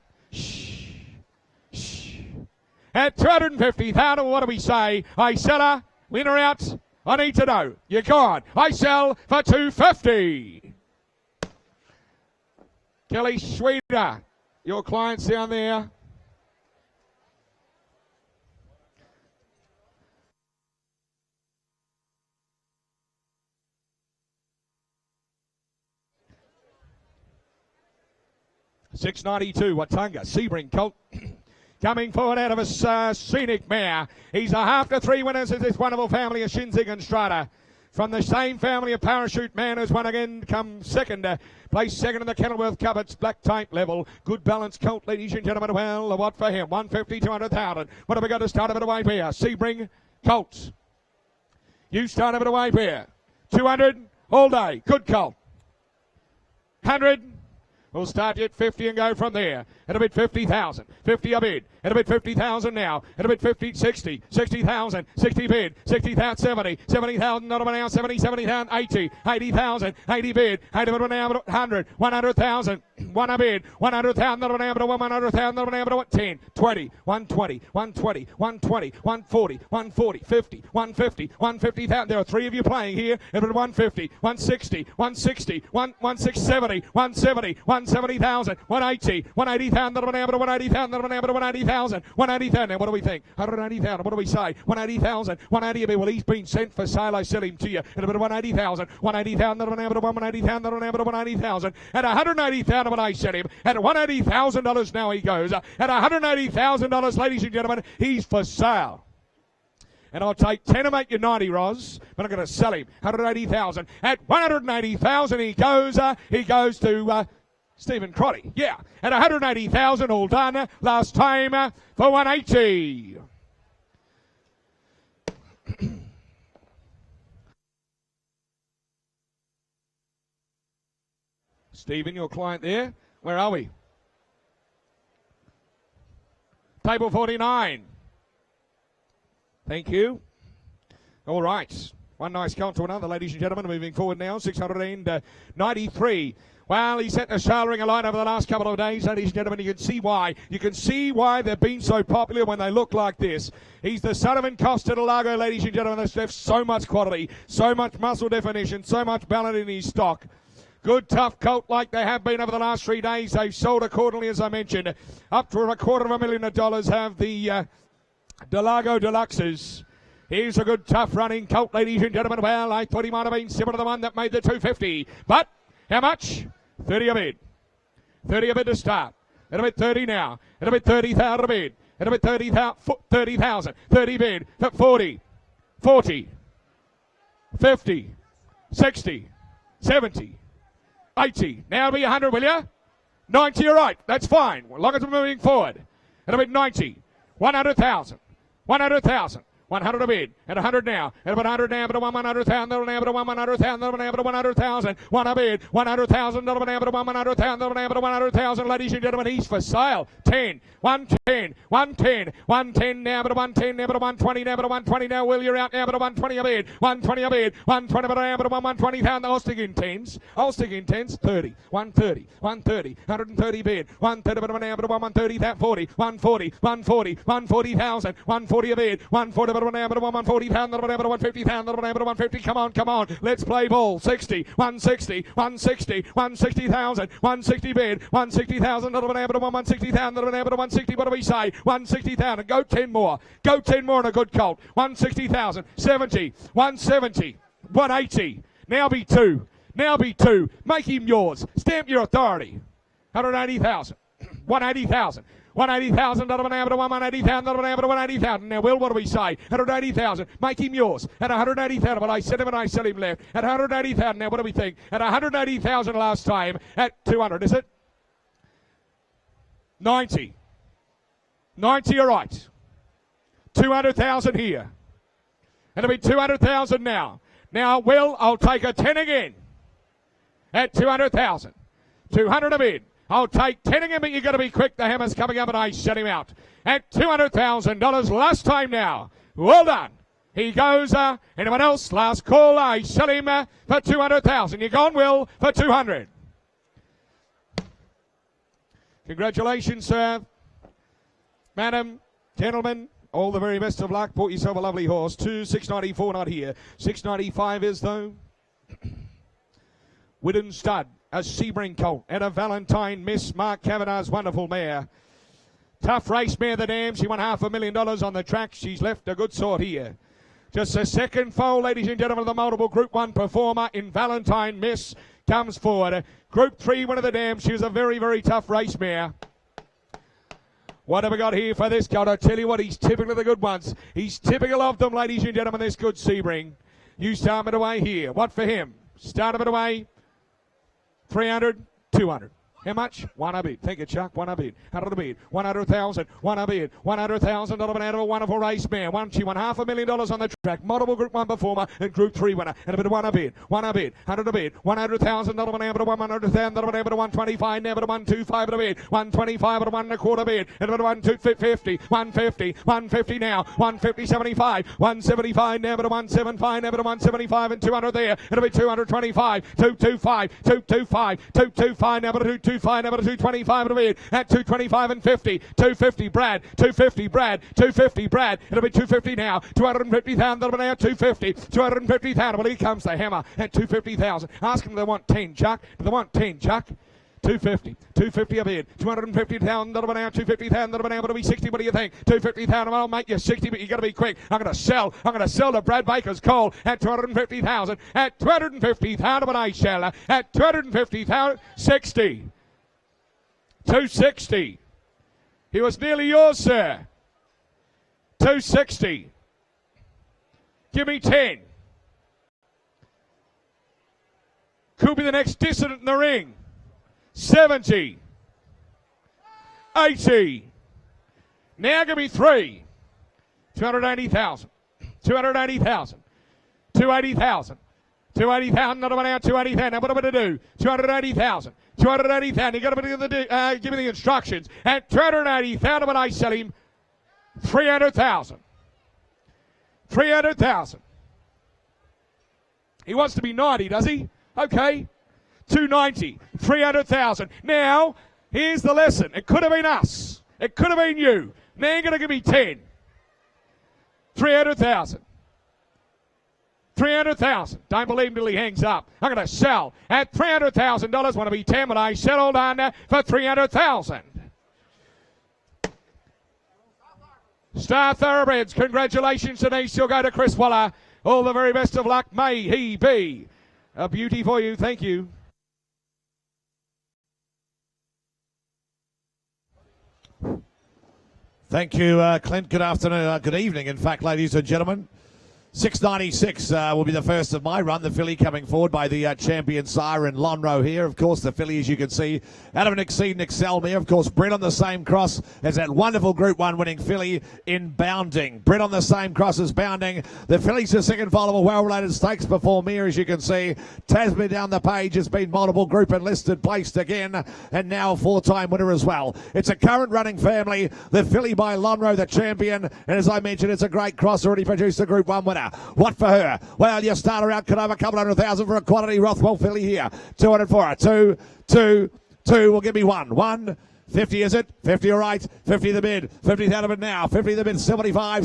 D: At 250,000, what do we say? I sell her, win her out. I need to know. You're gone. I sell for 250. Kelly Schweder, your clients down there. $6.92, Watunga, Sebring, Colt. Coming forward out of a scenic mare. He's a half to 3 winners of this wonderful family of Shinzig and Strata. From the same family of Parachute Man who's won again, come second. Placed second in the Kenilworth Cup. It's black type level. Good balance colt, ladies and gentlemen. Well, what for him? 150, 200,000. What have we got to start a bit away here? Sebring, Colts. You start a bit away here. 200 all day. Good colt. 100. We'll start you at 50 and go from there. At a bid 50,000. 50 a bid. At a bid 50,000 now. At a bid 50, 60. 60,000. 60 bid. 60,000, 70. 70,000 not about now. 70, 70,000, 80. 80,000. 80 bid. 80 bid now. 100. 100,000. 1 a bid. 100,000 not about now. 100,000 not about now. 10. 20. 120. 120. 120. 140. 140. 50. 150. 150,000. There are 3 of you playing here. At 150. 160. 160. 160. 170. 170,000, 180, 180,000, 180,000, 180,000, 180,000. Now, what do we think? 180,000. What do we say? 180,000, 180. Well, he's been sent for sale. I sell him to you at about 180,000, 180,000, 180,000, 180,000, at 180,000. What I sell him at $180,000. Now he goes at $180,000, ladies and gentlemen. He's for sale. And I'll take 10 to make you 90, Roz. But I'm going to sell him 180,000. At 180,000 he goes to Stephen Crotty. Yeah, at 180,000 all done. Last time for 180. Stephen, your client there. Where are we? Table 49. Thank you. All right. One nice count to another, ladies and gentlemen. Moving forward now, 693. Well, he's set the shouldering alight over the last couple of days, ladies and gentlemen. You can see why. You can see why they've been so popular when they look like this. He's the son of Costa de Lago, ladies and gentlemen. That's left so much quality, so much muscle definition, so much balance in his stock. Good, tough colt like they have been over the last 3 days. They've sold accordingly, as I mentioned. Up to $250,000 have the Delago Deluxes. Here's a good, tough running colt, ladies and gentlemen. Well, I thought he might have been similar to the one that made the 250. But how much? 30 a bid. 30 a bid to start. At a bid 30 now. At a bid 30,000 a bid. At a bid 30,000. 30 bid. 40. 40. 50. 60. 70. 80. Now it'll be 100, will you? 90, you're right. That's fine. As long as we're moving forward. At a bid 90. 100,000. 100,000. 100 a bid. At 100 now. At about 100 now. But 100,000. But 100,000. But 100,000. 1 a bid. 100,000. But 100,000. But 100,000. Ladies and gentlemen, he's for sale. 10. 110. 110. 110 now. But 110 now. But 120 now. But 120 now. Will you're out now. But 120 a bid. 120 a bid. 120 but now. But 120,000. I'll stick in 10s. I'll stick in 10s. 30. 130. 130. 130 bid. 130 but now. But 130. That 40. 140. 140. 140,000. 140 a bid. 140 but 140,000, 150,000, 150. Come on. Let's play ball. 60, 160, 160, 160,000, 160 bid, 160,000, 160,000, 160. What do we say? 160,000. Go 10 more. Go 10 more in a good colt. 160,000, 70, 170, 180. Now be 2. Now be 2. Make him yours. Stamp your authority. 180,000, 180,000. 180,000, 180,000, 180,000. Now, Will, what do we say? 180,000. Make him yours. At 180,000, but I said him and I sell him left. At 180,000. Now, what do we think? At 180,000 last time. At 200, is it? 90. 90, you're right. 200,000 here. And it'll be 200,000 now. Now, Will, I'll take a 10 again. At 200,000. 200 a bid. I'll take 10 again, but you've got to be quick. The hammer's coming up and I shut him out. At $200,000 last time now. Well done. He goes, anyone else? Last call. I shut him for 200,000. You're gone, Will, for 200. Congratulations, sir. Madam, gentlemen, all the very best of luck. Bought yourself a lovely horse. 694 not here. 695 is, though. Widden Stud. A Sebring colt and a Valentine Miss Mark Cavanagh's wonderful mare. Tough race mare, the dam. She won $500,000 on the track. She's left a good sort here. Just a second foal, ladies and gentlemen, of the multiple Group 1 performer in Valentine Miss comes forward. Group 3 winner of the dam. She was a very, very tough race mare. What have we got here for this colt? I tell you what, he's typical of the good ones. He's typical of them, ladies and gentlemen, this good Sebring. You start it away here. What for him? Start it away. 300, 200. How much? One a bid. Thank you, Chuck. One a bid. 100 a bid. 100,000. One a bid. 100,000. Out of a wonderful race mare. She won $500,000 on the track. Multiple Group 1 performer and Group 3 winner. And a bit of one a bid. One a bid. 100 a bid. 100,000. Out of an able to 100,000. Out of an able to 125. Never to 125 at a bid. 125 at a 1 1/4 bid. And a bit of 150. 150. 150 now. 150 75. 175 never to 175. Never to 175 and 200 there. It'll be 225. 225. 225. 225. Never to 225. Never to 225 at a bid. At 225 and 50. 250 Brad. 250 Brad. 250 Brad. It'll be 250 now. 250,000. That'll be now 250. 250,000. Well, here comes the hammer at 250,000. Ask them if they want 10, Chuck. Do they want 10, Chuck? 250. 250 a bid. 250,000. That'll be now 250,000. That'll be now to be 60. What do you think? 250,000. I'll make you 60, but you got to be quick. I'm going to sell to Brad Baker's call at 250,000. At 250,000, but I shall. At 250,000, 60. 260. He was nearly yours, sir. 260. Give me 10. Could be the next dissident in the ring. 70. 80. Now give me 3. 280,000. 280,000. 280,000. 280,000. Not about now. 280,000. Now what am I going to do? 280,000. 280,000. You got to give me the instructions. At 280,000, but I sell him 300,000. 300,000. He wants to be 90, does he? Okay. 290. 300,000. Now, here's the lesson. It could have been us. It could have been you. Now you're going to give me 10. 300,000. 300,000. Don't believe him till he hangs up. I'm going to sell at $300,000. Want to be 10, but I settled on for 300,000. Star Thoroughbreds, congratulations, Denise. You'll go to Chris Waller. All the very best of luck. May he be a beauty for you. Thank you.
E: Thank you, Clint. Good afternoon. Good evening, in fact, ladies and gentlemen. 696 will be the first of my run. The filly coming forward by the champion siren Lonro here. Of course, the filly, as you can see, out of an Exceed and Excel mare. Of course, bred on the same cross as that wonderful Group 1 winning filly in Bounding. Bred on the same cross as Bounding. The filly's the second foal of a well-related stakes before me, as you can see. Tasman down the page has been multiple group enlisted, placed again, and now a four-time winner as well. It's a current running family. The filly by Lonro, the champion, and as I mentioned, it's a great cross, already produced a Group 1 winner. What for her? Well, you start her out, could have a couple 100,000 for a quality Rothwell filly here. 200 for her. 2 will give me 1. 50 is it? 50 all right. 50 the bid. 50 out of it now. 50 the bid. 75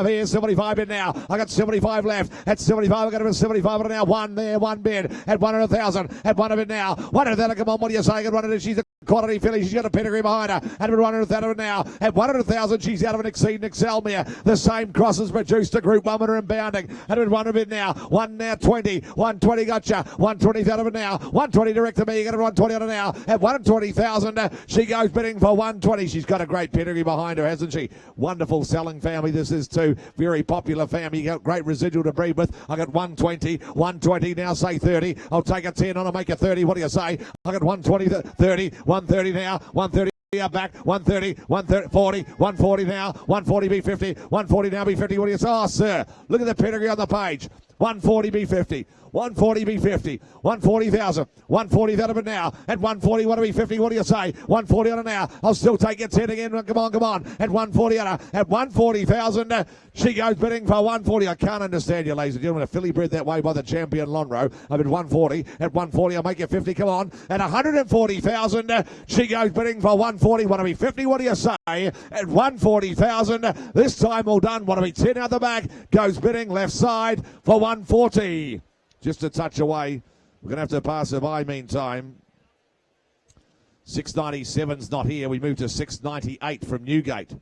E: here. 75 in now. I got 75 left. At 75, I got him at 75 now. 1 there, 1 bid. At 100,000. At 1 of it now. 100,000. Come on, what are you saying? At 100, she's a quality filly. She's got a pedigree behind her. At 100,000 now. At 100,000, she's out of an Exceed and Excel mare. The same crosses produced a Group 1 winner in Bounding. At 1 of it now. 1 now, 20. 120 gotcha. 120 out of it now. 120 direct to me. You got it 120 on it now. At 120,000, she goes bidding for 120. She's got a great pedigree behind her, hasn't she? Wonderful selling family this is too. Very popular family. You got great residual to breed with. I got 120. 120 now, say 30. I'll take a 10 on and make a 30. What do you say? I got 120, 30, 130 now, 130. Back 130, 130, 40, 140 now, 140 B50, 140 now B50. What do you say? Oh, sir, look at the pedigree on the page. 140 B50, 140 B50, 140,000, 140 out of it now. At 140, what do we 50? What do you say? 140 on it now. I'll still take it 10 again. Come on. At 140 on her. At 140,000, she goes bidding for 140. I can't understand you, ladies and gentlemen. A filly bred that way by the champion Lonro. I'm at 140. At 140, I'll make you 50. Come on. At 140,000, she goes bidding for 140. Want to be 50? What do you say? At 140,000, this time all done. Want to be 10 out the back. Goes bidding left side for 140. Just a touch away. We're going to have to pass her by meantime. 697's not here. We move to 698 from Newgate.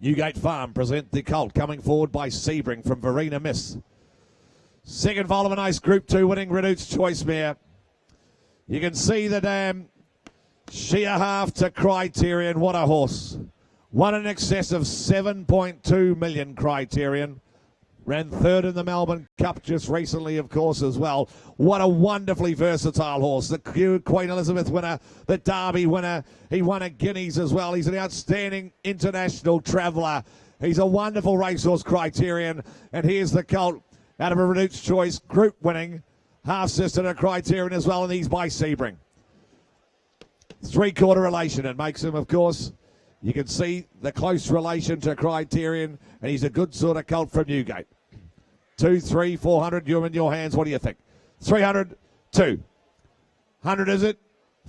E: Newgate Farm present the colt coming forward by Sebring from Verena Miss. Second foal of a nice Group 2 winning Redute's Choice mare. You can see the sheer half to Criterion. What a horse. Won in excess of 7.2 million Criterion. Ran third in the Melbourne Cup just recently, of course, as well. What a wonderfully versatile horse. The Queen Elizabeth winner, the Derby winner. He won at Guineas as well. He's an outstanding international traveller. He's a wonderful racehorse Criterion. And here's the colt out of a Reduced Choice, group winning. Half-sister to Criterion as well, and he's by Sebring. Three-quarter relation. It makes him, of course, you can see the close relation to Criterion, and he's a good sort of colt from Newgate. 2, 3, 400, you're in your hands. What do you think? 300, 2. 100 is it?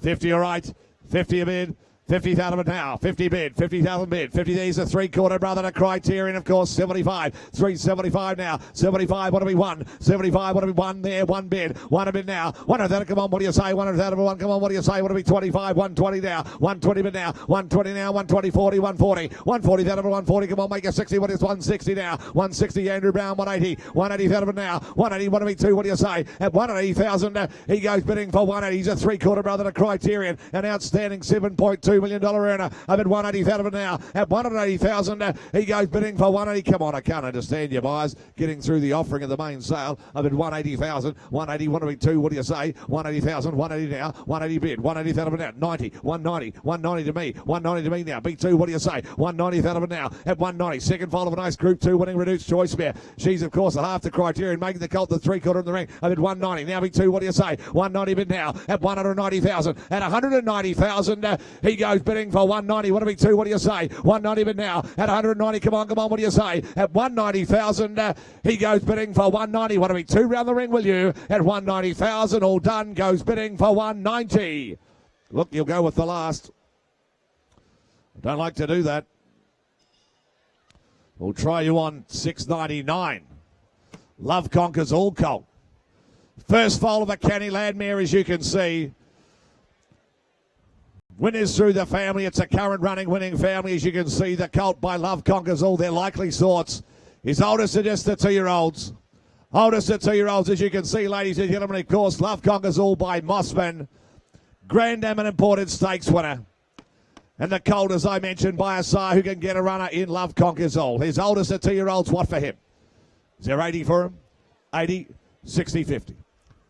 E: 50, all right. 50 a bid. 50,000 now. 50 bid. 50,000 bid. 50, there's a three-quarter brother to Criterion, of course. 75. 375 now. 75, what do we won? 75, what do we won there? One bid. One a bid now. 100,000, come on, what do you say? 100,000, one, come on, what do you say? What do we 25? 120 now. 120 bid now. 120 now. 120, 40, 140. 140, that over 140, come on, make a 60. What is 160 now? 160, Andrew Brown, 180. 180, that over now. 180, what do we 2? What do you say? At 180,000, he goes bidding for 180. He's a three-quarter brother to Criterion. An outstanding $7.2 million earner. I'm at 180,000 now. At 180,000, he goes bidding for 180. Come on, I can't understand you buyers getting through the offering of the main sale. I'm at 180,000. 180, 182. What do you say? 180,000. 180 now. 180 bid. 180,000 now. 90. 190. 190 to me. 190 to me now. B2. What do you say? 190,000 now. At 190. Second foal of a nice Group 2 winning Reduced Choice mare. She's of course a half the Criterion, making the colt the three-quarter in the ring. I'm at 190. Now B2. What do you say? 190 bid now. At 190,000. At 190,000, he goes bidding for 190. What do we 2? What do you say? 190 bid now. At 190. Come on, come on. What do you say? At 190,000, he goes bidding for 190. What do we 2 round the ring, will you? At 190,000, all done. Goes bidding for 190. Look, you'll go with the last. Don't like to do that. We'll try you on 699. Love Conquers All colt. First foal of a Canny Landmere, as you can see. Winners through the family. It's a current running winning family, as you can see. The colt by Love Conquers All, their likely sorts. His oldest are just the 2-year-olds. Oldest are 2-year-olds, as you can see, ladies and gentlemen. Of course, Love Conquers All by Mossman. Grand Am and Imported Stakes winner. And the colt, as I mentioned, by a sire who can get a runner in Love Conquers All. His oldest are 2-year-olds. What for him? Is there 80 for him? 80, 60, 50.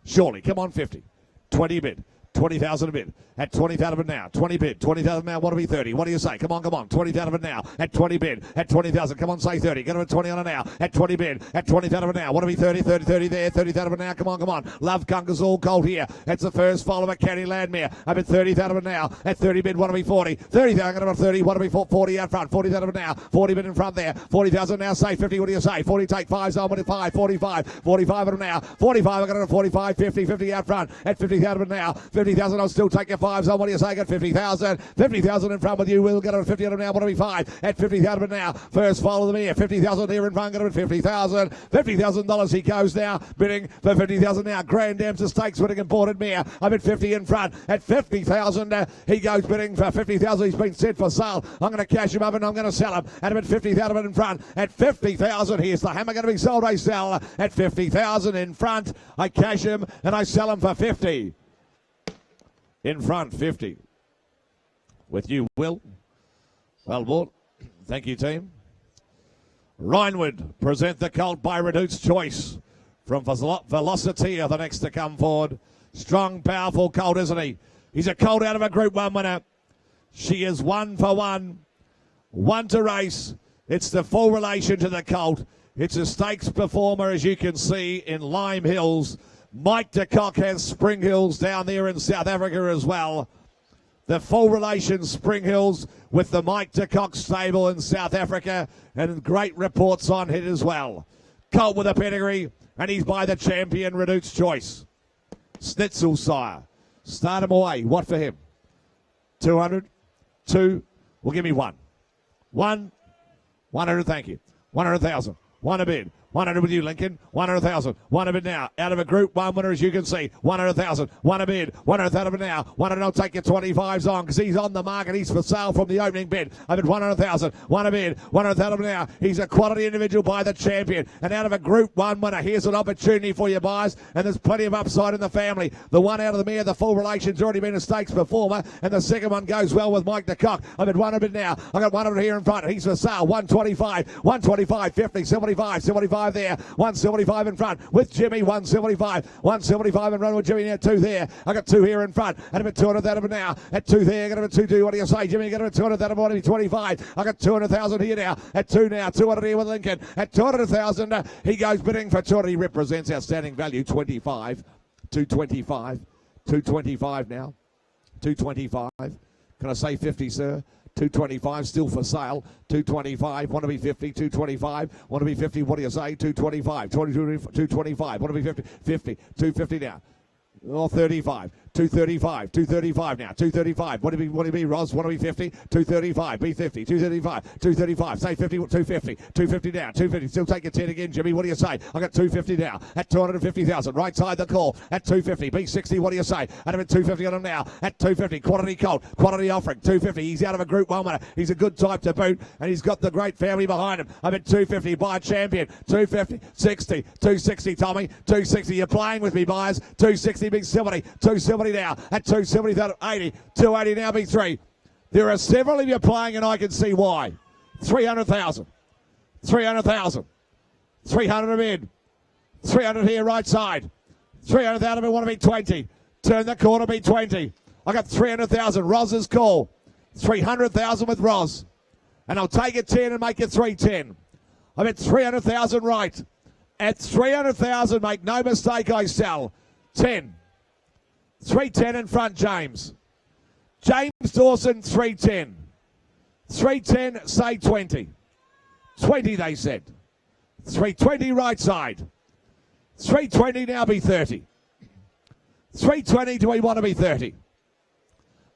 E: Surely, come on, 50. 20 bid. 20,000 a bid. At 20,000 now. 20 bid. 20,000 now. What do we 30? What do you say? Come on, come on. 20,000 now. At 20 bid. At 20,000. Come on, say 30. Get him at 20 on it now. At 20 bid. At 20,000 now. What do we 30? 30, 30 there. 30,000 now. Come on, come on. Love Conquers All colt here. It's the first foal of a Canny Landmere. I'm at 30,000 now. At 30 bid. What do we 40? 30,000. Get him at 30. What do we 40 out front? 40,000 now. 40 bid in front there. 40,000 now. Say 50. What do you say? 40 take 5. So I'm at 5. 45. 45 of them now. 45. I got it at 45. 50. 50 out front. At 50,000 now. 50,000. I'll still take your 5s on. What do you say? Got 50,000. 50,000 in front with you. We'll get it at 50 of them now. What do we 5? At 50,000 now. First foal of the mare. 50,000 here in front. Got it at 50,000. $50,000 he goes now. Bidding for 50,000 now. Grand Am's Stakes winning Imported mare. I'm at 50 in front. At 50,000 he goes bidding for 50,000. He's been set for sale. I'm going to cash him up and I'm going to sell him. And I'm at 50,000 in front. At 50,000 here's the hammer going to be sold. I sell at 50,000 in front. I cash him and I sell him for 50. In front, 50. With you, Will. Well bought. Thank you, team. Rhinewood present the colt by Reduced Choice. From Velocity, the next to come forward. Strong, powerful colt, isn't he? He's a colt out of a Group 1 winner. She is 1 for 1. 1 to race. It's the full relation to the colt. It's a stakes performer, as you can see, in Lime Hills. Mike de Kock has Spring Hills down there in South Africa as well. The full relation Spring Hills with the Mike de Kock stable in South Africa, and great reports on it as well. Colt with a pedigree, and he's by the champion Reduced Choice. Snitzel sire. Start him away. What for him? 200. 2. Well, give me 1. 1. 100. Thank you. 100,000. 1 a bid. 100 with you, Lincoln. 100,000. 1 a bid now. Out of a Group 1 winner, as you can see. 100,000. 1 a bid. 100,000 now. 100. I'll take your 25s on because he's on the market. He's for sale from the opening bid. I'm at 100,000. 1 a bid. 100,000 now. He's a quality individual by the champion. And out of a Group 1 winner, here's an opportunity for you, buyers. And there's plenty of upside in the family. The one out of the mare, the full relation's already been a stakes performer. And the second one goes well with Mike de Kock. I'm at 100 now. I got 100 here in front. He's for sale. 125. 125. 50. 75. 75. 175 there. 175 in front with Jimmy. 175. 175 in front with Jimmy now. 2 there. I got 2 here in front. And about 200 that of now. At 2 there. Got about 2. What do you say, Jimmy? Got about 200 that of 125. I got 200,000 here now. At 2 now. 200 here with Lincoln. At 200,000. He goes bidding for 200. He represents outstanding value. 25. 225. 225 now. 225. Can I say 50, sir? 225 still for sale. 225. Want to be 50. 225. Want to be 50. What do you say? 225. 225. Want to be 50. 50. 250 now. Oh, 35. 235. 235 now. 235. What do you be, Roz? Want to be 50? 235. Be 50. 235. 235. Say 50. 250. 250 now. 250. Still take your 10 again, Jimmy. What do you say? I got 250 now. At 250,000. Right side the call. At 250. Be 60. What do you say? At about 250 on him now. At 250. Quantity cold. Quantity offering. 250. He's out of a Group 1 winner. He's a good type to boot. And he's got the great family behind him. I'm at 250. Buy a champion. 250. 60. 260, Tommy. 260. You're playing with me, buyers. 260. Big 70. 270 now. At 270, 80. 280 now, be 3. There are several of you playing, and I can see why. 300,000. 300,000. 300 of in. 300 here, right side. 300,000, I want to be 20. Turn the corner, be 20. I got 300,000. Roz's call. 300,000 with Roz. And I'll take it 10 and make it 310. I'm at 300,000 right. At 300,000, make no mistake, I sell. 10. 310 in front, James. James Dawson, 310. 310, say 20. 20, they said. 320 right side. 320 now be 30. 320, do we want to be 30?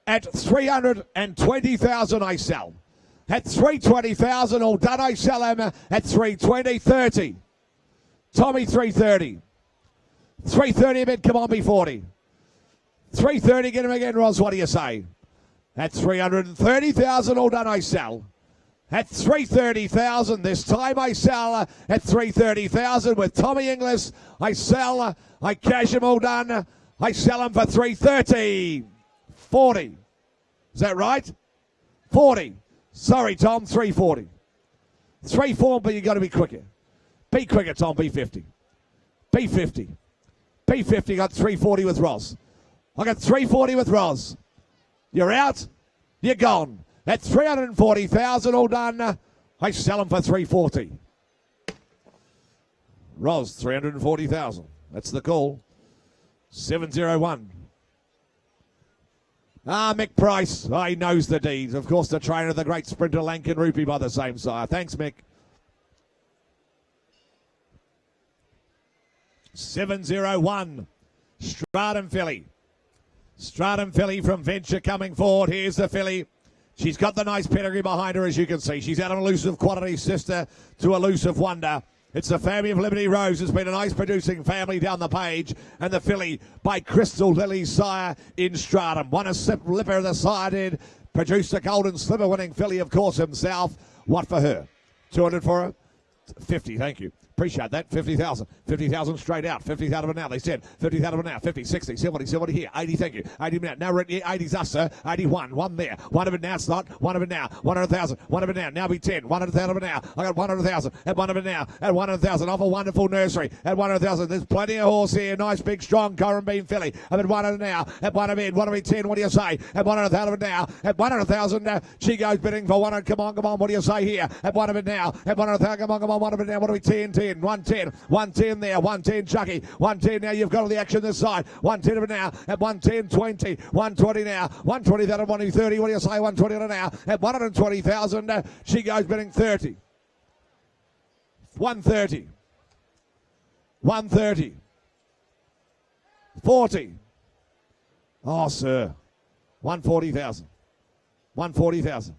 E: At 320,000, I sell. At 320,000, all done, I sell him at 320, 30. Tommy, 330. 330 a bit, come on, be 40. 330, get him again, Roz, what do you say? At 330,000, all done, I sell. At 330,000, this time I sell at 330,000 with Tommy Inglis. I sell, I cash him, all done. I sell him for 330. 40. Is that right? 40. Sorry, Tom, 340. 340, but you got to be quicker. Be quicker, Tom, be 50. Be 50. Be 50, got 340 with Roz. I got 340 with Roz. You're out. You're gone. At 340,000, all done. I sell them for 340. Roz, 340,000. That's the call. 701. Mick Price. He knows the deeds. Of course, the trainer of the great sprinter Lankan Rupee by the same sire. Thanks, Mick. 701. Stratum filly. Stratum filly from Venture coming forward. Here's the filly. She's got the nice pedigree behind her, as you can see. She's out of Elusive Quantity, sister to Elusive Wonder. It's the family of Liberty Rose. It's been a nice producing family down the page. And the filly by Crystal Lily's sire in Stratum. Won a slipper the sire did. Produced a golden slipper winning filly, of course, himself. What for her? 200 for her? 50, thank you. Appreciate that. 50,000. 50,000 straight out. 50,000 now. They said 50,000 now. 50, 60, 70 here. 80, thank you. 80 now. Now we're at 80's us, sir. 81. One there. One of it now, slot. One of it now. 100,000. One of it now. Now be 10. 100,000 now. I got 100,000. At one of it now. At 100,000. Off a wonderful nursery. At 100,000. There's plenty of horse here. Nice, big, strong Coram Bean filly. I'm at 100 now. At 100 1 of it 10. What do you say? At 100,000 now. At 100,000. She goes bidding for 100. Come on, come on. What do you say here? At 1 of it now. At 100,000. Come on, come on. 1 of it now. What do we 10, 10. 110. 110 there, 110 Chucky, 110 now, you've got all the action this side, 110 of it now, at 110, 20, 120 now, 120 that at 130, what do you say, 120 now, at 120,000, she goes bidding 30, 130, 130, 40, oh sir, 140,000, 140,000,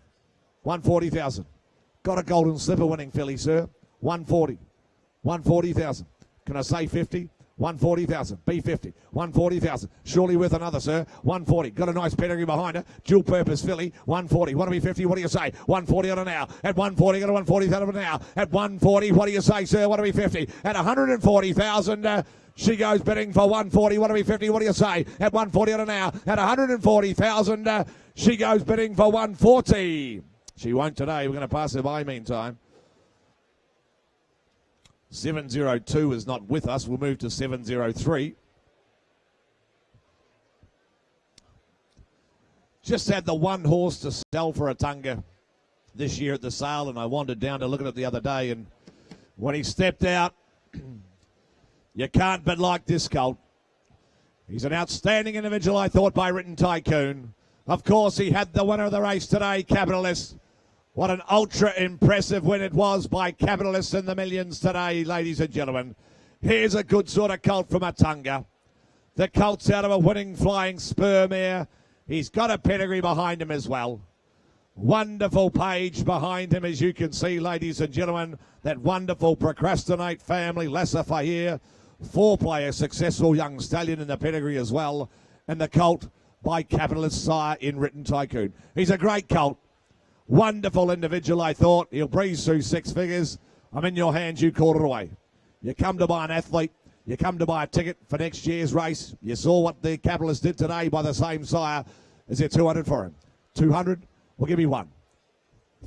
E: 140,000, got a golden slipper winning filly, sir, 140. 140,000. Can I say 50? 140,000. B50. 140,000. Surely worth another, sir. 140. Got a nice pedigree behind her. Dual purpose filly. 140. Want to be 50? What do you say? 140 on her now. At 140, got a 140,000 now. At 140, what do you say, sir? Want to be 50? At 140,000. She goes bidding for 140. Want to be 50? What do you say? At 140 on her now. At 140,000. She goes bidding for 140. She won't today. We're going to pass her by meantime. 702 is not with us. We'll move to 703. Just had the one horse to sell for a Tunga this year at the sale, and I wandered down to look at it the other day, and when he stepped out, you can't but like this colt. He's an outstanding individual, I thought, by Written Tycoon. Of course, he had the winner of the race today, Capitalist. What an ultra impressive win it was by Capitalist in the millions today, ladies and gentlemen. Here's a good sort of colt from a Tunga. The colt's out of a winning flying spur mare. He's got a pedigree behind him as well. Wonderful page behind him, as you can see, ladies and gentlemen. That wonderful Procrastinate family, Lesser Fahir. Four-player successful young stallion in the pedigree as well. And the colt by Capitalist sire in Written Tycoon. He's a great colt. Wonderful individual, I thought. He'll breeze through six figures. I'm in your hands, you called it away. You come to buy an athlete. You come to buy a ticket for next year's race. You saw what the Capitalist did today by the same sire. Is there 200 for him? 200? We'll give you one.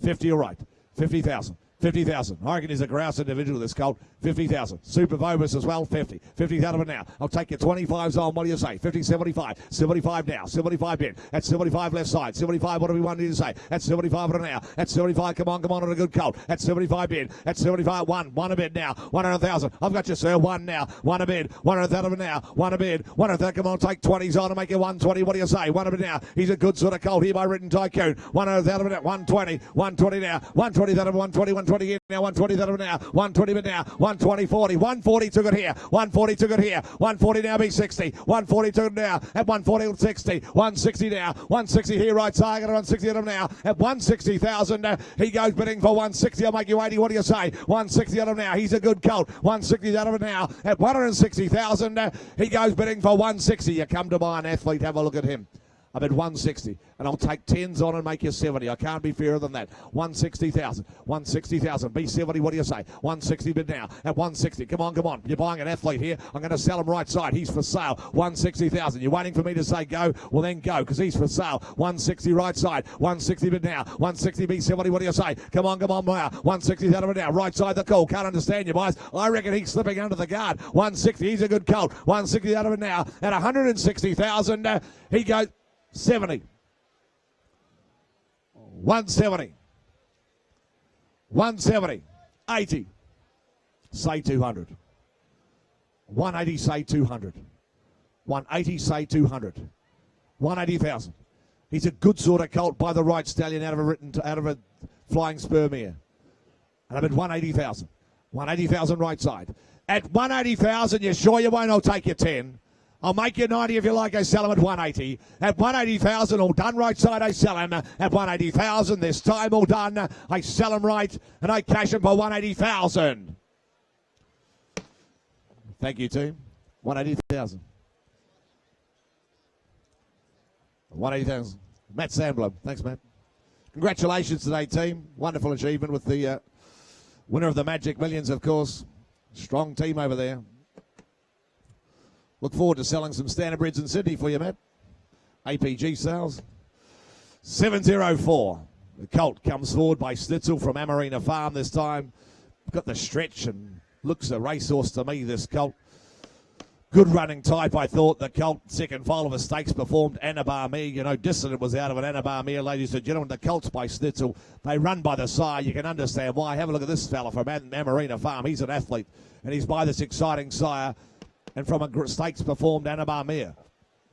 E: 50, all right. 50,000. 50,000. I reckon he's a grouse individual, this colt. 50,000. Super Vobus as well, 50. 50,000 now. I'll take your 25s on. What do you say? 50, 75. 75 now. 75 in. At 75 left side. 75, what do we want you to say? At 75 on now. At 75, come on, on a good colt. At 75 in. At 75, one a bid now. 100,000. I've got you, sir. One now. One a bid. 100,000 now. One a bid. 100,000. Come on, take 20s on and make it 120. What do you say? One a bid now. He's a good sort of colt here by Written Tycoon. 100,000 at 120. 120 now. 120,000, 120, 120 in now. 120,000 now. 120 bid now. 120, 40. 140 took it here. 140 took it here. 140 now be 60. 140 took it now. At 140 60. 160 now. 160 here right side. Got 160 at him now. At 160,000. He goes bidding for 160. I'll make you 80. What do you say? 160 at him now. He's a good colt. 160 out of it now. At 160,000. He goes bidding for 160. You come to buy an athlete. Have a look at him. I'm at 160, and I'll take 10s on and make you 70. I can't be fairer than that. 160,000. 160,000. B70, what do you say? 160 bid now. At 160. Come on. You're buying an athlete here. I'm going to sell him right side. He's for sale. 160,000. You're waiting for me to say go? Well, then go, because he's for sale. 160 right side. 160 bid now. 160 B70, what do you say? Come on now. 160 out of it now. Right side the call. Can't understand you, boys. I reckon he's slipping under the guard. 160. He's a good colt. 160 out of it now. At 160,000. He goes 70. 170. 170. 80. Say 200. 180, say 200. 180, say 200. 180,000. He's a good sort of colt by the right stallion out of a flying spur mare. And I'm at 180,000. 180,000 right side. At 180,000, you sure you won't? I'll take you 10. I'll make you 90 if you like. I sell him at 180. At 180,000, all done right side, I sell him. At 180,000, this time all done. I sell him right, and I cash him for 180,000. Thank you, team. 180,000. 180,000. Matt Sandblom. Thanks, Matt. Congratulations today, team. Wonderful achievement with the winner of the Magic Millions, of course. Strong team over there. Look forward to selling some standard breeds in Sydney for you, Matt. APG sales. 704. The colt comes forward by Snitzel from Amarina Farm this time. Got the stretch and looks a racehorse to me, this colt. Good running type, I thought. The colt, second foal of a stakes, performed Anabar Mere. You know, Dissident was out of an Anabar Mere, ladies and gentlemen. The colts by Snitzel, they run by the sire. You can understand why. Have a look at this fella from Amarina Farm. He's an athlete, and he's by this exciting sire. And from a stakes performed Anabar Mere.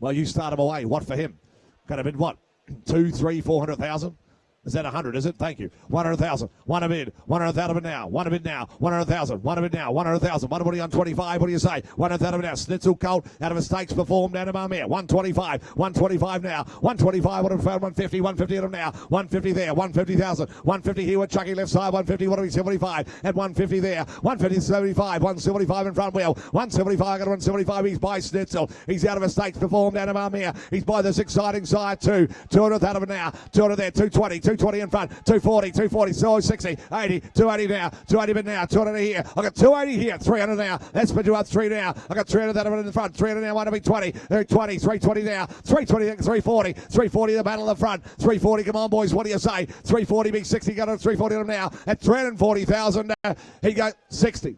E: Well, you start him away. What for him? Going to bid what? 2, 3, 400,000? Is that 100, is it? Thank you. 100,000. One a bid. 100,000 now. One a bid now. 100,000. One a bid now. 100,000. One a bid on 25. What do you say? 100,000 now. Snitzel colt out of a stakes performed Anabar Mere. 125. 125 now. 125. 150. 150 at him now. 150 there. 150,000. 150 here with Chucky left side. 150. What do we? 75. At 150 there. 150. 75. 175 in front wheel. 175. I got 175. He's by Snitzel. He's out of a stakes performed Anabar Mere. He's by this exciting side too. 200 out of it now. 200 there. 220. 220 in front, 240, 240, 260, 80, 280 now, 280 bid now, 200 here. I got 280 here, 300 now. Let's bid you up 3 now. I got 300 that in the front, 300 now, want to be 20, 20, 320 now, 320, 340, 340 the battle in the front, 340. Come on, boys, what do you say? 340, big 60, got it, 340 of them now at 340,000. He got 60.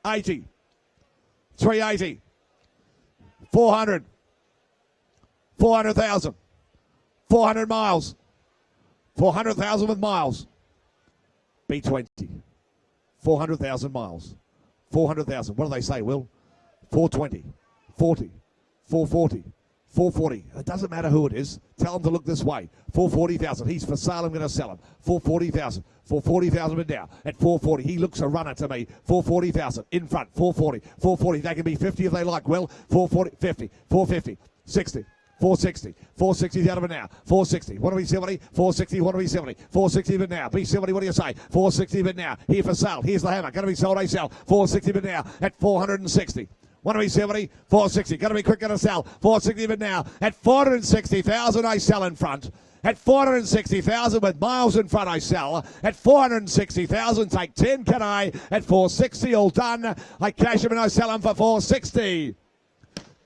E: 80, 380, 400, 400,000, 400 miles, 400,000 with miles, B20, 400,000 miles, 400,000. What do they say, Will? 420, 40, 440, 440. It doesn't matter who it is. Tell them to look this way. 440,000. He's for sale. I'm going to sell him. 440,000. 440,000 now at 440. He looks a runner to me. 440,000 in front. 440. 440. They can be 50 if they like. Well, 440, 50, 450, 60. 460. 460 out of it now. 460. What do we 70? 460. What do we 70? 460 of it now. B70. What do you say? 460 of it now. Here for sale. Here's the hammer. Going to be sold. I sell. 460 of it now at 460. 170, 460. Got to be quick, going to sell. 460 of it now at 460,000. I sell in front. At 460,000 with miles in front, I sell. At 460,000, take 10, can I? At 460, all done. I cash him and I sell him for 460.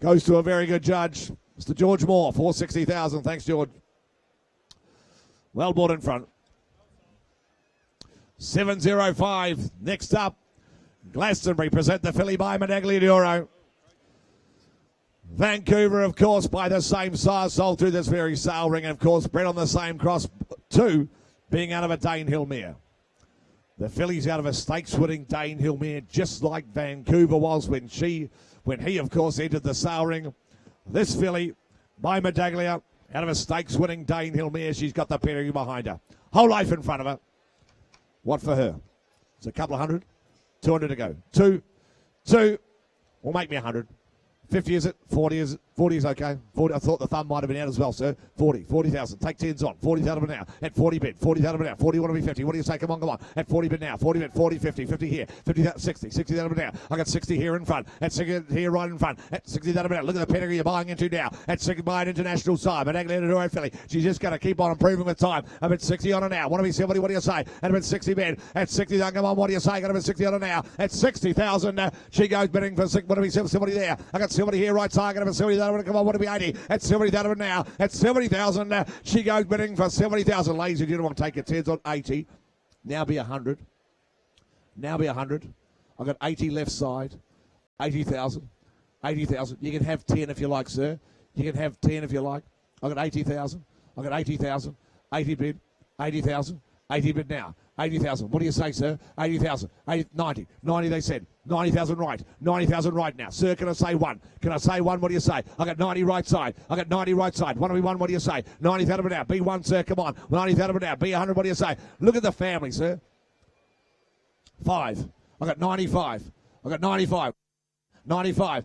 E: Goes to a very good judge, Mr. George Moore. 460,000. Thanks, George. Well bought in front. 705. Next up, Glastonbury present the filly by Medaglia d'Oro. Vancouver, of course, by the same size, sold through this very sale ring, and of course, bred on the same cross, too, being out of a Danehill mare. The filly's out of a stakes-winning Danehill mare, just like Vancouver was when he, of course, entered the sale ring. This filly, by Medaglia, out of a stakes-winning Danehill mare. She's got the pedigree behind her. Whole life in front of her. What for her? It's a couple of hundred. 200 to go. Two. Will make me 100. 50 is it? 40 is it? 40 is okay. 40. I thought the thumb might have been out as well, sir. 40,000. Take 10s on. 40,000 now. At 40 bid. 40,000 now. 40 want to be 50. What do you say? Come on. At 40 bid now. 40 bid. 40, 50. 50 here. 50, 60. 60,000 now. I got 60 here in front. At 60 here right in front. At 60,000 now. Look at the pedigree you're buying into now. At 60 by an international side. But Medaglia d'Oro filly. She's just going to keep on improving with time. I'm at 60 on her now. Want to be 70? What do you say? And I'm at 60 bid. At 60, come on. What do you say? Got him at 60 on her now. At 60,000, she goes bidding for 6. What do we 70 there? I got 70 here right side. Got him at 70. Come on. What do we 80? At 70,000 now. At 70,000, she goes bidding for 70,000. Ladies and gentlemen, take your 10s on 80. Now be 100. Now be 100. I've got 80 left side. 80,000. 80,000. You can have 10 if you like, sir. You can have 10 if you like. I've got 80,000. I've got 80,000. 80 bid. 80,000. 80 bid now. 80,000. What do you say, sir? 80,000. 90. 90 they said. 90,000 right. 90,000 right now. Sir, can I say one? Can I say one? What do you say? I got 90 right side. I got 90 right side. 1v1, what do you say? 90,000 now. B1, sir, come on. 90,000 now. B100, what do you say? Look at the family, sir. 5. I got 95. I got 95. 95.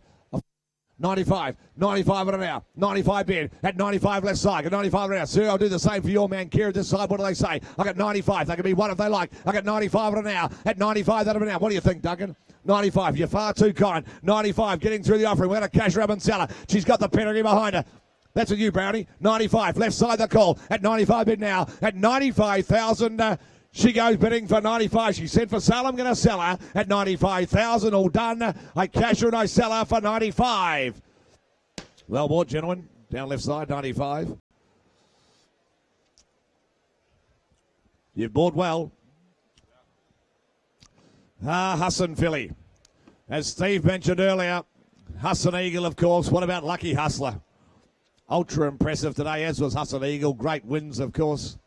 E: 95 on it now. 95 bid. At 95 left side. Got 95 now. Sir, I'll do the same for your man Kieran this side. What do they say? I got 95. They can be one if they like. I got 95 on it now. At 95 that of it now. What do you think, Duncan? 95. You're far too kind. 95 getting through the offering. We're going to cash her up and sell her. She's got the pedigree behind her. That's a you, Brownie. 95. Left side the call. At 95 bid now. At 95,000. She goes bidding for 95. She said for sale, I'm going to sell her at 95,000. All done. I cash her and I sell her for 95. Well bought, gentlemen. Down left side, 95. You've bought well. Husson filly. As Steve mentioned earlier, Husson Eagle, of course. What about Lucky Hustler? Ultra impressive today, as was Husson Eagle. Great wins, of course.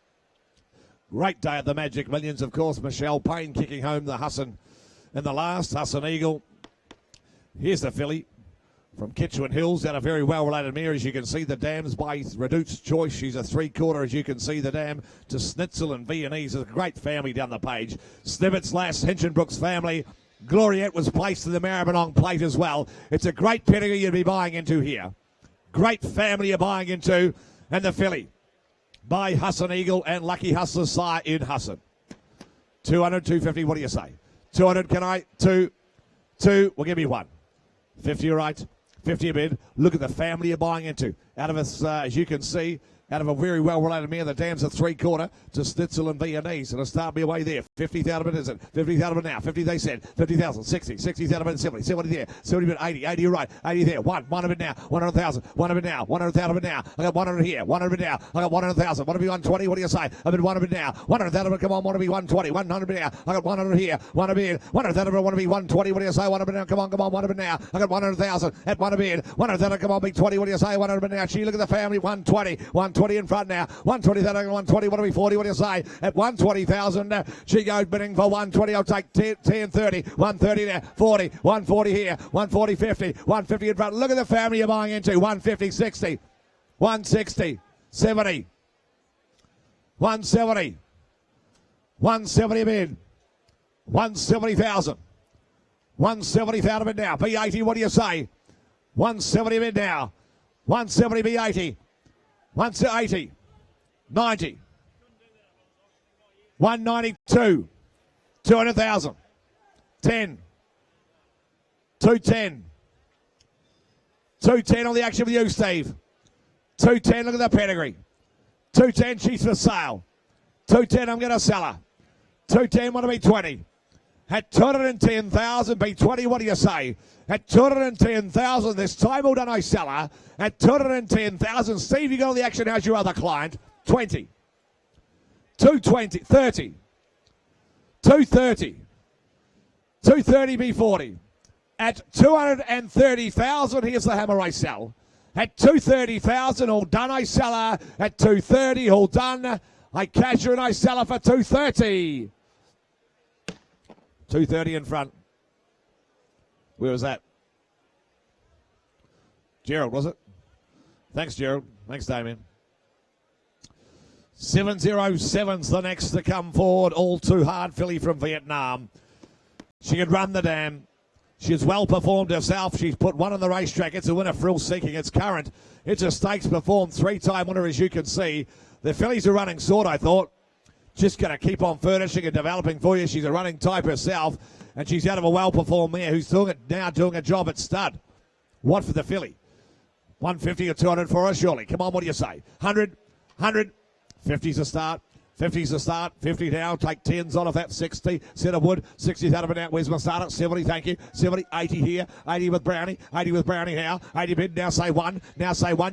E: Great day at the Magic Millions, of course. Michelle Payne kicking home the Husson in the last. Husson Eagle. Here's the filly from Kitchewan Hills, out a very well-related mare. As you can see, the dam's by Redute's Choice. She's a 3/4, as you can see, the dam to Snitzel and Viennese. A great family down the page. Snibbets Lass, Hinchinbrook's family. Gloriette was placed to the Maribyrnong plate as well. It's a great pedigree you'd be buying into here. Great family you're buying into. And the filly by Husson Eagle and Lucky Hustler sire in Husson. 200, 250, what do you say? 200, can I? Two. Well, give me one. 50, all right. 50 a bid. Look at the family you're buying into. Out of us, as you can see, out of a very well-related mare. The dam's a 3/4 to Snitzel and Viennese. And a start me away there. 50,000 bid, is it? 50,000 bid now. 50 they said. 50,000. 60. 60,000 bid. 70. 70 there. 70 bid. 80. 80 you're right. 80 there. One of it now. 100,000. 100 now. 100,000 bid now. I got 100 here. 100 bid now. I got 100,000. Want to be 120? What do you say? I bid 100 now. 100,000 bid. Come on. Want to be 120. 100 bid now. I got 100 here. 100 bid. 100,000 bid. Want to be 120? What do you say? 100 bid now. Come on. 100 bid now. I got 100,000 at 100 bid. 100,000. Come on. Be 20. What do you say? 100 bid now. She look at the family. 120. 120 in front now. 120,000, 120, what do we 40, what do you say? At 120,000, she goes bidding for 120, I'll take 10, 30, 130 there, 40, 140 here, 140, 50, 150 in front. Look at the family you're buying into, 150, 60, 160, 70, 170, 170 bid, 170,000, 170,000 bid now, B80, what do you say? 170 bid now, 170 B80, 180, 90, 192, 200,000, 10, 210, 210 on the action with you, Steve. 210, look at the pedigree. 210, she's for sale. 210, I'm going to sell her. 210, want to be 20. At 210,000, be 20, what do you say? At 210,000, this time, well done, I sell her. At 210,000, Steve, you got on the action, how's your other client? 20, 220, 30, 230, 230 B40. At 230,000, here's the hammer I sell. At 230,000, all done, I sell her. At 230, all done, I cash her and I sell her for 230. 230 in front. Where was that? Gerald, was it? Thanks, Gerald. Thanks, Damien. 707's the next to come forward. All Too Hard filly from Vietnam. She can run the dam. She's well performed herself. She's put one on the racetrack. It's a winner, Frill Seeking. It's current. It's a stakes performed, 3-time winner, as you can see. The fillies are running sort, I thought. Just going to keep on furnishing and developing for you. She's a running type herself, and she's out of a well-performed mare who's doing a job at stud. What for the filly? 150 or 200 for her, surely. Come on, what do you say? 100, 50's a start. 50's a start, 50 now, take 10s on of that, 60, set of wood, 60's out of it out, where's my starter, 70, thank you, 70, 80 here, 80 with Brownie now, 80 bid, now say 1,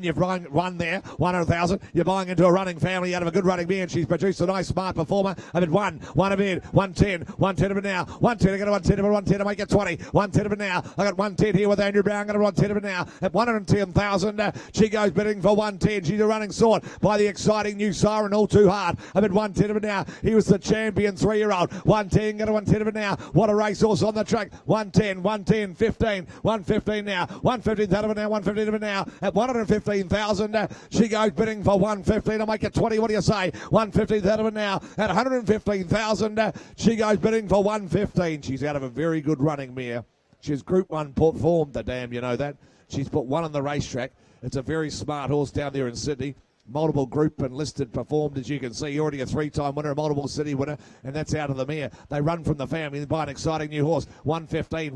E: you've run there, 100,000, you're buying into a running family out of a good running mare, and she's produced a nice smart performer, I bid 1 a bid, 110 of it now, 110, I got a 110 of it, 110, I make it 20, 110 of it now, I got 110 here with Andrew Brown, got a 110 of it now, at 110,000, she goes bidding for 110, she's a running sort by the exciting new Siren, All Too Hard, I bid 110 of it now. He was the champion 3-year-old. 110, got a 110 of it now. What a racehorse on the track. 110, 15, 115 now. 115 out of it now. 115 of it now. At 115,000, she goes bidding for 115. I'll make it 20. What do you say? 115 out of it now. At 115,000, she goes bidding for 115. She's out of a very good running mare. She's Group 1 performed, the dam, you know that. She's put one on the racetrack. It's a very smart horse down there in Sydney. Multiple group and listed performed, as you can see. Already a 3-time winner, a multiple city winner, and that's out of the mare. They run from the family and buy an exciting new horse. 115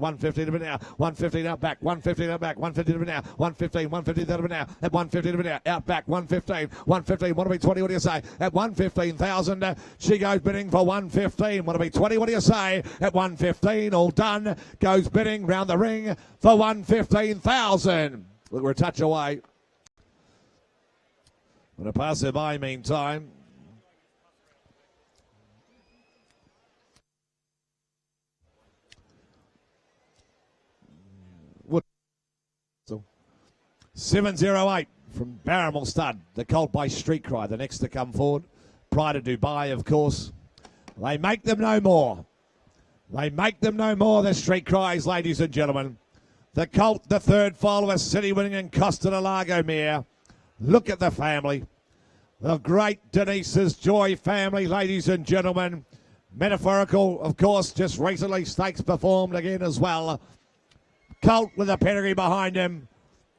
E: of it now. 115 out back. 115 out back. 115 of it now. 115 out of it now. At 115 of it now. Out back. 115. 115. Want to be 20? What do you say? At 115,000, she goes bidding for 115. Want to be 20? What do you say? At 115, all done. Goes bidding round the ring for 115,000. Look, we're a touch away. I'm going to pass her by meantime. What? 708 from Barramel Stud. The colt by Street Cry. The next to come forward. Pride of Dubai, of course. They make them no more. They make them no more, the Street Cries, ladies and gentlemen. The colt, the third follower, city winning and Costa de Lago mare. Look at the family. The great Denise's Joy family, ladies and gentlemen. Metaphorical, of course, just recently stakes performed again as well. Colt with a pedigree behind him.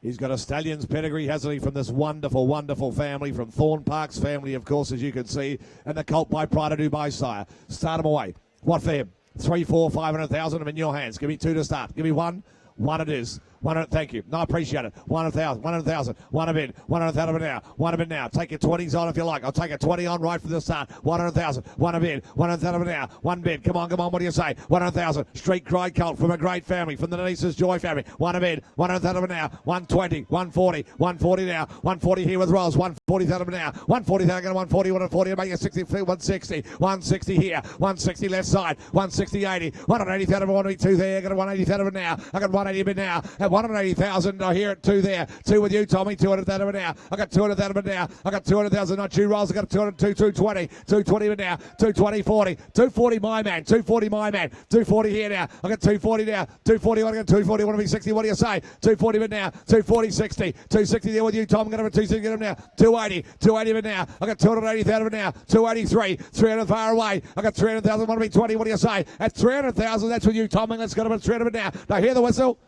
E: He's got a stallion's pedigree, hasn't he, from this wonderful, wonderful family, from Thorn Park's family, of course, as you can see. And the colt by Pride of Dubai sire. Start him away. What for him? 3, 4, 500,000 of them in your hands. Give me 2 to start. Give me 1. 1 it is. Thank you. No, I appreciate it. 100,000, 100,000, one a bid, 100,000 now, one a bid now. Take your 20s on if you like. I'll take a 20 on right from the start. 100,000, one a bid, 100,000 now, one bid. Come on, what do you say? 100,000. Street Cry Colt from a great family, from the Denise's Joy family. One a bid, 100,000 now, 120, 140, 140 now, 140 here with Rolls, 140,000 now, 140,000, 140, 140, make it 60, 160, 160 here, 160 left side, 160, 80, 180,000, 182 there, got a 180,000 now, I got 180 bid now, at 180,000, I hear it, 2 there, 2 with you, Tommy, 200,000 now, I got 200,000 now, I got 200,000, not 2 rolls, I got 202, 220, 220 bid now, 220, 40, 240 my man, 240 my man, 240 here now, I got 240 now, 240, I got 240, want to be 60, what do you say? 240 bid now, 240, 60, 260 there with you, Tom, I'm going to 260 get him now, 280, 280 bid now, I got 280,000 now, 283, 300 far away, I got 300,000, want to be 20, what do you say? At 300,000, that's with you, Tom, and let's go to 300 now, now hear the whistle.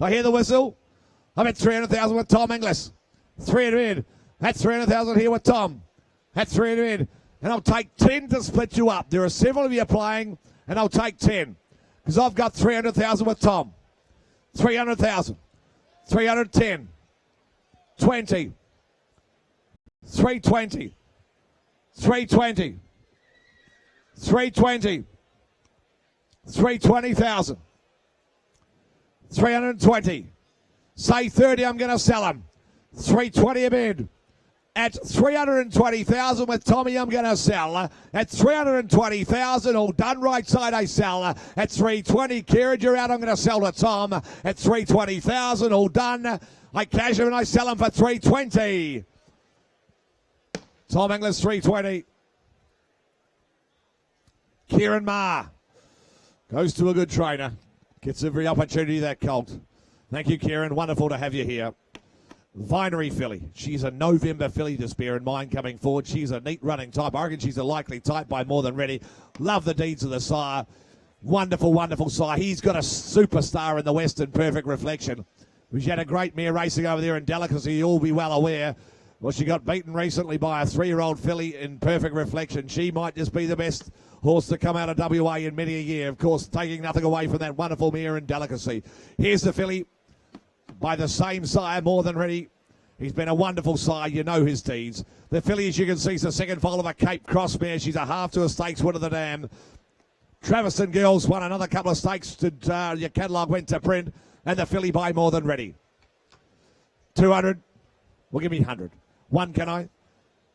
E: I hear the whistle. I'm at 300,000 with Tom Inglis. 300 in. That's 300,000 here with Tom. That's 300 in. And I'll take 10 to split you up. There are several of you playing, and I'll take 10. Because I've got 300,000 with Tom. 300,000. 310. 20. 320. 320. 320. 320,000. 320. Say 30, I'm going to sell them. 320 a bid. At 320,000 with Tommy, I'm going to sell. At 320,000, all done right side, I sell. At 320, Kieran, you're out, I'm going to sell to Tom. At 320,000, all done. I cash them and I sell them for 320. Tom Inglis, 320. Kieran Ma goes to a good trainer. Gets every opportunity, that colt. Thank you, Kieran. Wonderful to have you here. Vinery filly. She's a November filly, just bear in mind, coming forward. She's a neat running type. I reckon she's a likely type by more than ready. Love the deeds of the sire. Wonderful, wonderful sire. He's got a superstar in the Western Perfect Reflection. She had a great mare racing over there in Delicacy, you'll be well aware. Well, she got beaten recently by a 3-year-old filly in Perfect Reflection. She might just be the best horse to come out of WA in many a year. Of course, taking nothing away from that wonderful mare in Delicacy. Here's the filly by the same sire, More Than Ready. He's been a wonderful sire. You know his deeds. The filly, as you can see, is the second foal of a Cape Cross mare. She's a half to a stakes winner of the dam. Traviston Girls won another couple of stakes. Your catalogue went to print. And the filly by More Than Ready. 200. Well, give me 100. One, can I?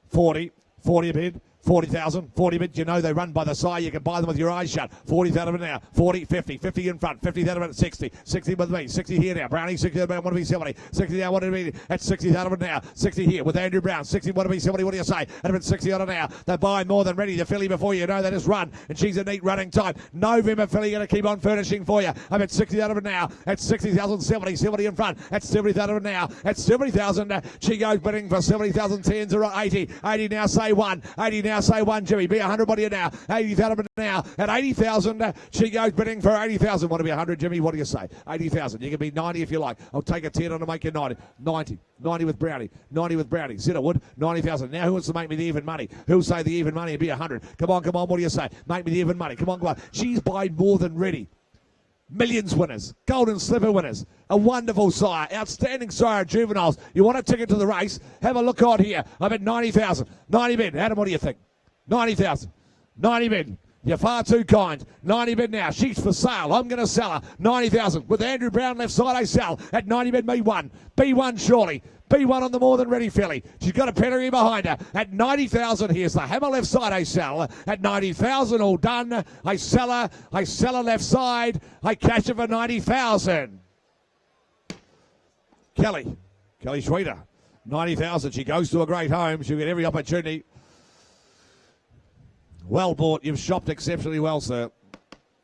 E: 40. 40 a bid. 40,000, 40 bid. You know they run by the side. You can buy them with your eyes shut. 40,000 now. 40, 50, 50 in front. 50,000 at 60. 60 with me. 60 here now. Brownie, 60 want to be 70. 60 now, want to be at 60,000 now. 60 here with Andrew Brown. 60 want to be 70. What do you say? And it's 60 on it now. They buy More Than Ready. The filly before you know they just run. And she's a neat running type. November filly going to keep on furnishing for you. I'm at 60,000 now. At 60,000, 70. 70 in front. At 70,000 now. At 70,000. She goes bidding for 70,000. 10s are 80. 80 now, say 1. 80 now, say 1, Jimmy. Be 100, what do you now? 80,000 now. At 80,000, she goes bidding for 80,000. Want to be 100, Jimmy? What do you say? 80,000. You can be 90 if you like. I'll take a 10 on to make you 90. 90. 90 with Brownie. 90 with Brownie. Zitterwood, 90,000. Now who wants to make me the even money? Who'll say the even money and be 100? Come on, what do you say? Make me the even money. Come on. She's by More Than Ready. Millions winners, Golden Slipper winners, a wonderful sire, outstanding sire of juveniles. You want a ticket to the race? Have a look on here. I'm at 90,000. 90 bid. Adam, what do you think? 90,000. 90 bid. You're far too kind. 90 bid now. She's for sale. I'm going to sell her. 90,000. With Andrew Brown left side, I sell. At 90 bid, B1. B1 surely. B1 on the More Than Ready filly. She's got a pedigree behind her. At 90,000, here's the hammer left side, I sell. At 90,000, all done. I sell her. I sell her left side. I cash her for 90,000. Kelly Schweeter. 90,000. She goes to a great home. She'll get every opportunity. Well bought. You've shopped exceptionally well, sir.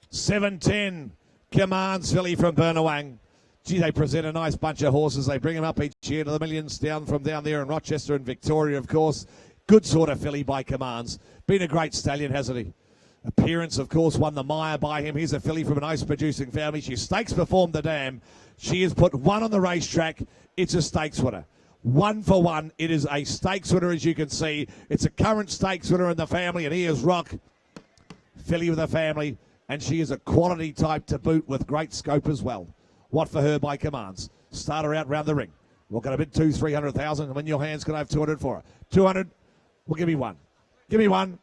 E: 710. Commands filly from Burnawang. Gee, they present a nice bunch of horses. They bring them up each year to the millions down there in Rochester and Victoria, of course. Good sort of filly by Commands. Been a great stallion, hasn't he? Appearance, of course, won the mire by him. Here's a filly from an ice-producing family. She stakes performed the dam. She has put one on the racetrack. It's a stakes winner. 1 for 1. It is a stakes winner, as you can see. It's a current stakes winner in the family, and here's Rock. Filly with a family, and she is a quality type to boot with great scope as well. What for her by commands. Start her out round the ring. We're going to bid 300,000. When your hands can I have 200 for her. 200. Well, give me one. Give me one.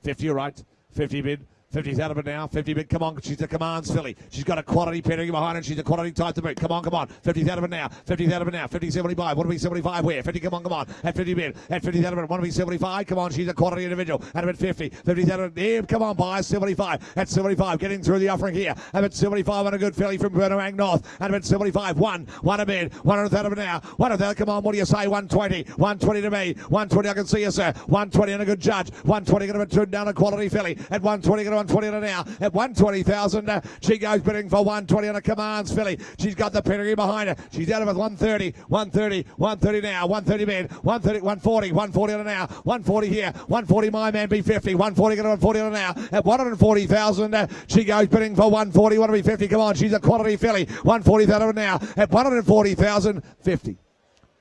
E: 50, you're right. 50 bid. 50's out of it now. 50 bid. Come on. She's the commands filly. She's got a quality pedigree behind her. She's a quality type to boot. Come on, come on. 50's out of it now. 50's out of it now. 50, 75. Want to be 75 where? 50, come on, come on. At 50 bid. At 50's out of it. Want to be 75. Come on. She's a quality individual. Out of it 50. 50's out of it. Here, come on, buy 75. At 75. Getting through the offering here. At it 75 on a good filly from Burnawang North. At it 75. One a bid. 100 out of it now. 100 out. Come on. What do you say? 120. 120 to me. 120. I can see you, sir. 120 and a good judge. 120 going to turn down a quality filly. At 120 going to 120 now. At 120,000, she goes bidding for 120 on a commands filly. She's got the pedigree behind her. She's out of it 130, 130, 130 now, 130 bid, 130, 140, 140 on her now, 140 here, 140 my man B50, 140 going to 140 on her now. At 140,000, she goes bidding for 140, 150. Come on, she's a quality filly. 140 out of it now. At 140,000, 50,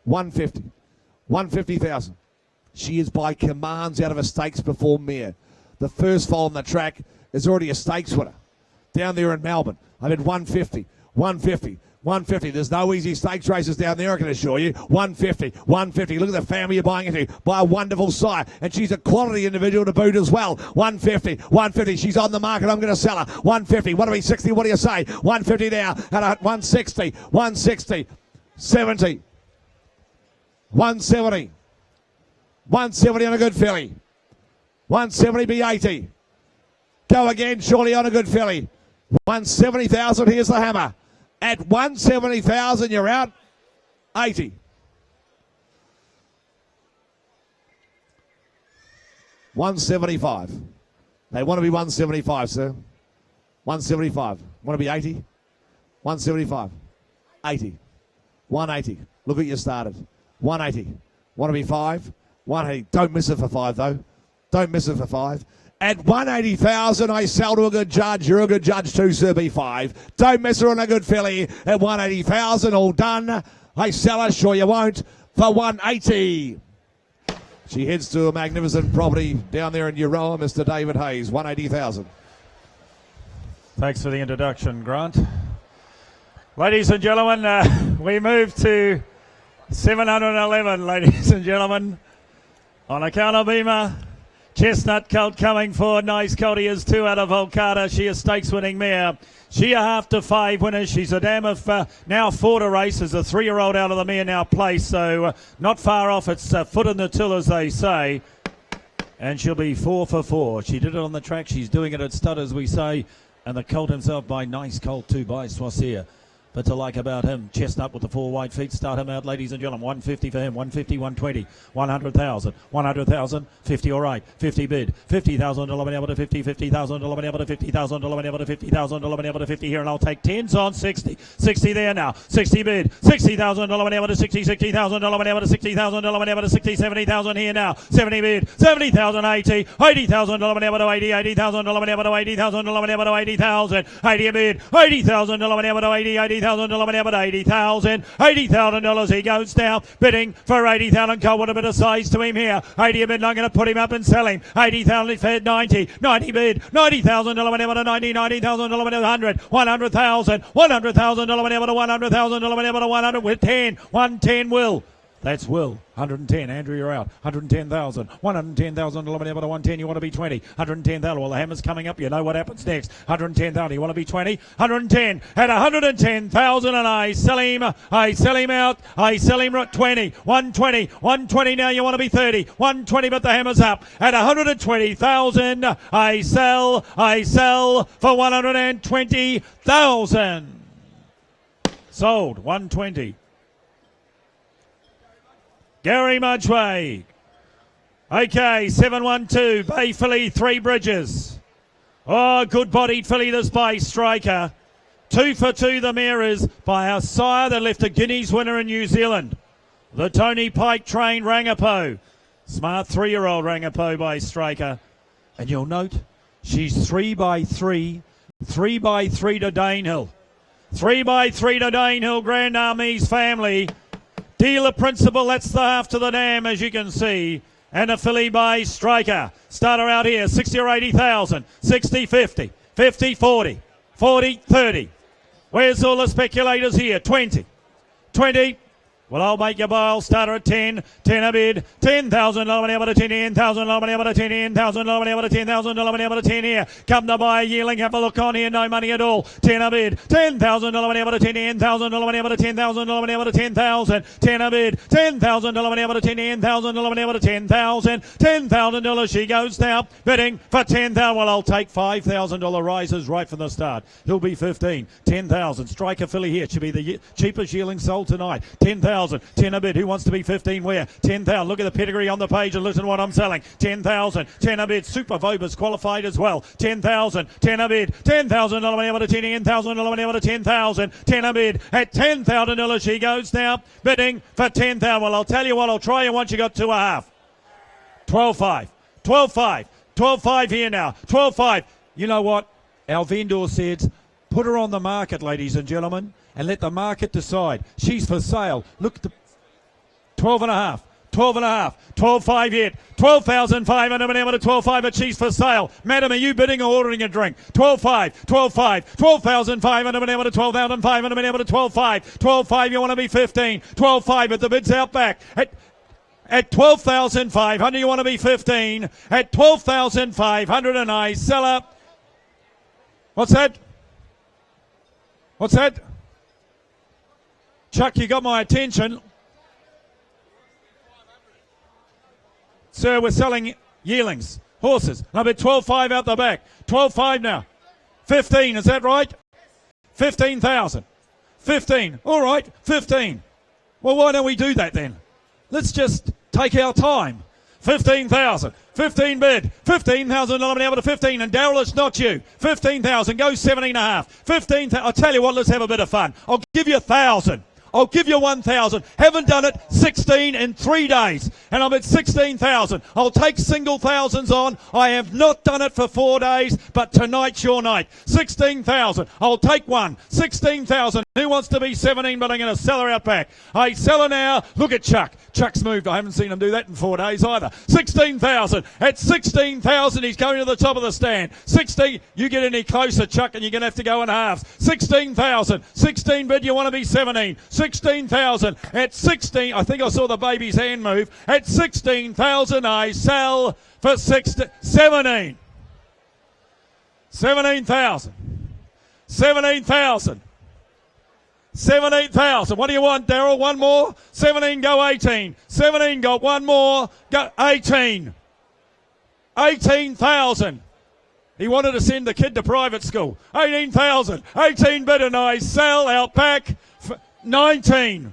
E: 150, 150,000. She is by commands out of a stakes before Mere. The first foal on the track is already a stakes winner down there in Melbourne. I did 150, 150, 150. There's no easy stakes races down there, I can assure you. 150, 150. Look at the family you're buying into. By a wonderful sire. And she's a quality individual to boot as well. 150, 150. She's on the market. I'm going to sell her. 150. What do we 60? What do you say? 150 now. At 160, 160, 70, 170. 170 on a good filly. 170 be 80. Go again, surely on a good filly. 170,000, here's the hammer. At 170,000, you're out. 80. 175. They want to be 175, sir. 175. Want to be 80? 175. 80. 180. Look what you started. 180. Want to be 5? 180. Don't miss it for 5, though. Don't miss it for 5. At 180,000, I sell to a good judge. You're a good judge too, Sir B5. Don't miss her on a good filly. At 180,000, all done. I sell her, sure you won't, for 180. She heads to a magnificent property down there in Euroa, Mr. David Hayes, 180,000.
C: Thanks for the introduction, Grant. Ladies and gentlemen, we move to 711, ladies and gentlemen. On account of Beamer. Chestnut Colt coming forward. Nice Colt. He is 2 out of Volcata. She is stakes winning mare. She a half to 5 winners. She's a dam of now 4 to race. As a 3-year-old out of the mare now placed. So not far off. It's foot in the till, as they say. And she'll be 4 for 4. She did it on the track. She's doing it at stud, as we say. And the Colt himself by Nice Colt too by Swasia. But to like about him, Chestnut with the 4 wide feet. Start him out, ladies and gentlemen. 150 for him, 150, 120, 100,000, 100,000, 50, all right, 50 bid, 50,000, $11 able to 50, 50,000, $11 able to 50,000, $11 able to 50,000, $11 able to 50 here, and I'll take 10s on 60, 60 there now, 60 bid, 60,000, $11 able to 60, 60,000, $11 able to 60,000, $11 able to 60, 70,000 here now, 70 bid, 70,000, 80, 80,000, $11 able to 80, 80,000, $11 able to 80,000, $11 able to 80,000, 80 bid, 80,000, $11 able to 80, 80,000, $11 able to 80,000, $80,000 he goes down, bidding for 80,000. Cole with a bit of size to him here. 80 a bid, I'm going to put him up and sell him. 80,000 fed 90, 90 bid, 90,000, $11 able to 90, 90,000, $11 able to 100, 100,000, 100,000, $11 able to 100,000, $11 able to 100 with 10, 110 Will. That's Will. 110. Andrew, you're out. 110,000. 110,000. 11 able to 110. You want to be 20. 110,000. Well, the hammer's coming up. You know what happens next. 110,000. You want to be 20. 110. At 110,000, and I sell him. I sell him out. I sell him at 20. 120. 120 now. You want to be 30. 120, but the hammer's up. At 120,000, I sell for 120,000. Sold. 120. Gary Mudgeway. Okay, 712. Bay filly, 3 Bridges. Oh, good-bodied filly this by Striker. 2 for 2 the mare is by our sire that left a Guineas winner in New Zealand. The Tony Pike trained Rangipo. Smart 3-year-old Rangipo by Striker. And you'll note she's 3 by 3. 3 by 3 to Danehill. 3 by 3 to Danehill, Grand Army's family. Dealer principal, that's the half to the dam, as you can see. And a filly by Striker. Starter out here, 60 or 80,000. 60, 50. 50, 40. 40, 30. Where's all the speculators here? 20. 20. Well, I'll make your bile starter at 10. 10 a bid. 10,000. Money able to 10,000. Money able to 10,000. Money able to 10,000. Money able to 10 here. Come to buy Yearling. Have a look on here. No money at all. 10 a bid. 10,000. Money able to 10,000. Money able to 10,000. Money able to 10,000. 10 a bid. 10,000. Money able to 10,000. Money able to 10,000. $10,000. She goes now. Bidding for 10,000. Well, I'll take $5,000 rises right from the start. He'll be 15. 10,000. Striker filly here. Should be the cheapest Yearling sold tonight. 10,000. 10 a bid. Who wants to be 15 where? 10,000. Look at the pedigree on the page and listen to what I'm selling. 10,000. 10 a bid. Super Vobers qualified as well. 10,000. 10 a bid. 10,000. Money able to 10,000. Money able to 10,000. 10 a bid. At $10,000 she goes now. Bidding for 10,000. Well, I'll tell you what. I'll try you once you got 2.5. 12.5. 12.5. 12.5 here now. 12.5. You know what? Our vendor said, put her on the market, ladies and gentlemen, and let the market decide. She's for sale. Look at the 12.5. 12.5. 12.5 yet. 12,500. Been able to 12.5, but she's for sale. Madam, are you bidding or ordering a drink? 12.5. 12.5. 12,500. Been able to 12,500. Been able to 12.5. 12.5. You want to be 15. 12.5, but the bid's out back. At 12,500, you want to be 15. At 12,500, and I sell up. What's that? What's that? Chuck, you got my attention. Sir, we're selling yearlings, horses. I bet 12.5 out the back. 12.5 now. 15, is that right? 15,000. 15. All right, 15. Well, why don't we do that then? Let's just take our time. 15,000. 15 bid. 15,000. I'm able to 15. And Daryl, it's not you. 15,000. Go 17.5. 15,000. I'll tell you what, let's have a bit of fun. I'll give you 1,000. I'll give you 1,000. Haven't done it 16 in 3 days. And I'm at 16,000. I'll take single thousands on. I have not done it for 4 days, but tonight's your night. 16,000. I'll take one. 16,000. Who wants to be 17, but I'm going to sell her out back. I sell her now. Look at Chuck. Chuck's moved. I haven't seen him do that in 4 days either. 16,000. At 16,000, he's going to the top of the stand. 16. You get any closer, Chuck, and you're going to have to go in halves. 16,000. 16 bid. You want to be 17. 16,000. At 16, I think I saw the baby's hand move. At 16,000, I sell for 17. 17,000. 17,000. 17,000. What do you want, Daryl? One more? 17, go 18. 17, got one more. Go 18. 18,000. He wanted to send the kid to private school. 18,000. 18 bid, and I sell out back for 19.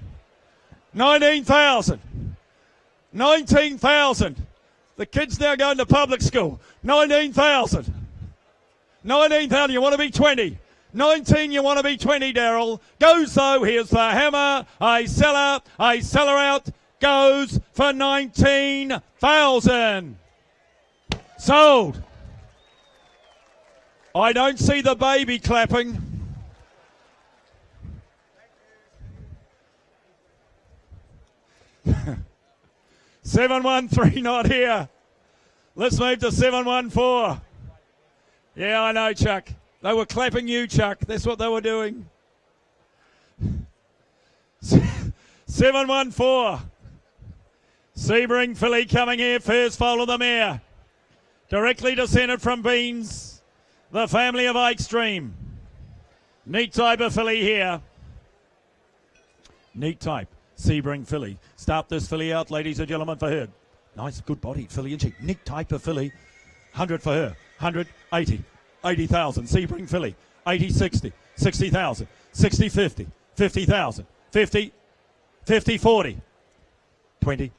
C: 19,000. 19,000. The kid's now going to public school. 19,000. 19,000. You want to be 20. 19, you want to be 20, Daryl. Goes though, here's the hammer. I sell her out. Goes for 19,000. Sold. I don't see the baby clapping. Seven 1-3 not here. Let's move to 7-1-4. Yeah, I know, Chuck. They were clapping you, Chuck. That's what they were doing. 7-1-4. Sebring filly coming here. First foal of the mare. Directly descended from Beans. The family of Extreme. Neat type of filly here. Neat type. Sebring filly. Start this filly out, ladies and gentlemen, for her. Nice, good body filly, isn't she? Neat type of filly. 100 for her. 100, 80. 80,000. Sebring filly. 80, 60. 60,000. 60, 50. 50,000. 50, 50, 40. 20.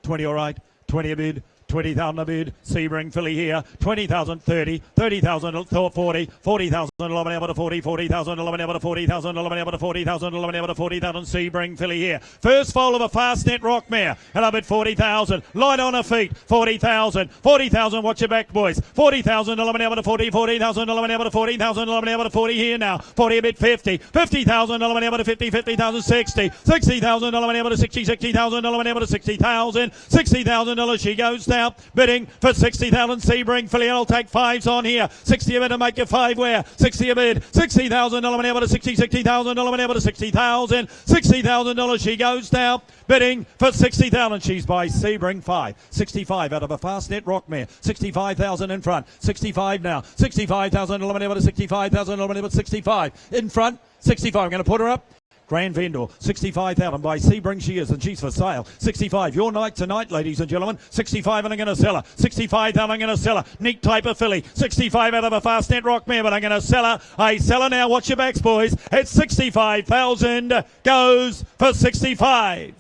C: 20, all right. 20 a bid. 20,000 a bid. Sebring filly here. 20,000, 30. 30,000, 40. 40,000, 11 able to 40. 40,000, 11 able to 40,000. 11 able to 40,000. 11 able to 40,000. Sebring filly here. First foal of a fast net rock mare. And I bid 40,000. Light on her feet. 40,000. 40,000. Watch your back, boys. 40,000. 11 able to 40. 40,000. 11 able to 40,000. 11 able to 40 here now. 40 a bid 50. 50,000. 11 able to 50. 50,000. 60. 60,000. 11 able to 60. 60,000. 11 able to 60,000. $60,000. She goes down. now. Bidding for 60,000. Sebring filly, and I'll take fives on here. 60 a bid to make you five where? 60 a bid. $60,000 money over to $60,000 money over to $60,000. $60,000 she goes now. Bidding for 60,000. She's by Sebring 5. 65 out of a fast net rockmare. 65,000 in front. 65 now. 65,000 money over to 65,000 money over to 65 in front. 65. I'm going to put her up. Grand Vendor, 65,000 by Sebring she is, and she's for sale. 65, your night tonight, ladies and gentlemen. 65, and I'm going to sell her. 65,000, I'm going to sell her. Neat type of filly. 65 out of a fast net rock mare, but I'm going to sell her. I sell her now. Watch your backs, boys. It's 65,000. Goes for 65.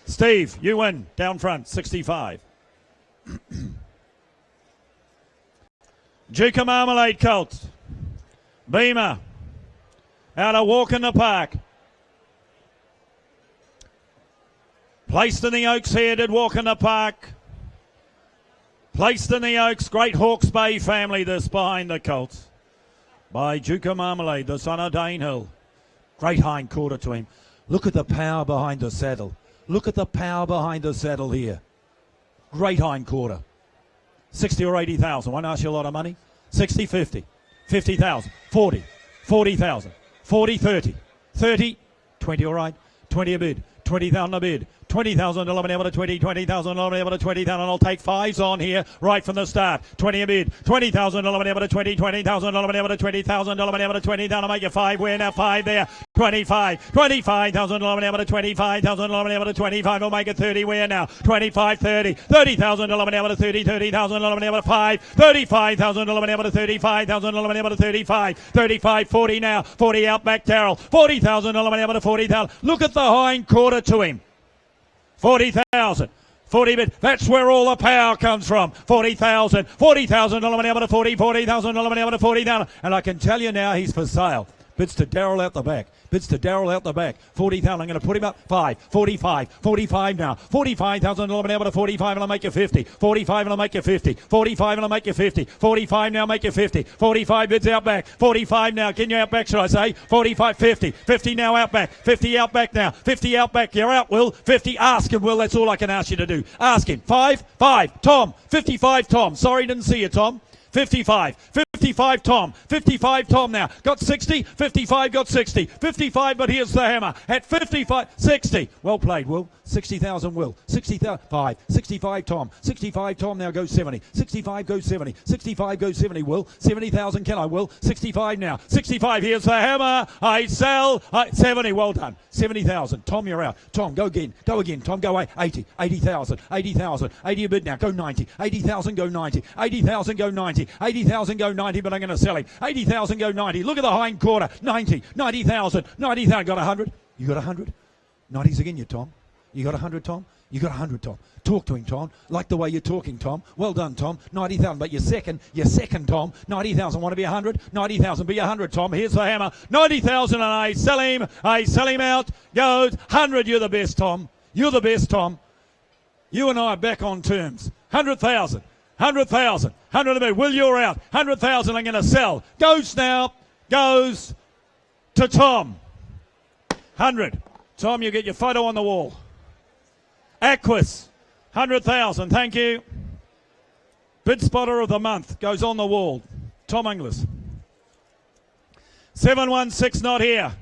C: Steve, you win. Down front, 65. Duke of Marmalade Colt. Beamer. Out of Walk in the Park. Placed in the Oaks here, did Walk in the Park. Placed in the Oaks, Great Hawke's Bay family, this behind the Colts. By Duke of Marmalade, the son of Danehill. Great hind quarter to him. Look at the power behind the saddle. Look at the power behind the saddle here. Great hind quarter. 60 or 80,000. Won't ask you a lot of money. 60, 50. 50,000. 40. 40,000. 40, 30. 30. 20 all right. 20 a bid. 20,000 a bid. 20,000 able to 20, 20,000 able to 20,000. I'll take fives on here right from the start. 20 a bid. 20,000 able to 20, 20,000 able to 20,000 able to 20,000. I'll make you five. We're now five there. 25. 25,000 able to 25,000 able to 25. I'll make it 30. We're now 25, 30. 30,000 able to 30, 30,000 able to 5. 35,000 able to 35,000 able to 35. 35, 40 now. 40 out back Darrell. 40,000 able to 40,000. Look at the hind quarter to him. 40,000. 40 bid. That's where all the power comes from. 40,000. 40,000 able to 40. 40,000 able to 40,000. And I can tell you now he's for sale. Bids to Darrell out the back. Bids to Darrell out the back. 40,000. I'm going to put him up. 5. 45. 45 now. 45,000 able to 45 and I'll make you 50. 45 and I'll make you 50. 45 and I'll make you 50. 45 now, make you 50. 45 bids out back. 45 now. Can you out back, should I say? 45, 50. 50 now out back. 50 out back now. 50 out back. You're out, Will. 50. Ask him, Will. That's all I can ask you to do. Ask him. 5. 5. Tom. 55, Tom. Sorry, didn't see you, Tom. 55. 55 Tom. 55 Tom now. Got 60. 55 got 60. 55, but here's the hammer. At 55. 60. Well played, Will. 60,000 Will. 60,000. 5. 65 Tom. 65 Tom now goes 70. 65 goes 70. 65 goes 70, Will. 70,000 can I, Will? 65 now. 65. Here's the hammer. I sell. 70. Well done. 70,000. Tom, you're out. Tom, go again. Go again. Tom, go away. 80. 80,000. 80,000. 80 a bid now. Go 90. 80,000 go 90. 80,000 go 90. 80,000 go 90, but I'm going to sell him. 80,000 go 90. Look at the hind quarter. 90. 90,000. 90,000. Got 100. You got 100? 90s again, you, Tom. You got 100, Tom? You got 100, Tom. Talk to him, Tom. Like the way you're talking, Tom. Well done, Tom. 90,000, but you're second, Tom. 90,000, want to be 100? 90,000, be 100, Tom. Here's the hammer. 90,000, and I sell him. I sell him out. Goes 100. You're the best, Tom. You're the best, Tom. You and I are back on terms. 100,000. 100,000. 100 a bit. Will, you're out. 100,000 I'm going to sell. Goes now. Goes to Tom. 100. Tom, you get your photo on the wall. Aquis. 100,000. Thank you. Bid spotter of the month goes on the wall. Tom Inglis. 716 not here.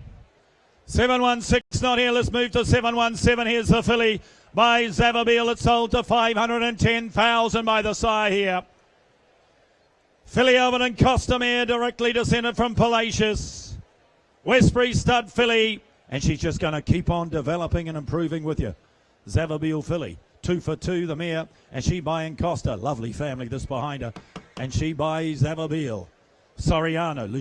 C: 716 not here. Let's move to 717. Here's the filly by Zavabil. It's sold to 510,000 by the sire here. Filly Oven and Costamere directly descended from Palacious. Westbury stud filly. And she's just going to keep on developing and improving with you. Zavabil filly. 2 for 2, the mare. And she by Costa. Lovely family this behind her. And she by Zavabil. Soriano.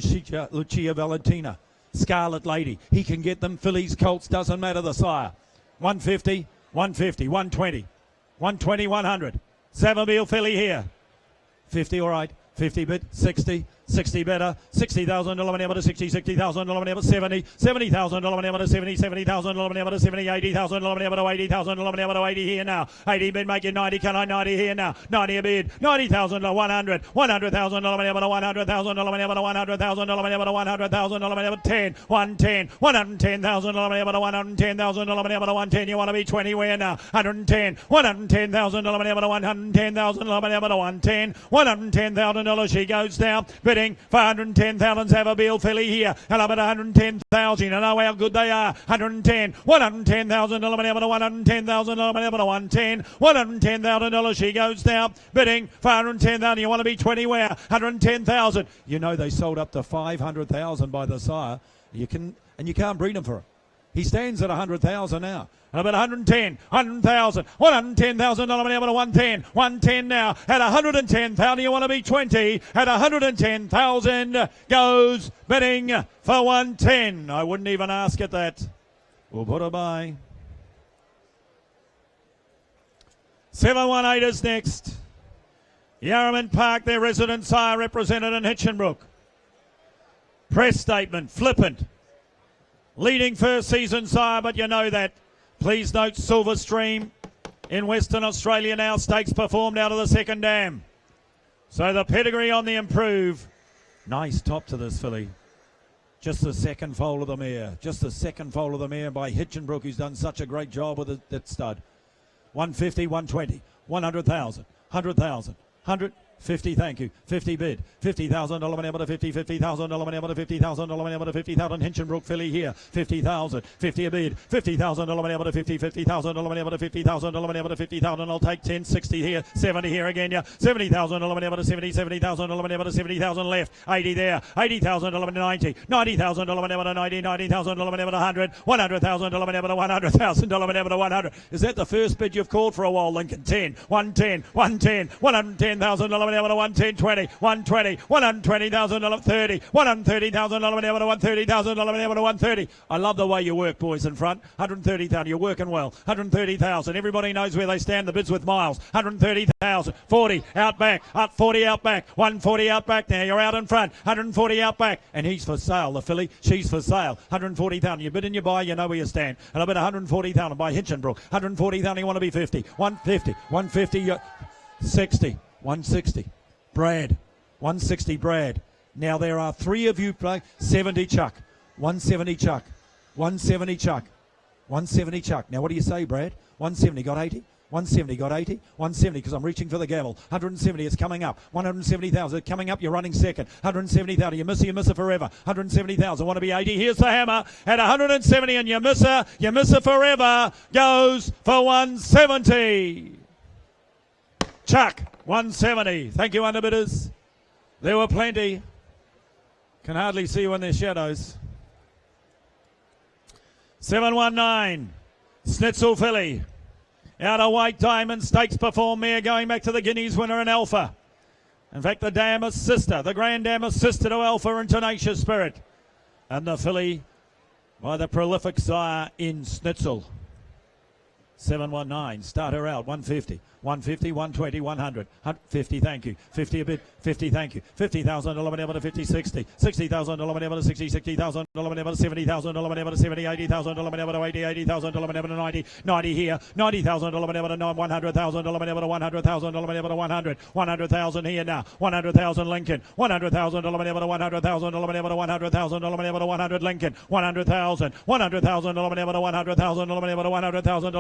C: Lucia Valentina. Scarlet Lady. He can get them. Fillies, Colts. Doesn't matter the sire. 150. 150, 120, 120, 100. Zavabil filly here. 50, all right. 50 bid, 60, 60 better, 60,000 to 60, 60,000 to 70, 70,000 to 70, 70,000 to 70, 80,000 to 80,000 to 80 here now. 80 bid, make it 90, can I 90 here now? 90 a bid, 90,000 to 100, 100,000 to 100,000 to 100,000 to 100,000 to 10, 110, 110,000 to 110,000 to 110. You want to be 20 where now? 110, 110,000 to 110,000 to 110, 110,000 she goes down. Bidding for 110,000 Savabeel filly here. And up at 110,000. You know how good they are. 110, 110,000 to 110,000 to 110, 110,000 she goes down. Bidding for 110,000. You want to be 20 where? 110,000. You know they sold up to 500,000 by the sire. You can't breed them for it. He stands at 100,000 now. And about 110, 100,000, 110,000 to 110, 110 now. At 110,000, you want to be 20. At 110,000 goes bidding for 110. I wouldn't even ask at that. We'll put her by. 718 is next. Yarraman Park, their resident sire, represented in Hitchinbrook. Press statement, flippant. Leading first season sire, but you know that. Please note Silver Stream in Western Australia now. Stakes performed out of the second dam. So the pedigree on the improve. Nice top to this filly. Just the second foal of the mare. Just the second foal of the mare by Hitchinbrook, who's done such a great job with that stud. 150, 120, 100,000, 100,000, 150, thank you. 50 bid. 50,000 to 50, 50,000 to 50,000 to 50,000. Hinchinbrook filly here. 50,000. 50 a bid. 50,000 to 50, 50,000 to 50,000 to 50,000. I'll take 10, 60 here. 70 here again, yeah. 70,000 to 70, 70,000 to 70,000 left. 80 there. 80,000 to 90. 90,000 to 90, 90,000 to 100. 100,000 to 100,000 to 100. Is that the first bid you've called for a while, Lincoln? 10, 110, 110, 110,000 to 110, 20, 120, 120,000 to 30, 130,000 to 130,000 to 130. I love the way you work, boys, in front. 130,000, you're working well. 130,000, everybody knows where they stand. The bids with miles. 130,000, 40 out back, up 40 out back, 140 out back. Now you're out in front. 140 out back, and he's for sale. The filly, she's for sale. 140,000, you bid and you buy, you know where you stand. And I bet 140,000 by Hinchinbrook. 140,000, you want to be 50, 150, 150, 60. 160. Brad. 160 Brad. Now there are three of you playing. 70 Chuck. 170 Chuck. 170 Chuck. 170 Chuck. Now what do you say, Brad? 170 got 80. 170 got 80. 170 because I'm reaching for the gavel. 170 is coming up. 170,000 coming up. You're running second. 170,000. You miss her forever. 170,000. Want to be 80. Here's the hammer at 170 and you miss her. You miss her forever. Goes for 170. Chuck, 170. Thank you, underbidders. There were plenty. Can hardly see you in their shadows. 719. Schnitzel filly. Out of White Diamond. Stakes perform mare going back to the Guineas winner in Alpha. In fact, the Dam's sister. The Grand Dam's sister to Alpha in Tenacious Spirit. And the filly by the prolific sire in Schnitzel. 719. Start her out. 150. 150, 120, 100. 50, thank you. 50 a bit. 50, thank you. 50,000 to 50, 60. 60,000 to 60, 60,000 to 70,000 to 70, 80,000 to 80, 80,000 to 90. 90 here. 90,000 to 100,000 to 100,000 to 100. 100,000 here now. 100,000 Lincoln. 100,000 to 100,000 to 100,000 to 100 Lincoln. 100,000. 100,000 to 100,000 to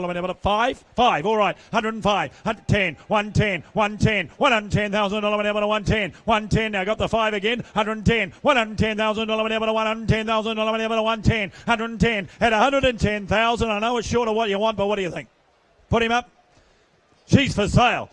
C: 100,000 to 5. 5. All right. 105. 110, 110, 110, 110,000 to 110, 110. Now got the 5 again. 110, 110,000 to 110,000 to 110, 110 at 110,000. I know it's short of what you want, but what do you think? Put him up. She's for sale.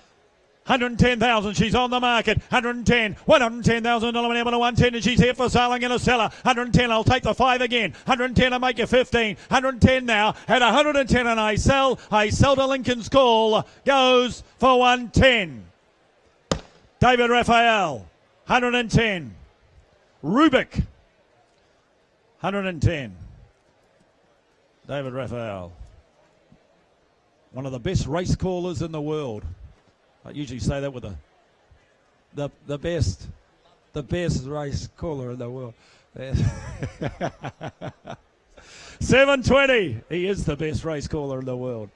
C: 110,000, she's on the market. 110, 110,000 to 110, and she's here for sale. I'm going to sell her. 110, I'll take the 5 again. 110, I'll make you 15. 110 now at 110, and I sell to Lincoln's Call. Goes for 110. David Raphael, 110. Rubik, 110. David Raphael, one of the best race callers in the world. I usually say that with the best. the best race caller in the world. 7:20. He is the best race caller in the world.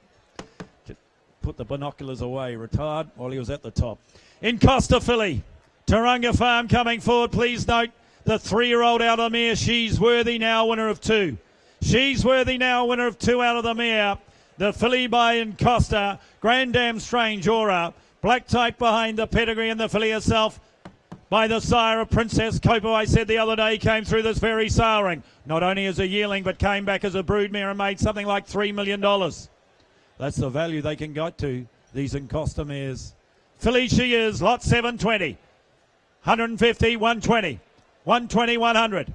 C: Just put the binoculars away. Retired while he was at the top. In Costa filly, Turunga Farm coming forward. Please note the 3-year-old out of the mare. She's Worthy now, winner of 2. She's Worthy now, winner of 2 out of the mare. The filly by in Costa. Grand Dam Strange Aura. Black type behind the pedigree, and the filly herself by the sire of Princess Copa. I said the other day came through this very sowing, not only as a yearling but came back as a broodmare and made something like $3 million. That's the value they can get to, these Encosta mares. Filly she is, lot 720. 150, 120. 120, 100.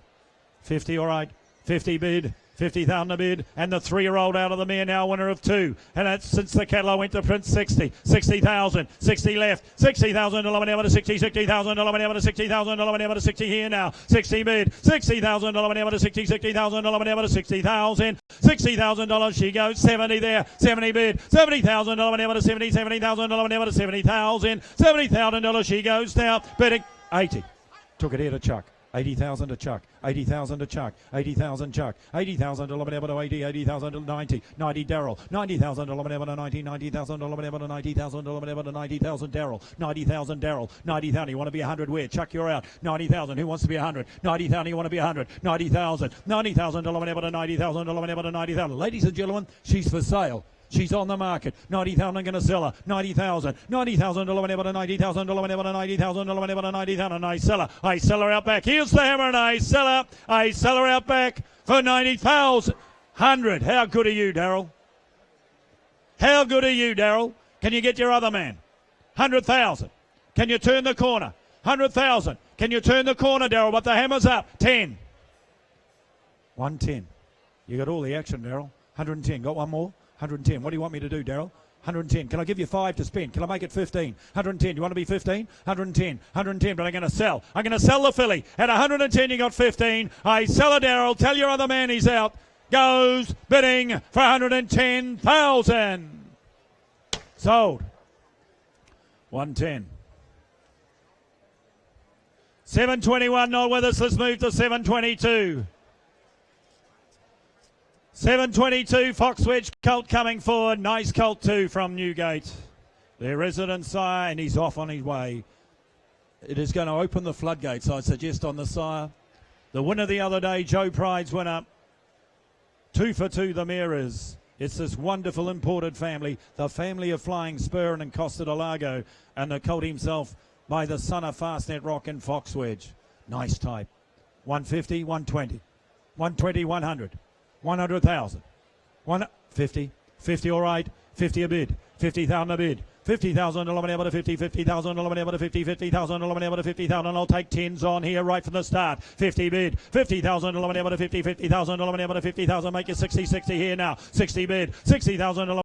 C: 50, all right. 50 bid. 50,000 a bid, and the 3-year-old out of the mare now winner of 2. And that's since the cattle went to Prince 60. 60,000, 60 left, 60,000 to 60, 60,000 to 60,000 to 60 here now. 60 bid, 60,000 to 60, 60,000 to 60,000. $60,000 she goes, 70 there, 70 bid, 70,000 to 70, 70,000 to 70,000. $70,000 she goes now, bidding 80. Took it here to Chuck. 80,000 to Chuck, 80,000 to Chuck, 80,000 Chuck, 80,000 to 80, 80,000 to 90, 90 Daryl, 90,000 to 90, 90,000 to 90,000 to 90,000 Daryl, 90,000 Daryl, 90,000. You want to be 100 where? Chuck, you're out. 90,000. Who wants to be 100? 90,000. You want to be 100? 90,000. 90,000 to 90,000 to 90,000. Ladies and gentlemen, she's for sale. She's on the market. 90,000, I'm going to sell her. 90,000. 90,000 to 90,000 to 90,000 to 90,000. I sell her. I sell her out back. Here's the hammer and I sell her. I sell her out back for 90,000. 100. How good are you, Daryl? How good are you, Daryl? Can you get your other man? 100,000. Can you turn the corner? 100,000. Can you turn the corner, Daryl? But the hammer's up. 10. 110. You got all the action, Daryl. 110. Got one more? 110. What do you want me to do, Daryl? 110. Can I give you 5 to spend? Can I make it 15? 110. You want to be 15? 110. 110. But I'm going to sell. I'm going to sell the filly. At 110, you got 15. I sell a Daryl. Tell your other man he's out. Goes bidding for 110,000. Sold. 110. 721 not with us. Let's move to 722. 722, Foxwedge colt coming forward. Nice colt too from Newgate. Their resident sire, and he's off on his way. It is going to open the floodgates, I suggest, on the sire. The winner the other day, Joe Pride's winner. 2 for 2 the mare is. It's this wonderful imported family, the family of Flying Spur and Costa del Lago, and the colt himself by the son of Fastnet Rock and Foxwedge. Nice type. 150, 120. 120, 100. 100,000. 150. 50 all right. 50 a bid. 50,000 a bid. 50,000 to 50, 50,000 to 50, 50,000 to 50,000. I'll take 10s on here right from the start. 50 bid. 50,000 to 50, 50,000 to 50,000. Make it 60, 60 here now. 60 bid. 60,000 to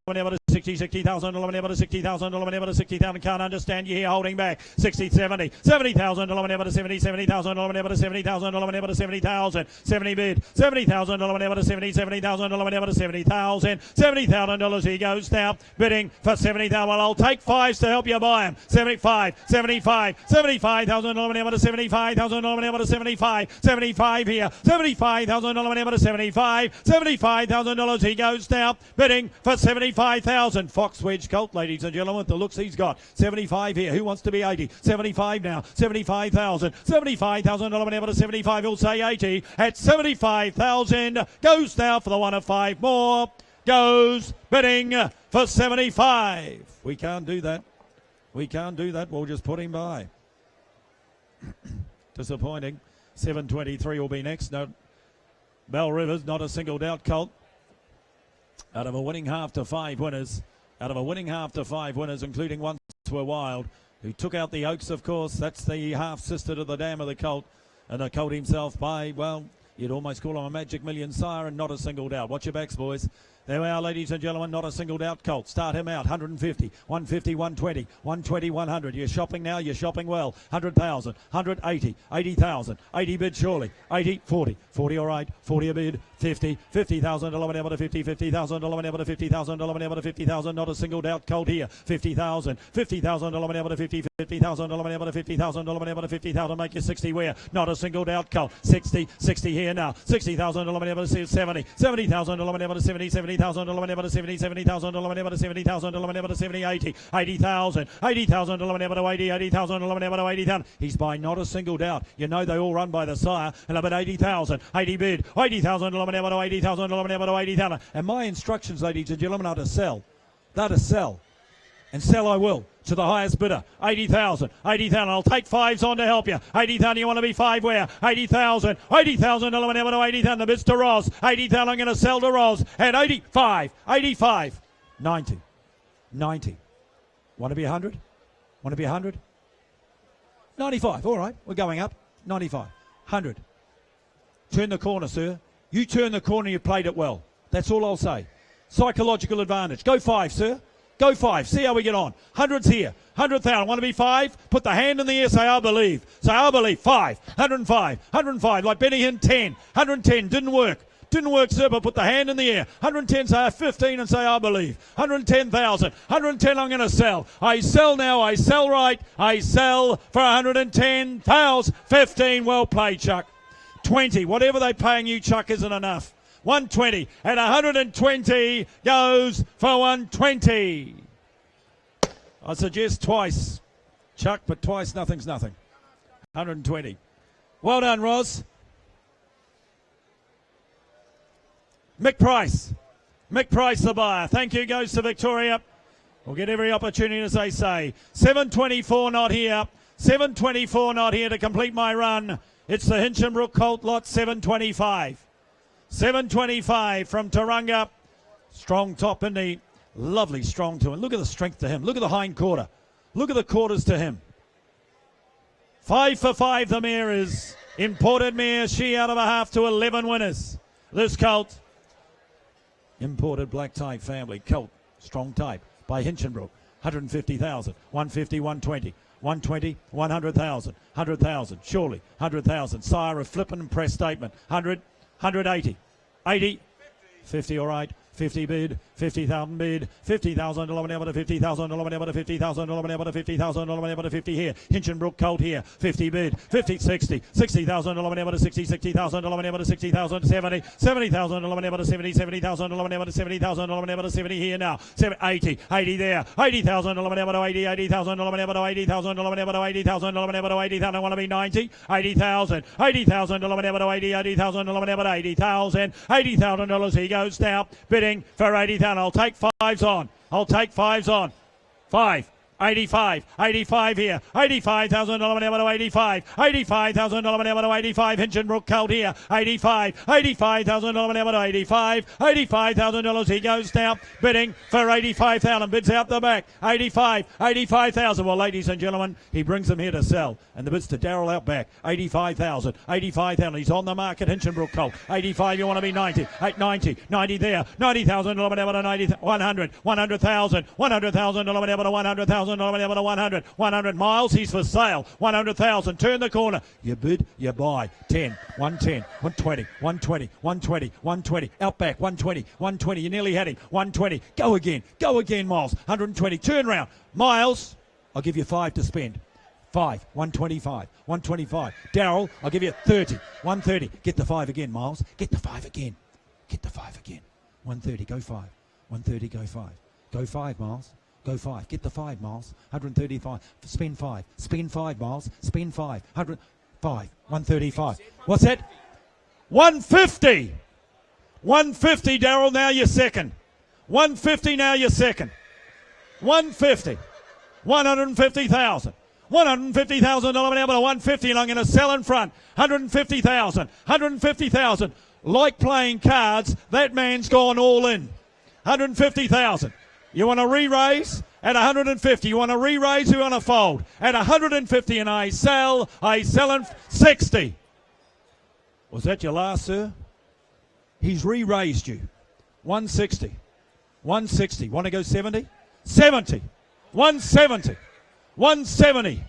C: 60, 60,000 to 60,000 to 60,000. Can't understand you here holding back. 60, 70. 70,000 to 70, 70,000 to 70,000 to 70,000. 70 bid. 70,000 to 70, 70,000 to 70,000. $70,000 he goes now. Bidding for 70,000. Well, I'll take 5s to help you buy him. 75, 75, 75,000 to 75,000 to 75, 75 here. 75,000 to 75, $75,000 he goes now. Bidding for 75,000. Foxwedge colt, ladies and gentlemen, with the looks he's got. 75 here. Who wants to be 80? 75 now. 75,000. 75,000 to 75. He'll say 80 at 75,000. Goes now for the one of 5 more. Goes bidding for 75. We can't do that. We can't do that. We'll just put him by. Disappointing. 723 will be next. No, Bell Rivers, not a single doubt colt. Out of a winning half to 5 winners. Out of a winning half to 5 winners, including Once Were Wild, who took out the Oaks, of course. That's the half-sister to the dam of the colt. And the colt himself by, well, you'd almost call him a Magic Million sire and not a single doubt. Watch your backs, boys. There we are, ladies and gentlemen, not a single doubt colt. Start him out, 150, 150, 120, 120, 100. You're shopping now, you're shopping well. 100,000, 180, 80,000, 80 bid surely, 80, 40, 40 all right, 40 a bid, 50, 50,000, 11 able to 50, 50,000, 11 able to 50,000, 11 able to 50,000, not a single doubt colt here. 50,000, 50,000, 11 able to 50, 50,000, 11 able to 50,000, 11 able to 50,000, make you 60 where? Not a single doubt colt. 60, 60 here now, 60,000, 11 able to 70, 70,000, 11 able to 70, 70,000, 11 able to 70, 70,000, 11 able to 70,000, 11 able to 70, 80, 80,000, 80,000, 11 able to 80, 80,000, 11 able to 80,000. He's by not a single doubt. You know they all run by the sire, and about 80,000, 80 bid, 80,000, 11 able to 80,000, 11 able to 80,000. And my instructions, ladies and gentlemen, are to sell. They're to sell. And sell I will to the highest bidder. 80,000, 80,000. I'll take fives on to help you. 80,000, you want to be five where? 80,000, 80,000, 11 able to 80,000. The bid's to Roz. 80,000, I'm going to sell to Roz. At 85, 85, 90, 90. Want to be 100? Want to be 100? 95, all right, we're going up. 95, 100. Turn the corner, sir. You turn the corner, you played it well. That's all I'll say. Psychological advantage. Go five, sir. Go five. See how we get on. 100's here. 100,000. Want to be five? Put the hand in the air. Say, I believe. Say, I believe. 5. 105. 105. Like Benny Hinn, 10. 110. Didn't work. Didn't work, sir, but put the hand in the air. 110, say 15 and say, I believe. 110,000. 110, I'm going to sell. I sell now. I sell right. I sell for 110,000. 15. Well played, Chuck. 20. Whatever they're paying you, Chuck, isn't enough. 120 and 120 goes for 120. I suggest twice, Chuck, but twice nothing's nothing. 120. Well done, Roz. Mick Price. Mick Price, the buyer. Thank you, goes to Victoria. We'll get every opportunity, as they say. 724 not here. 724 not here to complete my run. It's the Hinchinbrook Colt lot 725. 725 from Tauranga. Strong top, isn't he? Lovely strong to him. Look at the strength to him. Look at the hind quarter. Look at the quarters to him. 5 for 5 the mare is. Imported mare, she out of a half to 11 winners. This colt. Imported black type family. Colt, strong type by Hinchinbrook. 150,000. 150, 120. 120, 100,000. 100,000. Surely. 100,000. Sire of flippin' and press statement. 100. 180, 80, 50, all right, 50 bid, 50,000 bid, 50,000, 11 able to 50,000, 11 able to 50,000, 11 able to 50,000, 11 able to 50 here, Hinchinbrook Colt here, 50 bid, 50, 60, 60,000, 11 able to 60, 60,000, 11 able to 60,000, 70, 70,000, 11 able to 70, 70,000, 11 able to 70,000, 11 able to 70 here now, 80, 80 there, 80,000, 11 able to 80, 80,000, 11 able to 80,000, 11 able to 80,000, 11 able to 80,000, I want to be 90, 80,000, 80,000, 11 able to 80, 80,000, 11 able to 80,000, $80,000 he goes now, bidding for 80,000. I'll take fives on. I'll take fives on. 5. 85, 85 here, 85,000, 11 able to 85, 85,000, 11 able to 85, Hinchinbrook Colt here, 85, 85,000, 11 able to 85, $85,000 he goes now, bidding for 85,000, bids out the back, 85, 85,000, well ladies and gentlemen, he brings them here to sell, and the bids to Darryl out back, 85,000, 85,000, he's on the market, Hinchinbrook Colt, 85, you want to be 90, 90, 90 there, 90,000, 11 able to 90, 100, 100,000, 100,000, 11 able to 100,000, 11 able to 100, 100 miles, he's for sale, 100,000, turn the corner, you bid, you buy, 10, 110, 120, 120, 120, 120, out back, 120, 120, you nearly had him, 120, go again, Miles, 120, turn round, Miles, I'll give you 5 to spend, 5, 125, 125, Darryl, I'll give you 30, 130, get the 5 again, Miles, get the 5 again, get the 5 again, 130, go 5, 130, go 5, go 5, Miles. Go 5. Get the 5, Miles. 135. Spend 5. Spend 5, Miles. Spend 5. 100. 5. 135. What's that? 150. 150, Darryl. Now you're second. 150. Now you're second. 150. 150,000. 150,000. $11 able to 150, and I'm going to sell in front. 150,000. 150,000. Like playing cards, that man's gone all in. 150,000. You want to re-raise at 150. You want to re-raise, you want to fold at 150, and I sell in 60. Was that your last, sir? He's re-raised you. 160. 160. Want to go 70? 70. 170. 170.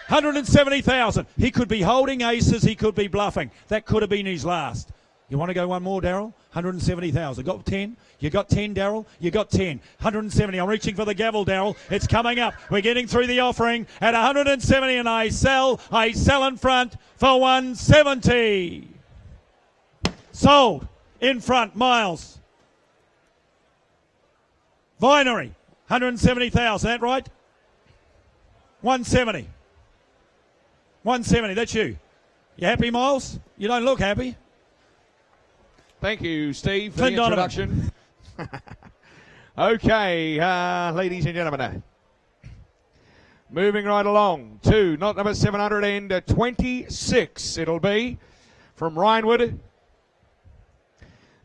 C: 170,000. He could be holding aces. He could be bluffing. That could have been his last. You want to go one more, Daryl? 170,000. Got 10? You got 10, Daryl? You got 10. 170. I'm reaching for the gavel, Daryl. It's coming up. We're getting through the offering at 170, and I sell in front for 170. Sold in front, Miles. Vinery, 170,000. That right? 170. 170. That's you. You happy, Miles? You don't look happy.
D: Thank you, Steve, for
C: Clint
D: the introduction. Okay, ladies and gentlemen. Moving right along to not number 726. It'll be from Rhinewood.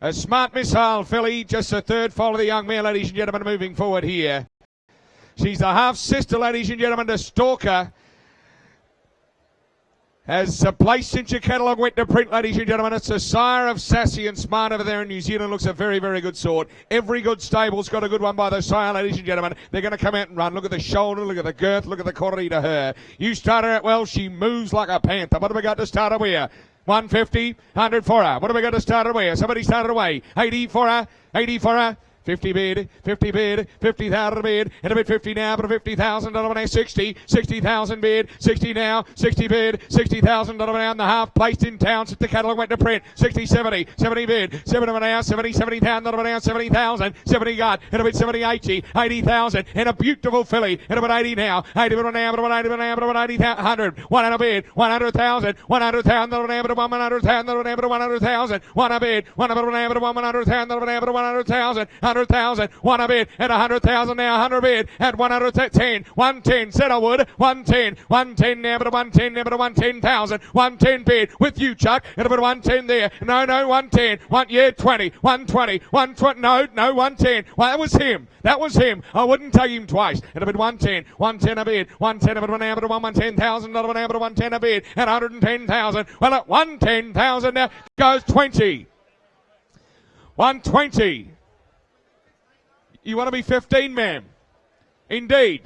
D: A smart missile filly, just a third foal of the young mare, ladies and gentlemen, moving forward here. She's the half-sister, ladies and gentlemen, to Stalker. Has a place since your catalogue went to print, ladies and gentlemen. It's a sire of Sassy and Smart over there in New Zealand. Looks a very, very good sort. Every good stable's got a good one by the sire, ladies and gentlemen. They're going to come out and run. Look at the shoulder, look at the girth, look at the quality to her. You start her out well, she moves like a panther. What have we got to start her with? 150, 100 for her. What have we got to start her with? Somebody started away. 80 for her, 80 for her. 50 bid, 50 bid, 50,000 bid, and a bid 50 now, but a $50,000 60, 60,000 bid, 60 now, 60 bid, $60,000 now, and the half placed in town since the catalogue went to print, 60, 70, 70 bid, 70 now, 70, 70,000 now, 70,000, 70 got, and a bid 70, 80, 80,000, and a beautiful filly, and a bid 80 now, 80 but now, but 80 but now, but 80, 100, 100 bid, 100,000, 100,000 now, but 100,000, now, but 100,000, 100 bid, 100 now, but 100,000, now, but 100,000, 100,000, 1 bid, and 100,000 now, 100 bid, at 110, 110, Settlewood, 110, 110 now, but 110 now, but 110,000, 110 bid, with you, Chuck, and about 110 there, no, 110, 20, 120, 120, no, 110, well, that was him, I wouldn't take him twice, and about 110 a bid, 110 about 110,000, not about 110 a bid, and 110,000, well, at 110,000 now, goes 20, 120, you want to be 15, ma'am? Indeed.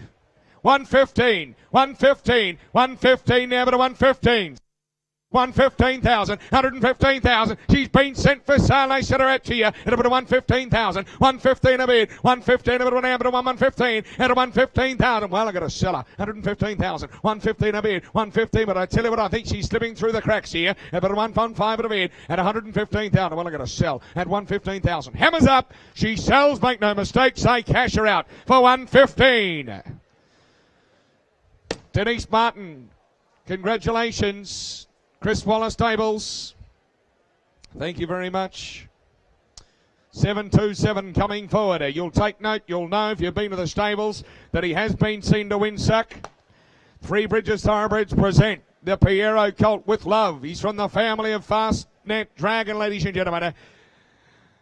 D: 115, 115, 115 now, but a 115. 115,000, 115,000. She's been sent for sale. They set her out to you at about 115,000. 115 a bid. 115 a bid. 115 and a 115,000. Well, I got to sell her. 115,000. 115 a bid. 115. But I tell you what, I think she's slipping through the cracks here. At about 115 at a bid. At 115,000. Well, I got to sell at 115,000. Hammers up. She sells. Make no mistake. Say cash her out for 115. Denise Martin. Congratulations. Chris Waller Stables, thank you very much. 727 coming forward. You'll take note, you'll know if you've been to the stables that he has been seen to win suck. Three Bridges Thoroughbreds present the Piero Colt with love. He's from the family of Fastnet Dragon, ladies and gentlemen.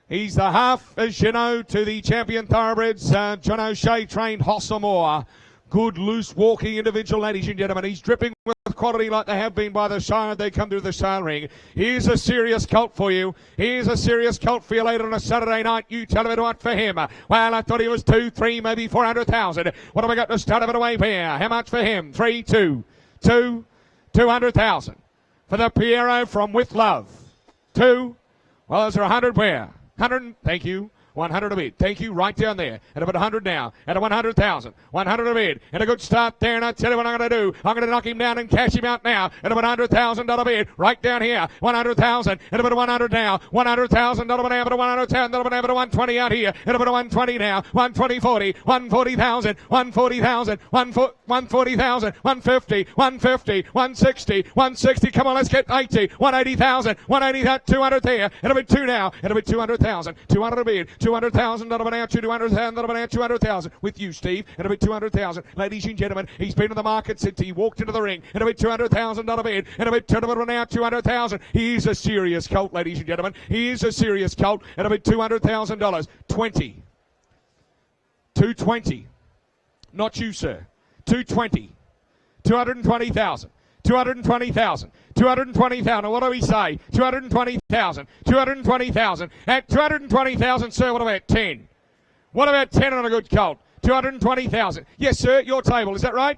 D: He's the half, as you know, to the champion Thoroughbreds, John O'Shea trained Hossamore. Good loose walking individual, ladies and gentlemen. He's dripping with quality like they have been by the side. They come to the sale ring. Here's a serious colt for you. Here's a serious colt for you later on a Saturday night. You tell me what for him. Well, I thought he was 2, 3, maybe 400,000. What have we got to start of it away here? How much for him? 3, 2, 200,000 for the Piero from With Love. 2. Well, is there 100 where? 100. Thank you. 100 a bid. Thank you. Right down there. At about 100 now. At 100,000. 100 a bid. And a good start there. And I tell you what I'm going to do. I'm going to knock him down and cash him out now. At about $100,000 bid. Right down here. 100,000. At about 100 now. $100,000 now. At 110. At about 120 out here. At about 120 now. 120, 40. 140,000. 140,000. 140,000. 150. 150. 160. 160. Come on. Let's get 80. 180,000. 180,000. 200 there. It'll be 2 now. It'll be 200,000. 200 a bid. 200,000, that'll be now 200,000, that'll be now 200,000 with you, Steve, and it'll be 200,000. Ladies and gentlemen, he's been in the market since he walked into the ring, and it'll be 200,000 bid, and it'll be now 200,000. He is a serious colt, ladies and gentlemen. He is a serious colt, and it'll be $200,000. 20. 220. Not you, sir. 220. 220,000. 220,000. 220,000. What do we say? 220,000. 220,000. At 220,000, sir, what about 10? What about 10 on a good colt? 220,000. Yes, sir, your table. Is that right?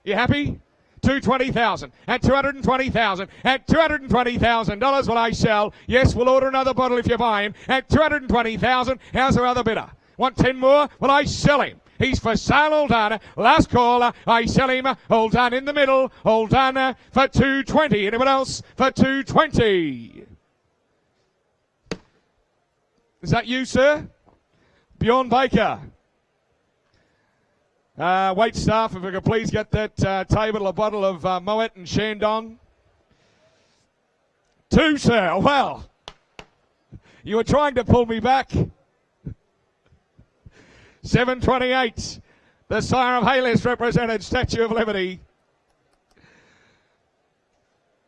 D: You happy? 220,000. At 220,000. At $220,000 will I sell. Yes, we'll order another bottle if you buy him. At 220,000. How's our other bidder? Want 10 more? Well, I sell him. He's for sale, all done. Last call, I sell him. All done in the middle. All done for 220. Anyone else for 220? Is that you, sir? Bjorn Baker. Wait staff, if we could please get that table a bottle of Moet and Shandong. 2, sir. Well, you were trying to pull me back. 728. The Sire of Hayless represented Statue of Liberty.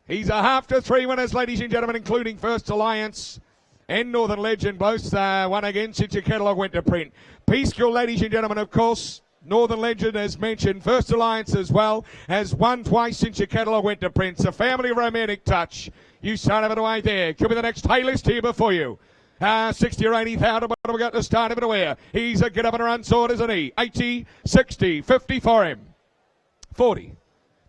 D: He's a half to 3 winners, ladies and gentlemen, including First Alliance and Northern Legend. Both won again since your catalogue went to print. Peace Girl, ladies and gentlemen, of course. Northern Legend, as mentioned. First Alliance as well has won twice since your catalogue went to print. A family romantic touch. You start of it away there. Could be the next Haylist here before you. 60 or 80,000, what have we got to start of it away? He's a get up and run sword, isn't he? 80, 60, 50 for him. 40.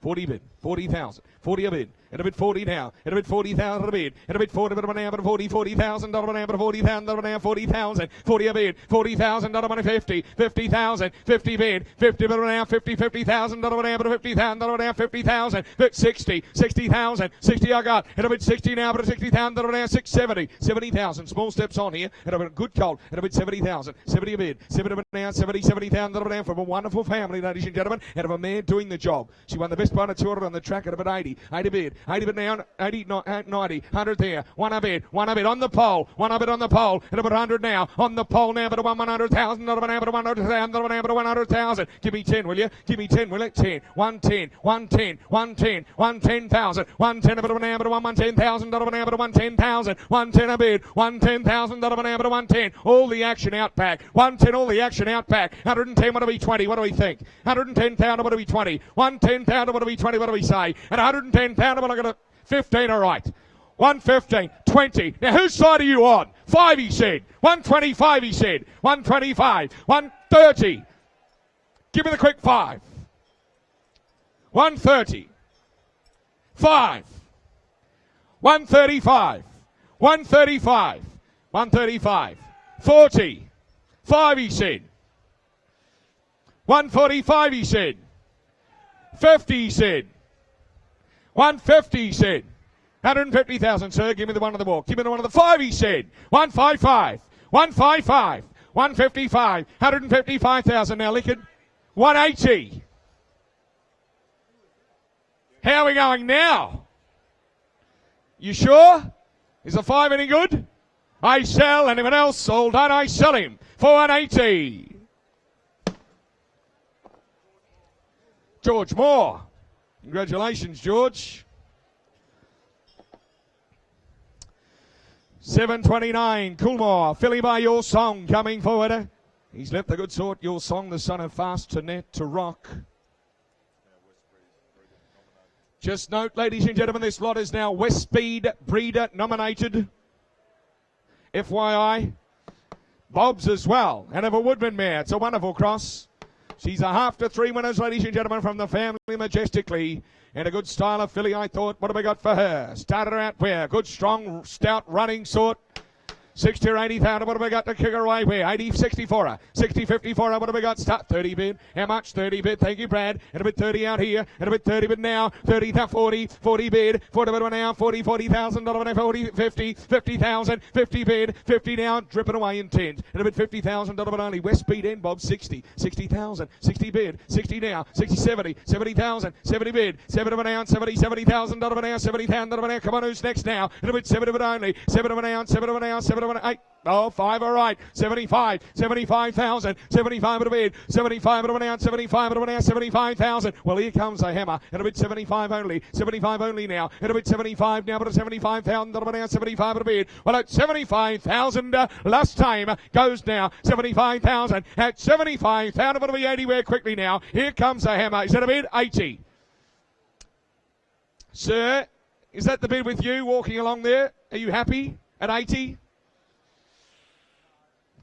D: 40 bid. 40,000. 40 a bid. And a bid 40 now. And a bid 40,000 a bid. And a bid 40 but now, but 40,000 $40,000 now, but 40,000 now, 40,000. 40 a bid. 40,000 money 50. 50,000. 50 bid. 50 but now, 50,000 now, but 50,000 now, 50,000. 60. 60,000. 60 I got. And a bid 60 now, but 60,000 now, 670. 70,000. Small steps on here. And a bit good colt. And a bid 70,000. 70 a bid. 70 but now, 70,000 now from a wonderful family, ladies and gentlemen, and of a man doing the job. She won the best one of 200 on the track at about 80. 80 bid. 80 bid now, 80, 90, 100 there. One a bid on the pole. One a bid on the pole. And about 100 now. On the pole now, but 100,000. Not about 100,000. Not about 100,000. Give me 10, will you? Give me 10, will it? 10. 110. 110. 110. 110,000. 110 about now, but 110,000. Not about now, but 110,000. 110 a bid. 110,000. Not about now, but 110. All the action out back. 110, all the action out back. 110, what do we 20? What do we think? 110,000, what do we 20? 110,000, what do we 20? What do we say? And 110,000, what am I going to 15, all right. 115, 20. Now, whose side are you on? 5, he said. 125, he said. 125, 130. Give me the quick 5. 130. 5. 135. 135. 135. 40. 5, he said. 145, he said. 50, he said. 150, he said. 150,000, sir. Give me the one on the walk. Give me the one on the 5, he said. 155. 155. 155. 155,000 now, Lickard. 180. How are we going now? You sure? Is the 5 any good? I sell. Anyone else? All done. I sell him for 180. George Moore. Congratulations, George. 729, Coolmore, Philly by Your Song coming forward. He's left the good sort, Your Song, the son of Fast to Net to Rock. Just note, ladies and gentlemen, this lot is now West Speed Breeder nominated. FYI, Bob's as well, and of a Woodman mare. It's a wonderful cross. She's a half to 3 winners, ladies and gentlemen, from the family majestically. And a good style of filly, I thought. What have we got for her? Started her out where? Good, strong, stout, running sort. 60 or 80,000, what have we got to kick her away where? 80, 60 for her. 60, 50 for her, what have we got? Start 30 bid. How much? 30 bid. Thank you, Brad. And a bit 30 out here. And a bit 30 bid now. 30, 40, 40 bid. 40 bid now. 40, 40,000. 40, 50, 50,000. 50 bid. 50 now. Dripping away in 10. And a bit 50,000. Bid only. West Speed End, Bob. 60. 60,000. 60 bid. 60 now. 60, 70. 70,000. 70 bid. 70 bid now. 70, 70,000. Bid now. 70,000. Bid now. Come on, who's next now? And a bit 70 bid only. 70 bid now. 70 bid now. 70 bid 8. Oh, 5, all right. 75, 75,000, 75 at a bid, 75 at a out, 75 at a out, 75,000. Well, here comes a hammer, and a bid 75 only now, and a bid 75 now, but a 75,000 at a out, 75 at a bid. Well, at 75,000 last time goes now, 75,000 at 75,000. It'll be anywhere quickly now. Here comes a hammer. Is that a bid? 80. Sir, is that the bid with you walking along there? Are you happy at 80?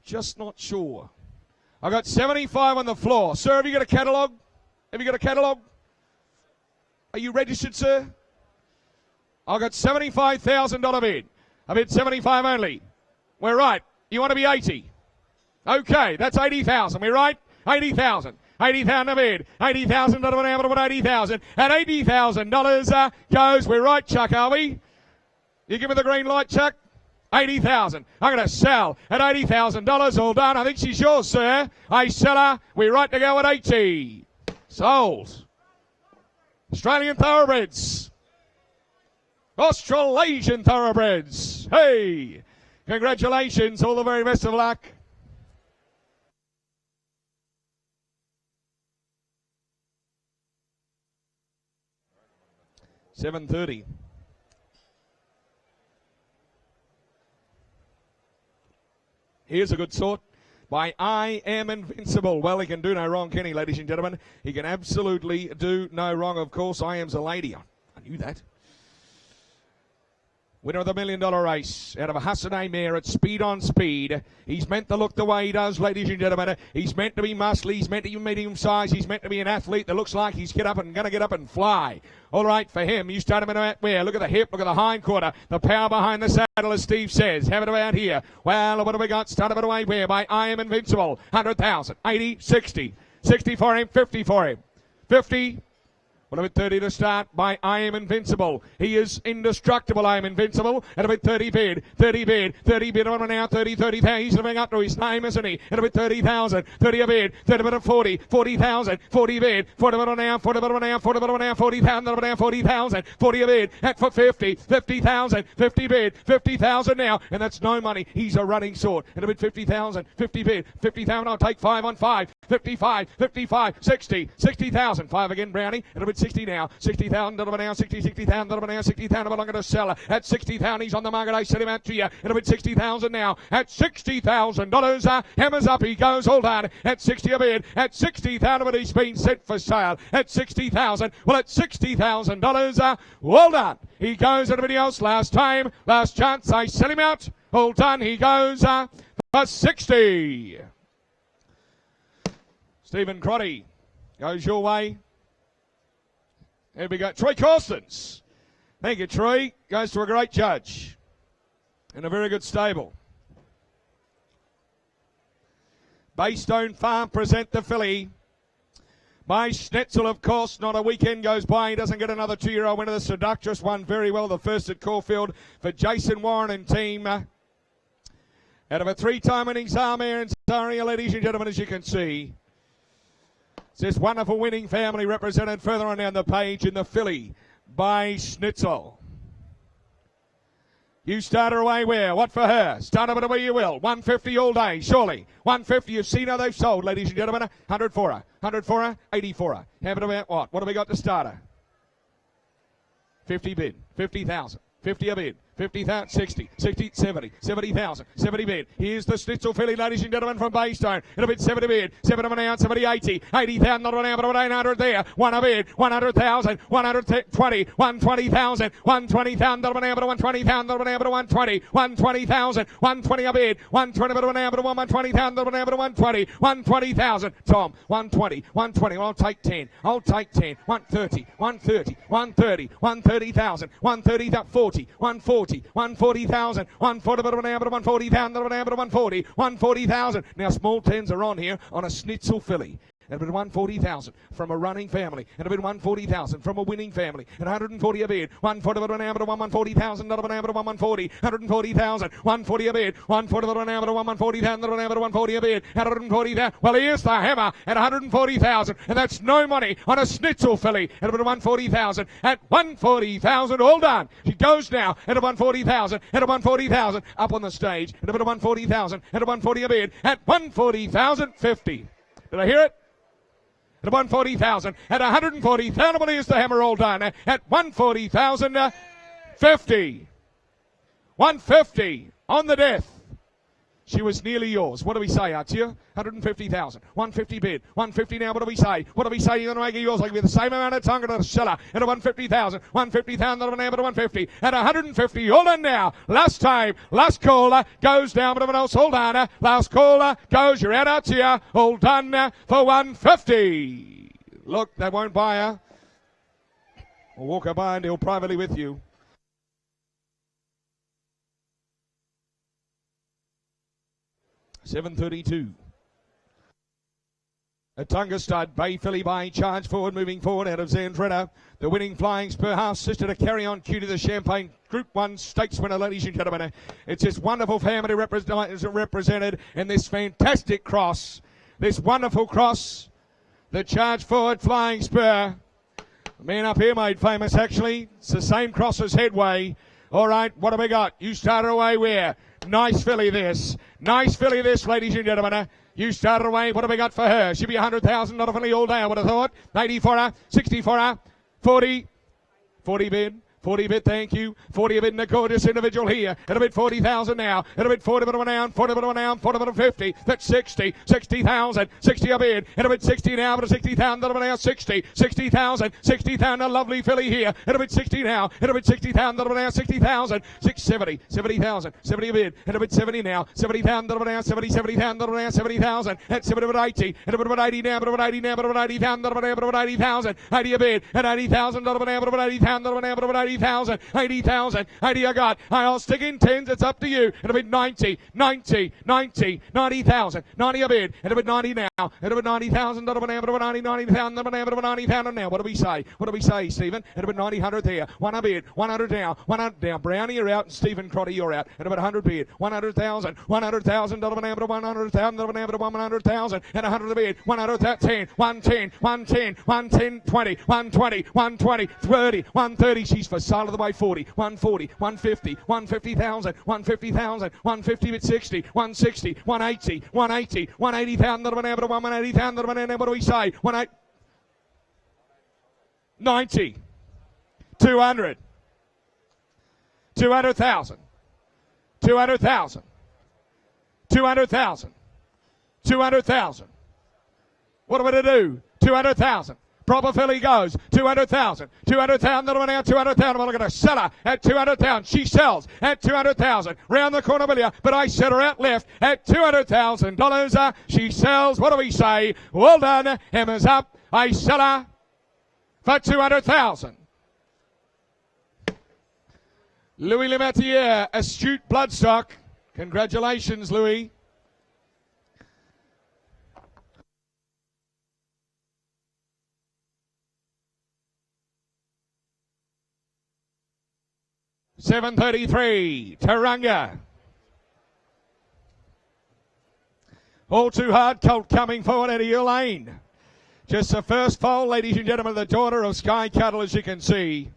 D: Just not sure. I got 75 on the floor. Sir, have you got a catalogue? Have you got a catalogue? Are you registered, sir? I got $75,000 bid. I bid 75 only. We're right. You want to be 80? Okay, that's 80,000. We're right? 80,000. 80,000 a bid. 80,000 to an 80,000. At $80,000 goes. We're right, Chuck, are we? You give me the green light, Chuck? 80,000. I'm going to sell at $80,000. All done. I think she's yours, sir. I sell her. We're right to go at 80. Sold. Australian thoroughbreds. Australasian thoroughbreds. Hey, congratulations. All the very best of luck. $7.30. Here's a good sort by I Am Invincible. Well, he can do no wrong, can he, ladies and gentlemen? He can absolutely do no wrong. Of course, I Am's a lady. I knew that. Winner of the $1 million race out of a Hassanay mare at Speed on Speed. He's meant to look the way he does, ladies and gentlemen. He's meant to be muscly. He's meant to be medium size. He's meant to be an athlete that looks like he's going to get up and fly. All right, for him, you start him at where? Look at the hip, look at the hind quarter. The power behind the saddle, as Steve says. Have it about here. Well, what have we got? Start him away where? By I Am Invincible. 100,000, 80, 60. 60 for him, 50 for him. 50. Well, a bit 30 to start by I Am Invincible. He is indestructible, I Am Invincible. And a bit 30 bid, 30 bid, 30 bid on now, 30,000. He's living up to his name, isn't he? And a bit 30,000, 30 a bid, 30 bid of 40, 40,000, 40 bid, 40 bid on now, 40 bid on now, 40 bid on now, 40,000, now 40,000, 40 a bid, at for 50, 50,000, 50 bid, 50,000 now. And that's no money. He's a running sword. And a bit 50,000, 50 bid, 50,000. I'll take 5 on 5, 55, 55, 60, 60,000. 5 again, Brownie. And a bit 60 now, 60,000 now, 60,000 now, 60,000. I'm going to sell at 60,000. He's on the market. I send him out to you. And a bit 60,000 now, at $60,000. Hammers up. He goes. Hold on. At 60 a bid. At 60,000, but he's been set for sale. At 60,000. Well, at $60,000. Well done. He goes. Anybody else? Last time, last chance. I sell him out. All done. He goes for 60. Stephen Crotty goes your way. Here we go. Troy Corstens. Thank you, Troy. Goes to a great judge. In a very good stable. Baystone Farm present the filly. By Schnitzel, of course. Not a weekend goes by. He doesn't get another 2-year-old winner. The Seductress won very well. The first at Caulfield for Jason Warren and team. Out of a 3-time winning Zarmere and Zaria, ladies and gentlemen, as you can see. This wonderful winning family represented further on down the page in the filly by Schnitzel. You start her away where? What for her? Start her where you will. 150 all day, surely. 150, you've seen how they've sold, ladies and gentlemen. 100 for her. 100 for her. 80 for her. Have it about what? What have we got to start her? 50 bid. 50,000. 50 a bid. 50,000, 60, 60, 70, 70,000, 70 bid. Here's the Schnitzel filly, ladies and gentlemen, from Baystone. In a bid, 70 bid, 7 of an ounce, 70, 80, 80,000, not an ounce, but 800 there. 1 a bid, 100,000, 120, 120,000, 120,000, not an ounce, but 120,000, not an ounce, but 120, 120,000, 120 a bid, 120, but an ounce, but 120,000, not an ounce, but 120, 120,000. Tom, 120, 120, well, I'll take 10, I'll take 10, 130, 130, 130, 130,000, 130, 40, 140, 140,000, 140, but 140,000, 140, 140,000. Now small tens are on here on a Schnitzel filly. And a bit 140,000 from a running family. And a bit 140,000 from a winning family. And 140 a bid. 140 but an amber 140,000. Not an amber 140. 140,000. 140 a bid. 140 but an amber 140,000. Not an amber 140 a bid. 140,000. Well, here's the hammer at 140,000. And that's no money on a Schnitzel filly. And a bit 140,000. At 140,000. All done. She goes now at a 140,000. At a 140,000. Up on the stage. And a bit of 140,000. At a 140 a bid. At 140,000. 50. Did I hear it? At 140,000, at 140,000, but here's the hammer all done. At 140,000, 50. 150 on the death. She was nearly yours. What do we say, Artia? 150,000. 150 bid. 150 now. What do we say? What do we say? You're going to make it yours like with the same amount of tongue and a seller. At 150,000. 150,000 at 150. At 150. All in now. Last time. Last caller goes down. But everyone else hold on. Last caller goes. You're out, Artia. All done for 150. Look, they won't buy her. We'll walk her by and he'll privately with you. $7.32. A Tonga stud, Bay Filly by charge forward, moving forward out of Zandretta. The winning Flying Spur half sister to carry on cue to the Champagne Group 1 stakes winner, ladies and gentlemen. It's this wonderful family represented in this fantastic cross. This wonderful cross. The charge forward Flying Spur. The man up here made famous actually. It's the same cross as Headway. All right, what have we got? You started away where? Nice filly this. Nice filly this, ladies and gentlemen. You started away. What have we got for her? She'll be 100,000, not a filly all day, I would have thought. 80 for her, 60 for her, 40. 40 bid. 40 bid, thank you. 40 bid in a gorgeous individual here. At a bid 40,000 now. At a bid 40 bid down, 40 bid down, 40 bid 50. That's 60. 60,000. 60 a bid. At a bid 60 now, but a 60,000 now. 60. 60,000. 60,000. A lovely filly here. At a bid 60 now. At a bid 60,000 now. 60,000. 670. 70,000. 70 a bid. At a bid 70 now. 70,000 now. 70. 70,000 now. 70,000. At 70 bid 80. At a bid 80 now. But 80 now. But 80,000 now. But 80,000. 80 a bid. At 80,000 now. But 80,000 now. But 80,000, 80,000, 80 I got. I'll stick in tens, it's up to you. It'll be 90, 90, 90, 90,000, 90 a bid. It'll be 90 now. It'll be 90,000, it'll be 90, 90,000, it'll be 90,000 now. What do we say? What do we say, Stephen? It'll be 90, 100 there. 1 a bid, 100 down, 100 down. Brownie, you're out, and Stephen Crotty, you're out. It'll be 100 bid, 100,000, 100,000, it'll be 100,000, it'll be 100,000, and 100 a bid, 110, 110, 110, 110, 20, 120, 120, 30, 130. She's for sale of the way 40, 140, 150, 150,000, 150,000, 150 with 60, 160, 180, 180, 180,000, 180,000, what do we say? 90, 200, 200,000, 200,000, 200,000, 200,000. What are we to do? 200,000. Proper filly goes, 200,000, 200,000, that'll now 200,000. Well, I'm going to sell her at 200,000. She sells at 200,000. Round the corner, will you? But I set her out left at $200,000. She sells, what do we say? Well done, Emma's up. I sell her for 200,000. Louis Lemaitre, astute bloodstock. Congratulations, Louis. $7.33, Taranga. All too hard, Colt coming forward out of Yearling. Just the first foal, ladies and gentlemen, the daughter of Sky Cuddle, as you can see.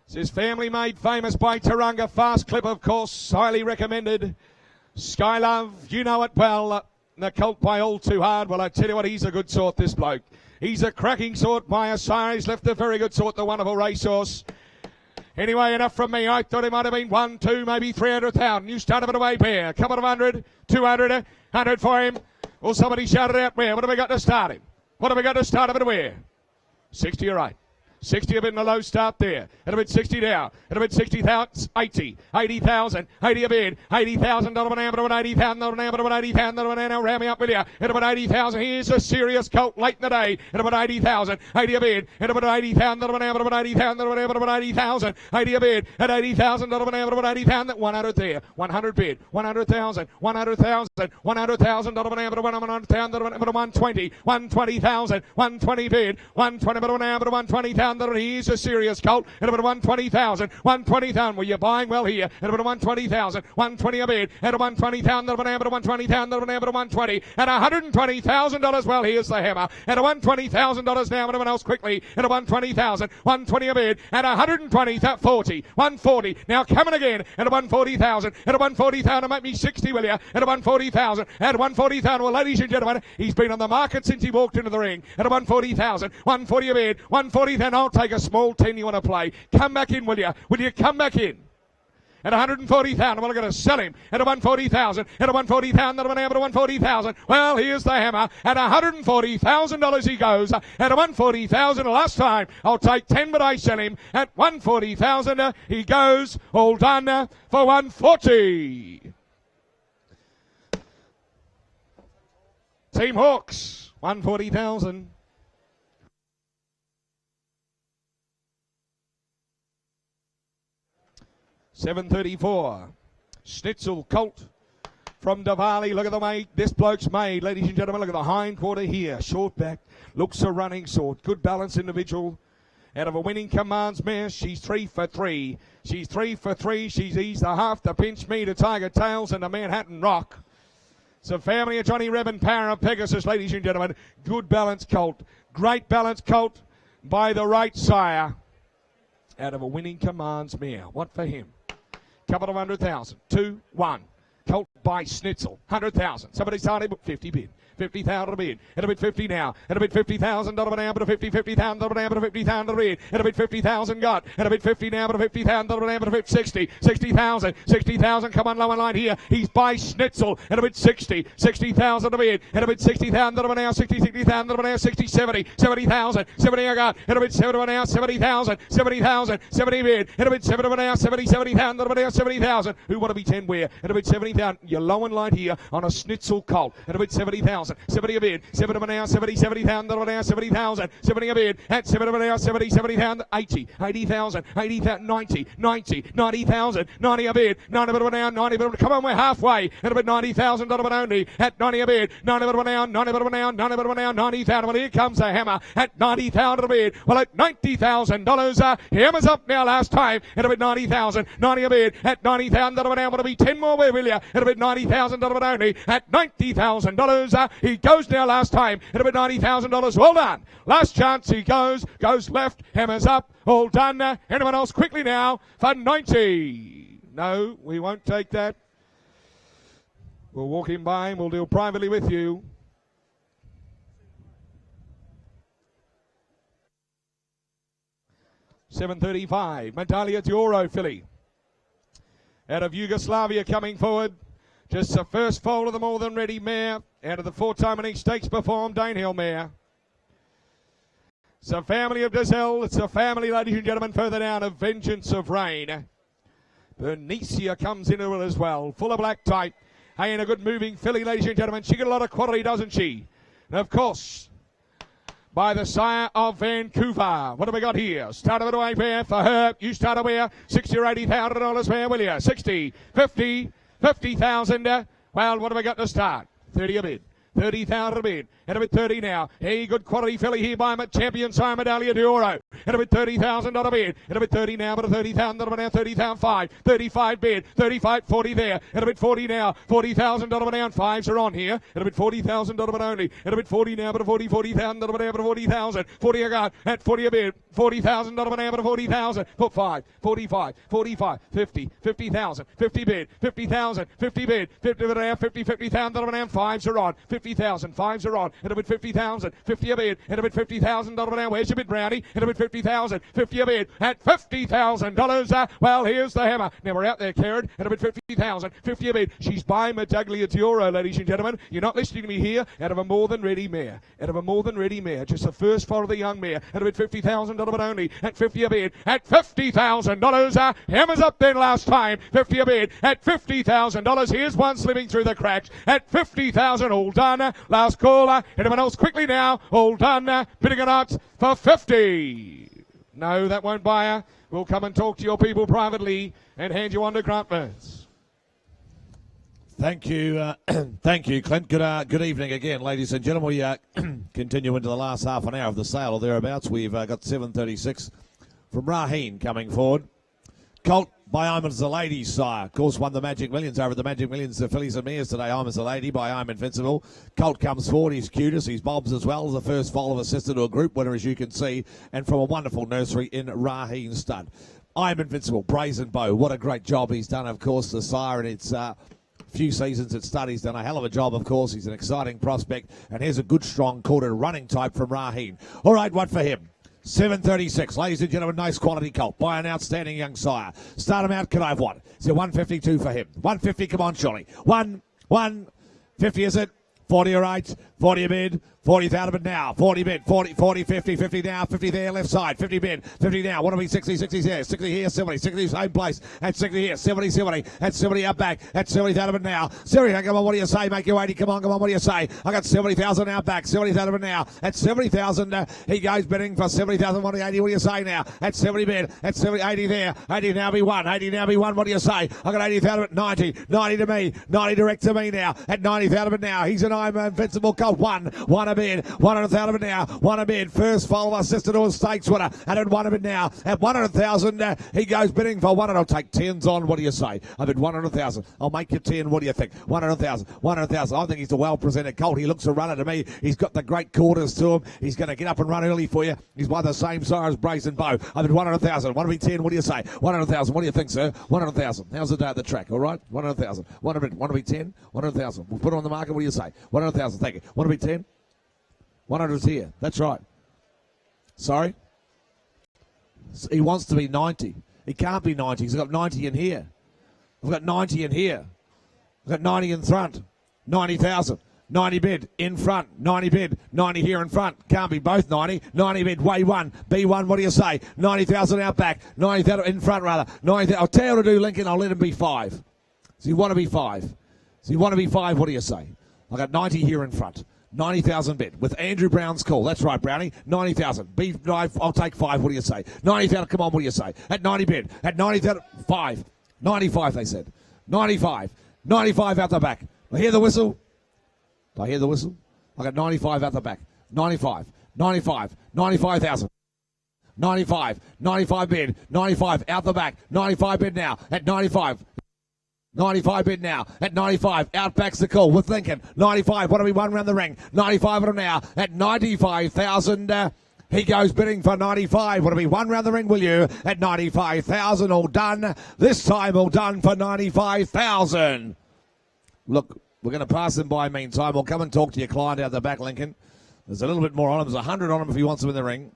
D: This is family made famous by Taranga. Fast clip, of course, highly recommended. Sky Love, you know it well. The Colt by All Too Hard. Well, I tell you what, he's a good sort, this bloke. He's a cracking sort by a sire. He's left a very good sort, the wonderful racehorse. Anyway, enough from me. I thought it might have been 1, 2, maybe 300,000. You started it away, Bear. A couple of 100, 200, 100 for him. Well, somebody shouted out where? What have we got to start him? What have we got to start him at where? 60, you're right. 60 a bit in a low start there. At a bit 60 now. At a bit 60,000, 80, 80,000, 80 a bid, $80,000 an hour, 80,000 an hour, 80,000 an hour, round me up with you. At about 80,000, here's a serious Colt late in the day. At about 80,000, 80 a bid, at about 80,000 an hour, about 80,000 an hour, about 80,000, 80 a bid, at 80,000 an hour, about 80,000, 100 there, 100 bid, 100,000, 100,000, 100,000 an hour, 100,000, 120, 120,000, 120 bid, 120 an hour, 120,000. Here's a serious Colt at about 120,000. 120,000. Well, you're buying well here at about 120,000. 120 a bid at 120,000. At 120,000. At 120. At $120,000. Well, here's the hammer at $120,000 now. Anyone else quickly at 120,000. 120 a bid at 120. 40. 140. Now coming again at 140,000. At 140,000. Make me 60, will you? At 140,000. At 140,000. Well, ladies and gentlemen, he's been on the market since he walked into the ring at 140,000. 140 a bid. 140,000. I'll take a small 10 you want to play. Come back in, will you? Will you come back in? at 140,000. Well, I'm going to sell him at 140,000. At 140,000, that'll be now at 140,000. Well, here's the hammer. At $140,000 he goes. At 140,000 last time. I'll take 10, but I sell him at 140,000. He goes. All done for 140. Team Hawks, 140,000. $7.34. Schnitzel Colt from Diwali. Look at the mate. This bloke's made. Ladies and gentlemen, look at the hind quarter here. Short back. Looks a running sort. Good balance individual. Out of a winning commands mare. She's 3 for 3. She's 3 for 3. She's eased the half to Pinch Me to Tiger Tails and the Manhattan Rock. It's a family of Johnny Reb and Power of Pegasus, ladies and gentlemen. Good balance colt. Great balance colt by the right sire. Out of a winning commands mare. What for him? Couple of 100,000. 2, 1. Colt by Schnitzel. 100,000. Somebody's starting with 50 bid. 50,000 a bid. It'll bid 50 now. It'll bid $50,000 now, but a 50,000 now, but a 50,000 a bid. It'll bid 50,000 got. It'll bid 50 now, but a 50,000 now, but a 60,000. 60,000. Come on, low in line here. He's by Schnitzel. It'll bid 60,000 a bid. It'll bid 60,000 now, 60,000 now, 60, 70,000. 70 I got. It'll bid 70 now, 70,000. 70 bid. It'll bid 70 now, 70,000 now, 70,000. Who want to be 10 where? It'll bid 70,000. You're low in line here on a Schnitzel colt. It'll bid 70,000. 70 a bid, 70 now, 70,000 now, 70,000, 70 a bid, at 70 now, 70,000, 80,000, 90,000, 90 a bid, 90 a bid now, 90 a bid, come on, we're halfway, at about $90,000 only, at 90 a bid, 90 a bid now, 90 a bid now, 90 a bid now, 90,000, well here comes the hammer, at 90,000 a bid, well at $90,000, hammer's up now last time, at about 90,000, 90 a bid, at 90,000 now, will be 10 more, where will you, at about $90,000 only, at $90,000, he goes now last time. It'll be $90,000. Well done. Last chance he goes left. Hammers up. All done. Anyone else quickly now for 90. No, we won't take that. We'll walk him by and we'll deal privately with you. $7.35. Medaglia d'Oro filly. Out of Yugoslavia coming forward. Just the first foal of the More Than Ready mare. Out of the 4-time winning stakes performed Danehill mare. It's a family of Dizelle. It's a family, ladies and gentlemen, further down of Vengeance of Rain. Bernicia comes into it as well. Full of black type. Hey, and a good moving filly, ladies and gentlemen. She got a lot of quality, doesn't she? And of course, by the sire of Vancouver. What have we got here? Start of it away fair for her. You start away. $60,000 or $80,000 fair, will you? 60, 50. 50,000. Well, what have we got to start? 30 a bid. 30,000 a bid. And a bit 30 now. Hey, good quality filly here by champion Sire Medaglia d'Oro. And a bit $30,000 bid. And a bit 30 now, but a 30,000 now, 30,000 5. 35 bid. 35, 40 there. And a bit 40 now. $40,000 now. Fives are on here. And a bit $40,000 but only. And a bit 40 now, but a 40,000 now, but a 40,000. 40 I got. At 40 a bid. $40,000 now, but a 40,000. Put 5. 45. 45. 50. 50,000. 50 bid. 50,000. 50 bid. 50 but now. 50. 50,000 now. Fives are on. 50,000. Fives are on. And a bit 50,000. 50 a bid. And a bit $50,000 now. Where's your bid, Brownie? And a bit 50,000. 50 a bid. At $50,000. Well, here's the hammer. Now we're out there, Karen. And a bit 50,000. 50 a bid. She's by Medaglia d'Oro, ladies and gentlemen. You're not listening to me here. Out of a More Than Ready mare. Out of a More Than Ready mare. Just the first foal of the young mare. And a bit $50,000 but only. At 50 a bid. At $50,000. Hammers up then last time. 50 a bid. At $50,000. Here's one slipping through the cracks. At 50,000. All done. Last caller. Anyone else quickly now? All done. Bidding it out for 50. No, that won't buy her. We'll come and talk to your people privately and hand you on to Grantmans.
E: Thank you, thank you, Clint. Good evening again, ladies and gentlemen. We continue into the last half an hour of the sale or thereabouts. We've got 7:36 from Raheen coming forward. Colt by Iman's the Lady, sire. Of course, won the Magic Millions over the Magic Millions, the fillies and mares today. Iman's the Lady by I'm Invincible. Colt comes forward. He's cutest. He's Bob's as well. The first foal of a sister to a group winner, as you can see, and from a wonderful nursery in Raheen Stud. I'm Invincible, Brazen Bow. What a great job he's done, of course, the sire, and it's few seasons at stud. He's done a hell of a job, of course. He's an exciting prospect, and here's a good, strong quarter running type from Raheen. All right, what for him? 736. Ladies and gentlemen, nice quality colt by an outstanding young sire. Start him out. Can I have one? Is it 152 for him? 150, come on, surely. 150, is it? 40 or 8, 40 a bid, 40 out of it now, 40 bid, 40, 40, 50, 50 now, 50 there, left side, 50 bid, 50 now, what do we, 60, 60 here, 60 here, 70, 60 same place, and 60 here, 70, 70, and 70 up back, and 70 out of it now, 70, come on, what do you say, make your 80, come on, what do you say, I got 70,000 out back, 70 out of it now, at 70,000, he goes bidding for 70,000, what do you say now, at 70 bid, at 70, 80 there, 80 now be 1, 80 now be 1, what do you say, I got 80 out of it, 90, 90 to me, 90 direct to me now, at 90 out of it now, he's an I'm invincible colt, one a bid, 100 out of it now, one a bid, first follower, sister to a stakes winner, and at one a bid now, at 100,000, he goes bidding for 100, I'll take 10s on, what do you say, I bid 100,000, I'll make you 10, what do you think, 100,000, 100,000, I think he's a well-presented colt, he looks a runner to me, he's got the great quarters to him, he's going to get up and run early for you, he's by the same sire as Brace and Bow, I bid 100,000, 1 to be 10, what do you say, 100,000, what do you think, sir, 100,000, how's the day at the track, all right, 100,000, 1 to be 10, 100,000, we'll put it on the market, what do you say, 100,000, thank you, 1 to be 10, 100's here. That's right. Sorry? He wants to be 90. He can't be 90. He's got 90 in here. I've got 90 in here. I've got 90 in front. 90,000. 90 bid in front. 90 bid. 90 here in front. Can't be both 90. 90 bid. Way 1. B1. What do you say? 90,000 out back. 90,000 in front rather. 90,000. I'll tell you what to do, Lincoln. I'll let him be 5. So you want to be 5. So you want to be 5. What do you say? I've got 90 here in front. 90,000 bid with Andrew Brown's call. That's right, Brownie. 90,000. I'll take 5. What do you say? 90,000. Come on. What do you say? At 90 bid. At 90,000. 5. 95, they said. 95. 95 out the back. I hear the whistle. Do I hear the whistle? I got 95 out the back. 95. 95. 95,000. 95. 95 bid. 95 out the back. 95 bid now. At 95. 95 bid now, at 95, outbacks the call with Lincoln, 95, what do we won round the ring, 95 on him now, at 95,000, he goes bidding for 95, what do we won round the ring, will you, at 95,000, all done, this time all done for 95,000. Look, we're going to pass him by meantime, we'll come and talk to your client out the back, Lincoln, there's a little bit more on him, there's 100 on him if he wants him in the ring.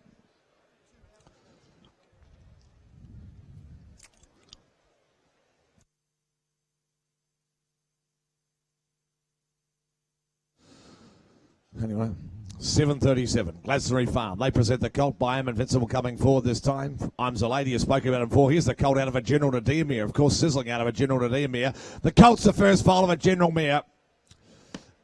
E: Anyway, 7:37, Glastonbury Farm. They present the colt by Invincible coming forward this time. I'm the lady who spoke about him before. Here's the colt out of a General Nadir mare. Of course, sizzling out of a General Nadir mare. The colt's the first foal of a General mare.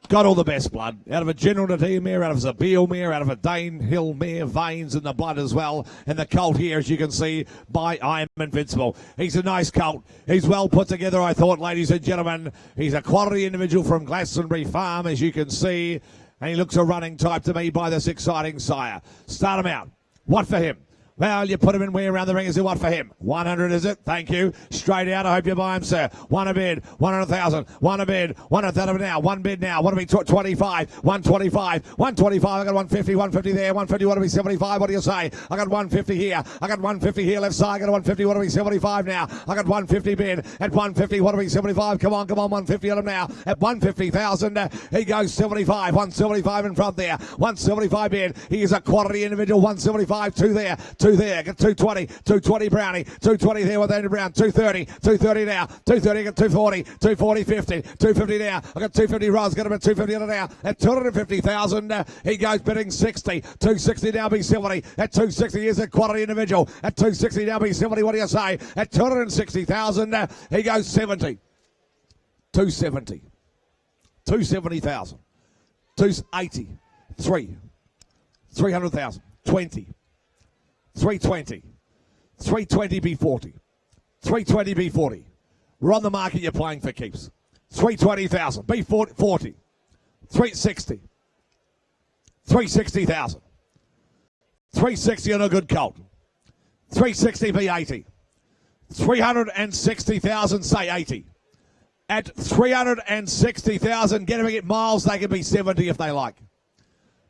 E: Got all the best blood. Out of a General Nadir mare, out of a Zabeel mare, out of a Dane Hill mare, veins in the blood as well. And the colt here, as you can see, by I Am Invincible. He's a nice colt. He's well put together, I thought, ladies and gentlemen. He's a quality individual from Glastonbury Farm, as you can see. And he looks a running type to me by this exciting sire. Start him out. What for him? Well, you put him in where around the ring, is it what for him? 100, is it? Thank you. Straight out, I hope you buy him, sir. 1 a bid, 100,000, 1 a bid, 100,000 now, 1 bid now, what do we, 25, 125, 125, I got 150, 150 there, 150, what do we, 75, what do you say? I got 150 here, I got 150 here, left side, I got 150, what do we, 75 now, I got 150 bid, at 150, what do we, 75, come on, 150 on him now, at 150,000, he goes 75, 175 in front there, 175 bid, he is a quality individual, 175, 2 there, 2 there, get 220 Brownie, 220 there with Andrew Brown, 230 now, 230, get 240, 50, 250 now, I got 250 Roz, got him at 250 now, at 250,000, he goes bidding 60, 260 now be 70, at 260 is a quality individual, at 260 now be 70, what do you say, at 260,000, he goes 70, 270, 270,000, 280, 300,000, 20, 320, 320 B40, 320 B40. We're on the market, you're playing for keeps. 320,000, B40, 360, 360,000, 360 on a good colt, 360 B80, 360,000, say 80. At 360,000, get him to get miles, they can be 70 if they like.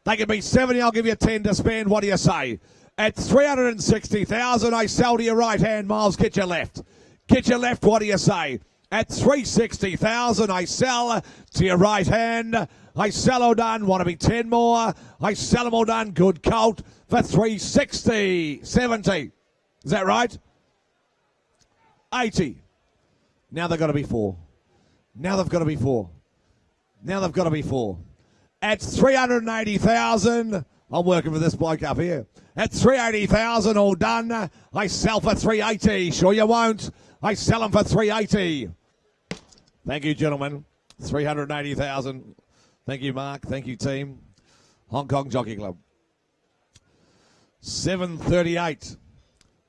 E: They can be 70, I'll give you 10 to spend, what do you say? At 360,000, I sell to your right hand, Miles, get your left. Get your left, what do you say? At 360,000, I sell to your right hand. I sell all done. Want to be 10 more. I sell them all done. Good colt for 360. 70. Is that right? 80. Now they've got to be 4. Now they've got to be 4. Now they've got to be 4. At 380,000. I'm working for this bloke up here. At 380,000, all done. I sell for 380. Sure you won't. I sell them for 380. Thank you, gentlemen. 380,000. Thank you, Mark. Thank you, team. Hong Kong Jockey Club. 738.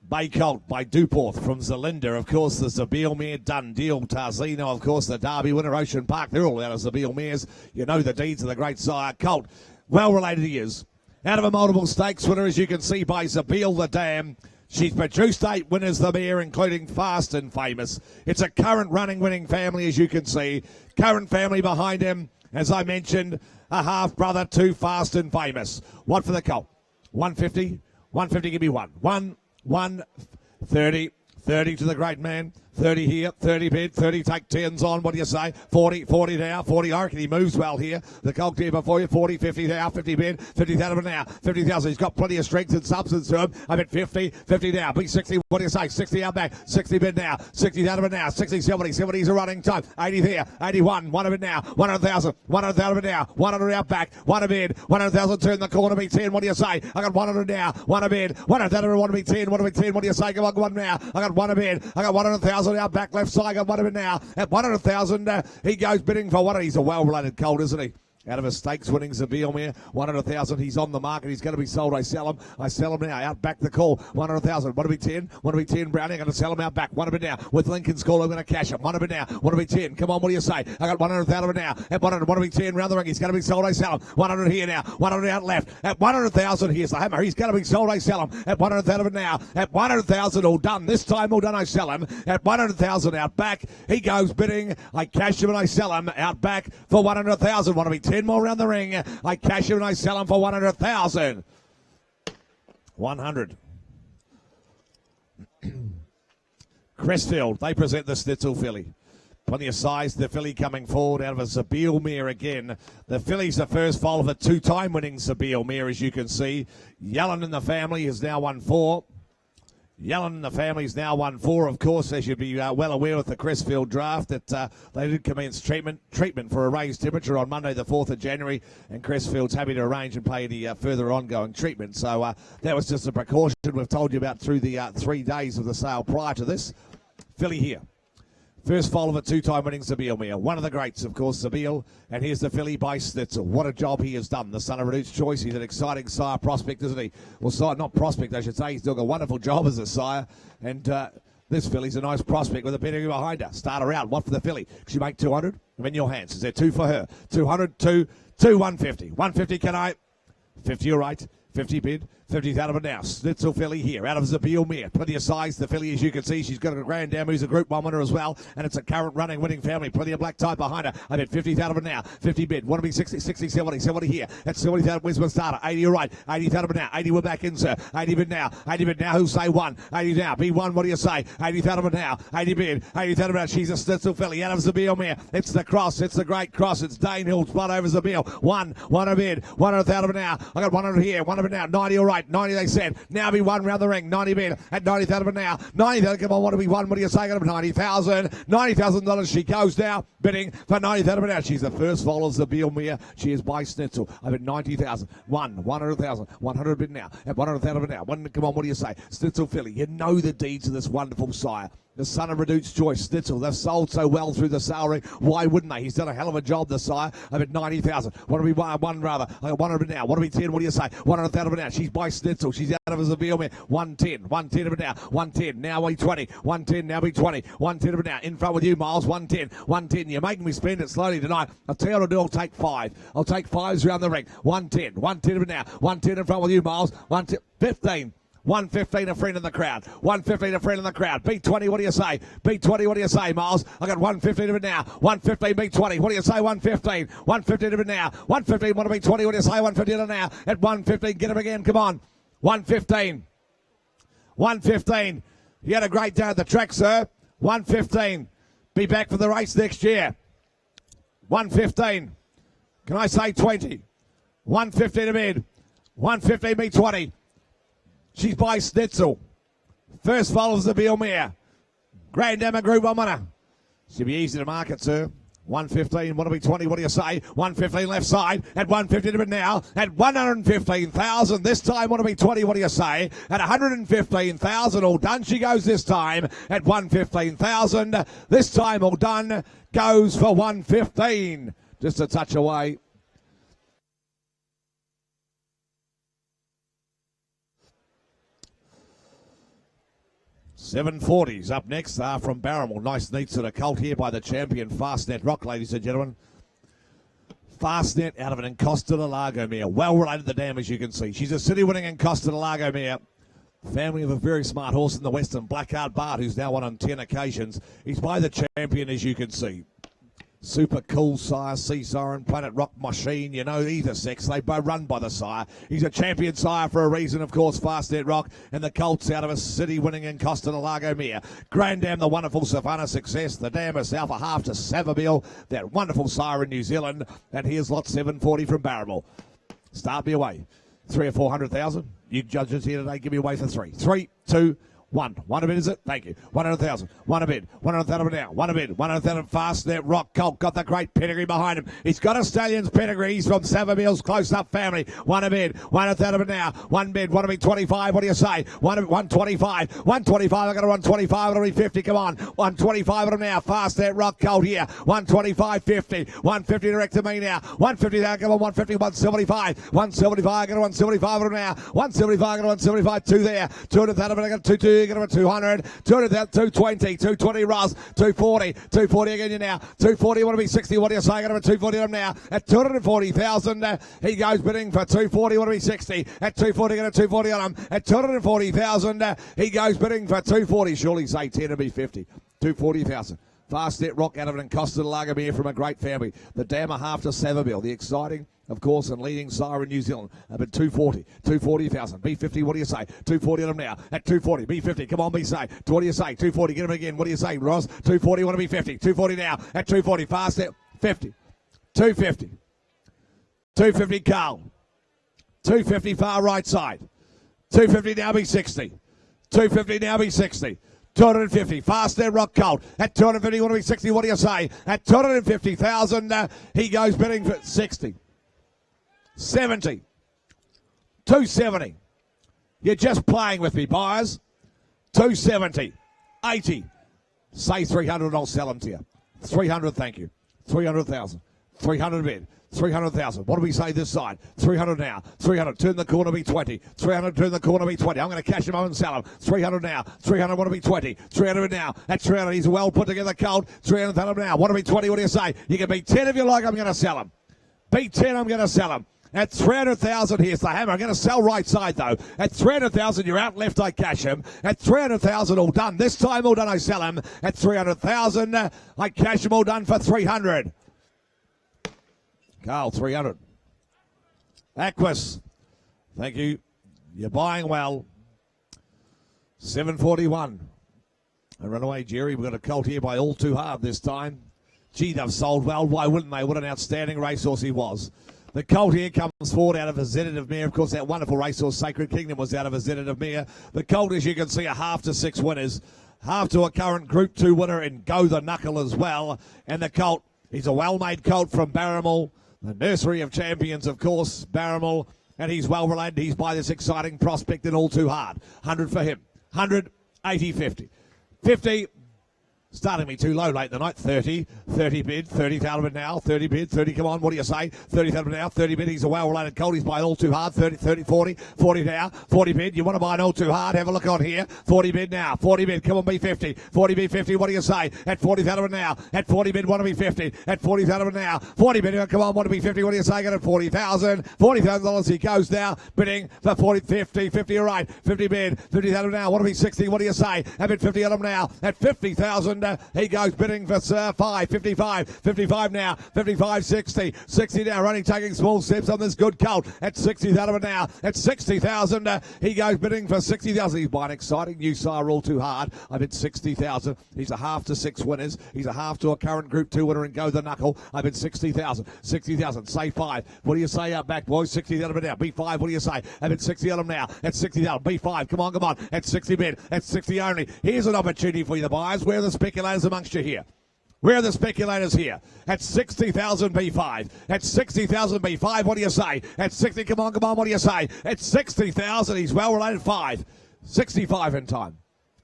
E: Bay Colt by Duporth from Zelinda. Of course, the Zabeel Mare, Done Deal, Tarzino. Of course, the Derby winner, Ocean Park. They're all out of Zabeel Mares. You know the deeds of the great sire. Colt, well related he is. Out of a multiple stakes winner, as you can see, by Zabeel the Dam. She's produced 8 winners, the mare, including Fast and Famous. It's a current running winning family, as you can see. Current family behind him, as I mentioned, a half-brother to Fast and Famous. What for the Colt? 150? 150, give me 1, 30 to the great man. 30 here, 30 bid, 30 take 10s on. What do you say? 40 now, 40. I reckon he moves well here. The Colt here before you, 40, 50 now, 50 bid, 50,000 now, 50,000. He's got plenty of strength and substance to him. I'm at 50 now, big 60. What do you say? 60 out back, 60 bid now, 60,000 now, 60, 70, 70's a running time. 80 there, 81, 1 of it now, 100,000, 100,000 now, 100 out back, 1 a bid, 100,000 turn the corner, be 10. What do you say? I got 100 now, 1 a bid, 100,000, 1 to be 10, 1 to be 10. What do you say? Come on, 1 now. I got 1 a bid, I got 100,000 out back left side. I got 1 of it now. At 100,000, he goes bidding for 1. He's a well-related colt, isn't he? Out of a stakes winning Zabeel Mare, 100,000. He's on the market. He's going to be sold. I sell him. I sell him now. Out back the call. 100,000. Want to be 10? Want to be 10? Browning. I'm going to sell him out back. 1 of it now. With Lincoln's call, I'm going to cash him. 1 of it now. Want to be 10? Come on. What do you say? I got 100,000 now. At 100. Want to be 10? Round the ring. He's going to be sold. I sell him. 100 here now. 100 out left. At 100,000. Here's the hammer. He's going to be sold. I sell him. At 100,000 now. At 100,000. All done. This time all done. I sell him. At 100,000 out back. He goes bidding. I cash him and I sell him. Out back for 100,000. Want to be 10 more around the ring. I cash him and I sell him for 100,000. 100. Crestfield, they present the Snitzel filly. Plenty of size, the filly coming forward out of a Zabeel Mare again. The filly's the first foal of a 2-time winning Zabeel Mare, as you can see. Yearling in the family has now won 4. Yearling and the family's now won 4, of course, as you'd be well aware with the Crestfield draft, that they did commence treatment for a raised temperature on Monday the 4th of January, and Crestfield's happy to arrange and pay any further ongoing treatment. So that was just a precaution we've told you about through the 3 days of the sale prior to this. Filly here. First foal of a 2-time winning Zabeel Mare. One of the greats, of course, Zabeel. And here's the filly by Snitzel. What a job he has done. The son of Reduced Choice. He's an exciting sire prospect, isn't he? Well, sire, not prospect, I should say. He's doing a wonderful job as a sire. And this filly's a nice prospect with a pedigree behind her. Start her out. What for the filly? Could she make 200? I'm in your hands. Is there 2 for her? 200, 2, 150. 150, can I? 50, all right. 50 bid. 50's out of it now. Snitzel filly here, out of Zabeel Mare. Plenty of size. The filly, as you can see, she's got a Grand Dam who's a Group 1 winner as well. And it's a current running winning family. Plenty of black tie behind her. I bet 50's out of it now. 50 bid. Want to be 60, 60, 70. 70 here. That's 70's out of Wisman starter. 80, all right. 80's out of it now. 80 we're back in, sir. 80 bid now. 80 bid now. Who say 1? 80 now. B1, what do you say? 80's out of it now. 80 bid. 80's out of it now. She's a Snitzel filly, out of Zabeel Mare. It's the cross. It's the great cross. It's Dane Hill's blood over Zabeel. 1 a bid. 100 out of it now. I got 100 here. 1 of it now. 90, all right. 90 they said. Now be 1 round the ring. 90 bid at 90,000 now. 90,000. Come on, want to be 1? What do you say? Got 90,000. $90,000. She goes now, bidding for 90,000 now. She's the first foal of Zabeel Mare. She is by Snitzel. I'm at 90,000. 100,000. 100 bid now. At 100,000 now. Come on, what do you say? Snitzel filly. You know the deeds of this wonderful sire. The son of Reduced Choice, Snitzel. They've sold so well through the sale ring. Why wouldn't they? He's done a hell of a job, the sire. I'm at 90,000. Want to be 1 rather. I got 100 now. Want to be 10? What do you say? 100,000 now. She's by Snitzel. She's out of a Zabeel Mare. 110. 110 of it now. 110. Now we 20. 110. Now we 20. 110 of it now. In front with you, Miles. 110. 110. You're making me spend it slowly tonight. I'll tell you what I'll do. I'll take 5. I'll take 5s around the ring. 110. 110 of it now. 110 in front with you, Miles. 110. 15. 115 a friend in the crowd. 115 a friend in the crowd. B20, what do you say? B20, what do you say, Miles? I got 115 of it now. 115, B20. What do you say? 115. 115 of it now. 115, want to be 20. What do you say? 115 of it now. At 115, get him again. Come on. 115. 115. You had a great day at the track, sir. 115. Be back for the race next year. 115. Can I say 20? 115 to bid. 115 me 20. She's by Snitzel. First follows the Beelmere. Grand Dam Group 1 winner. Should be easy to market, sir. 115, what do we 20? What do you say? 115 left side at 150 to bid now at 115,000. This time, what do we 20? What do you say? At 115,000, all done. She goes this time at 115,000. This time, all done, goes for 115. Just a touch away. $740s up next from Barramel. Nice neat sort of colt here by the champion Fastnet Rock, ladies and gentlemen. Fastnet out of an Encosta de Lago mare. Well related to the dam, as you can see. She's a city winning Encosta de Lago mare. Family of a very smart horse in the Western, Blackheart Bart, who's now won on 10 occasions. He's by the champion, as you can see. Super cool sire, Sea Siren, Planet Rock Machine, you know, either sex, they both run by the sire. He's a champion sire for a reason, of course, Fastnet Rock, and the colts out of a city-winning Encosta de Lago mare. Grand Dam, the wonderful Savannah Success, the Dam herself, a half to Savabeel, that wonderful sire in New Zealand, and here's lot 740 from Barramel. Start me away. 300 or 400,000. You judges here today, give me away for 3. 3, 2, 1. 1 a bid, is it? Thank you. 100,000. 1 a bid. 100,000 now. 1 a bid. 100,000 Fastnet Rock. Colt got the great pedigree behind him. He's got a stallion's pedigree. He's from Savabeel's close-up family. 1 a bid. 100,000 now. 1 bid. 1 a bid. 25. What do you say? 125. 125. I got to run 25. It'll be 50. Come on. 125 of them now. Fastnet Rock. Colt here. 125. 50. 150 direct to me now. 150 now. Come on. 150. 175. 175. I got to 175 of them now. 175. I got to 175. 2 there. 200,000. I got 2. Get him at 200, 200, 220, 220 Ross, 240, 240 again you now, 240, want to be 60, what do you say? Get him at 240 him now, at 240,000, he goes bidding for 240, want to be 60, at 240, get a 240 on him, at 240,000, he goes bidding for 240, surely say 10 to be 50, 240,000. Fastnet Rock out of an Encosta de Lago mare from a great family. The Dam a half to Savabeel, the exciting, of course, and leading sire in New Zealand. But 240, 240,000. B50, what do you say? 240 on them now. At 240, B50, come on, B say. What do you say? 240, get him again. What do you say, Ross? 240, want to be 50. 240 now. At 240, Fastnet, 50. 250. 250, Carl. 250, far right side. 250, now be 60. 250, now be 60. 250, Fastnet Rock Colt. At 250, want to be 60, what do you say? At 250,000, he goes bidding for 60. 70. 270. You're just playing with me, buyers. 270. 80. Say 300 and I'll sell them to you. 300, thank you. 300,000. 300 bid. 300,000. What do we say this side? 300 now. 300. Turn the corner, be 20. 300, turn the corner, be 20. I'm going to cash him out and sell him. 300 now. 300, want to be 20. 300 now. At 300, he's a well put together colt. 300 now. Want to be 20, what do you say? You can be 10 if you like, I'm going to sell him. Be 10, I'm going to sell him. At 300,000, here's the hammer. I'm going to sell right side, though. At 300,000, you're out left, I cash him. At 300,000, all done. This time, all done, I sell him. At 300,000, I cash him, all done for 300. Carl, 300. Aquas, thank you. You're buying well. 741. A runaway, Jerry. We've got a colt here by All Too Hard this time. Gee, they've sold well. Why wouldn't they? What an outstanding racehorse he was. The colt here comes forward out of a Zenitive mare. Of course, that wonderful racehorse, Sacred Kingdom, was out of a Zenitive mare. The colt, as you can see, a half to 6 winners. Half to a current Group 2 winner in Go the Knuckle as well. And the colt, he's a well-made colt from Barramel. The nursery of champions, of course, Barramel. And he's well related. He's by this exciting prospect in All Too Hard. 100 for him. 100, 80, 50. 50. Starting me too low late in the night. 30 bid, 30,000 bid now, 30 bid, 30, come on, what do you say? 30,000 now, 30 bid, he's a well-related colt, he's buying All Too Hard, 30, 40 now, 40 bid, you want to buy an All Too Hard, have a look on here, 40 bid now, 40 bid, come on, be 50, 40 bid, 50, what do you say? At 40,000 now, at 40 bid, want to be 50, at 40,000 now, 40 bid, come on, want to be 50, what do you say? Get at 40,000, $40,000 he goes now, bidding for 40, 50, all right, 50 bid, 50,000 now, want to be 60, what do you say? Have it 50 on him now, at 50,000, 60,000. He goes bidding for 55 now, 55, 60 now, running, taking small steps on this good colt at 60,000 now, at 60,000. He goes bidding for 60,000. He's by an exciting new sire, All Too Hard. I bid 60,000. He's a half to 6 winners. He's a half to a current Group 2 winner and Go the Knuckle. I bid 60,000. 60,000. Say 5. What do you say out back, boys? 60,000 now. B5. What do you say? I bid 60,000 now. At 60,000. B5. Come on. At 60 bid. At 60 only. Here's an opportunity for you, the buyers. Where are the speculators amongst you here? Where are the speculators here? At 60,000 B5. At 60,000 B5, what do you say? At 60, come on, what do you say? At 60,000, he's well related 5. 65 in time.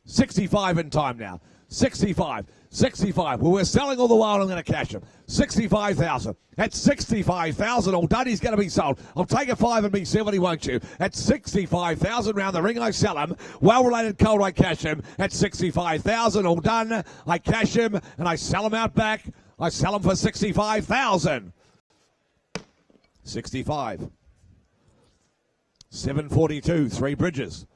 E: 65 in time now. 65. Well, we're selling all the while. I'm going to cash him. 65,000. At 65,000, all done. He's going to be sold. I'll take a 5 and be 70, won't you? At 65,000 round the ring, I sell him. Well-related colt, I cash him. At 65,000, all done. I cash him and I sell him out back. I sell him for 65,000. 65. 742, Three Bridges.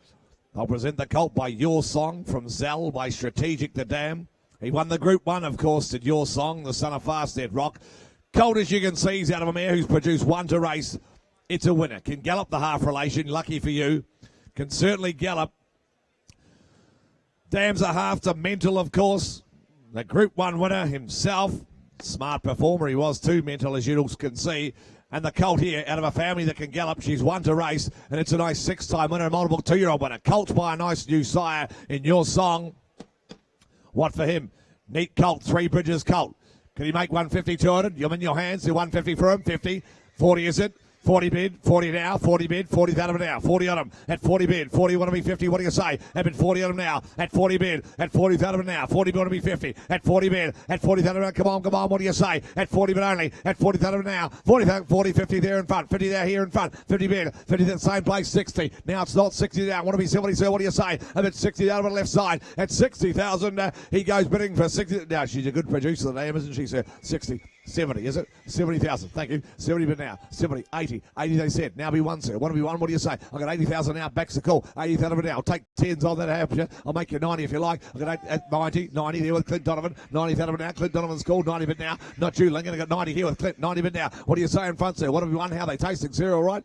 E: I'll present the colt by Your Song from Zell by Strategic the Dam. He won the Group 1, of course, did Your Song, the son of Fast Dead Rock. Colt, as you can see, is out of a mare who's produced 1 to race. It's a winner. Can gallop the half relation, lucky for you. Can certainly gallop. Dam's a half to Mental, of course. The Group 1 winner himself. Smart performer he was too, Mental, as you all can see. And the colt here, out of a family that can gallop, she's 1 to race, and it's a nice 6-time winner, a multiple 2-year-old winner. Colt by a nice new sire in Your Song. What for him? Neat colt, Three Bridges colt. Can he make 150, 200? You're in your hands. Do 150 for him. 50. 40 is it? 40 bid, 40 now, 40 bid, 40 out of it now, 40 on him, at 40 bid, 40 want to be 50, what do you say? At bid 40 on him now, at 40 bid, at 40 out of it now, 40 want to be 50, at 40 bid, at 40 out of it, come on, what do you say? At 40 bid only, at 40 out of it now, 40, 50 there in front, 50 there here in front, 50 bid, 50 at the same place, 60, now it's not 60 down, want to be 70, sir, what do you say? At bid 60 out of the left side, at 60,000, he goes bidding for 60, now she's a good producer, the name, isn't she, sir? 60. 70, is it? 70,000. Thank you. 70 bid now. 70, 80. 80 they said. Now be 1, sir. Want to be 1? What do you say? I've got 80,000 now. Back's the call. 80,000 bid now. I'll take 10s on that half. I'll make you 90 if you like. I've got 90 there with Clint Donovan. 90,000 bid now. Clint Donovan's called. 90 bid now. Not you, Lincoln. I've got 90 here with Clint. 90 bid now. What do you say in front, sir? Want to be 1? How they tasting, sir? All right?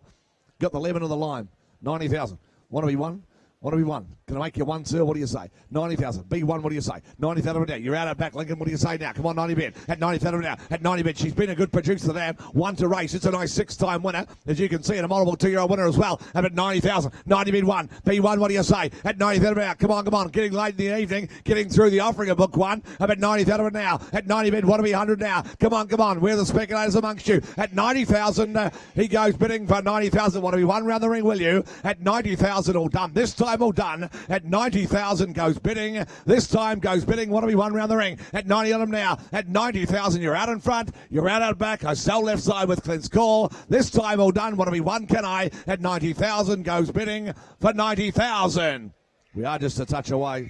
E: Got the lemon of the lime. 90,000. Want to be 1? Want to be 1? Can I make you 1, sir? What do you say? 90,000. B1, what do you say? 90,000 now. You're out at back, Lincoln. What do you say now? Come on, 90 bid. At 90,000 now. At 90 bid. She's been a good producer, the dam. 1 to race. It's a nice 6-time winner, as you can see, and a multiple 2-year-old winner as well. Up at 90,000. 90 bid 1. B1, what do you say? At 90,000 now. Come on. Getting late in the evening. Getting through the offering of book 1. Up at 90,000 now. At 90 bid. Want to be 100 now. Come on. Where are the speculators amongst you? At 90,000, he goes bidding for 90,000. Want to be 1 round the ring, will you? At 90,000, all done. This time, all done. At 90,000 goes bidding. This time goes bidding. Want to be 1 round the ring. At 90 on him now. At 90,000, you're out in front. You're out back. I sell left side with Clint's call. This time all done. Want to be 1, can I? At 90,000 goes bidding for 90,000. We are just a touch away.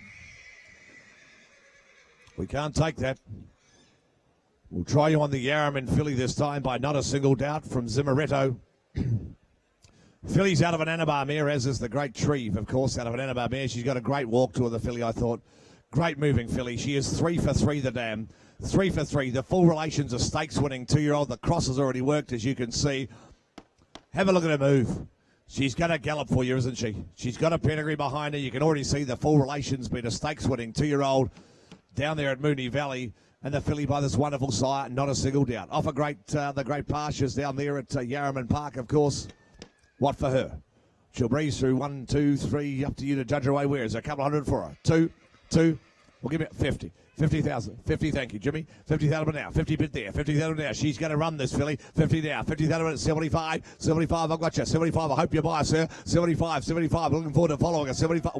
E: We can't take that. We'll try you on the Yarram in Philly this time by not a single doubt from Zimmeretto. Filly's out of an Anabar mare, as is the great Treve, of course, out of an Anabar mare. She's got a great walk to her, the filly, I thought. Great moving filly. She is 3 for 3, the dam. 3 for 3. The full relations of stakes winning 2-year-old. The cross has already worked, as you can see. Have a look at her move. She's going to gallop for you, isn't she? She's got a pedigree behind her. You can already see the full relations being a stakes winning 2-year-old down there at Moonee Valley. And the filly by this wonderful sire, not a single doubt. Off the great pastures down there at Yarraman Park, of course. What for her? She'll breeze through 1, 2, 3, up to you to judge her away. Where is there? A couple hundred for her. 2. We'll give it 50. 50,000. 50, thank you, Jimmy. 50,000 now. 50 bid there. 50,000 now. She's going to run this filly. 50 now. 50,000 at 75. 75, I've got you. 75, I hope you buy, sir. 75. Looking forward to following her. 75,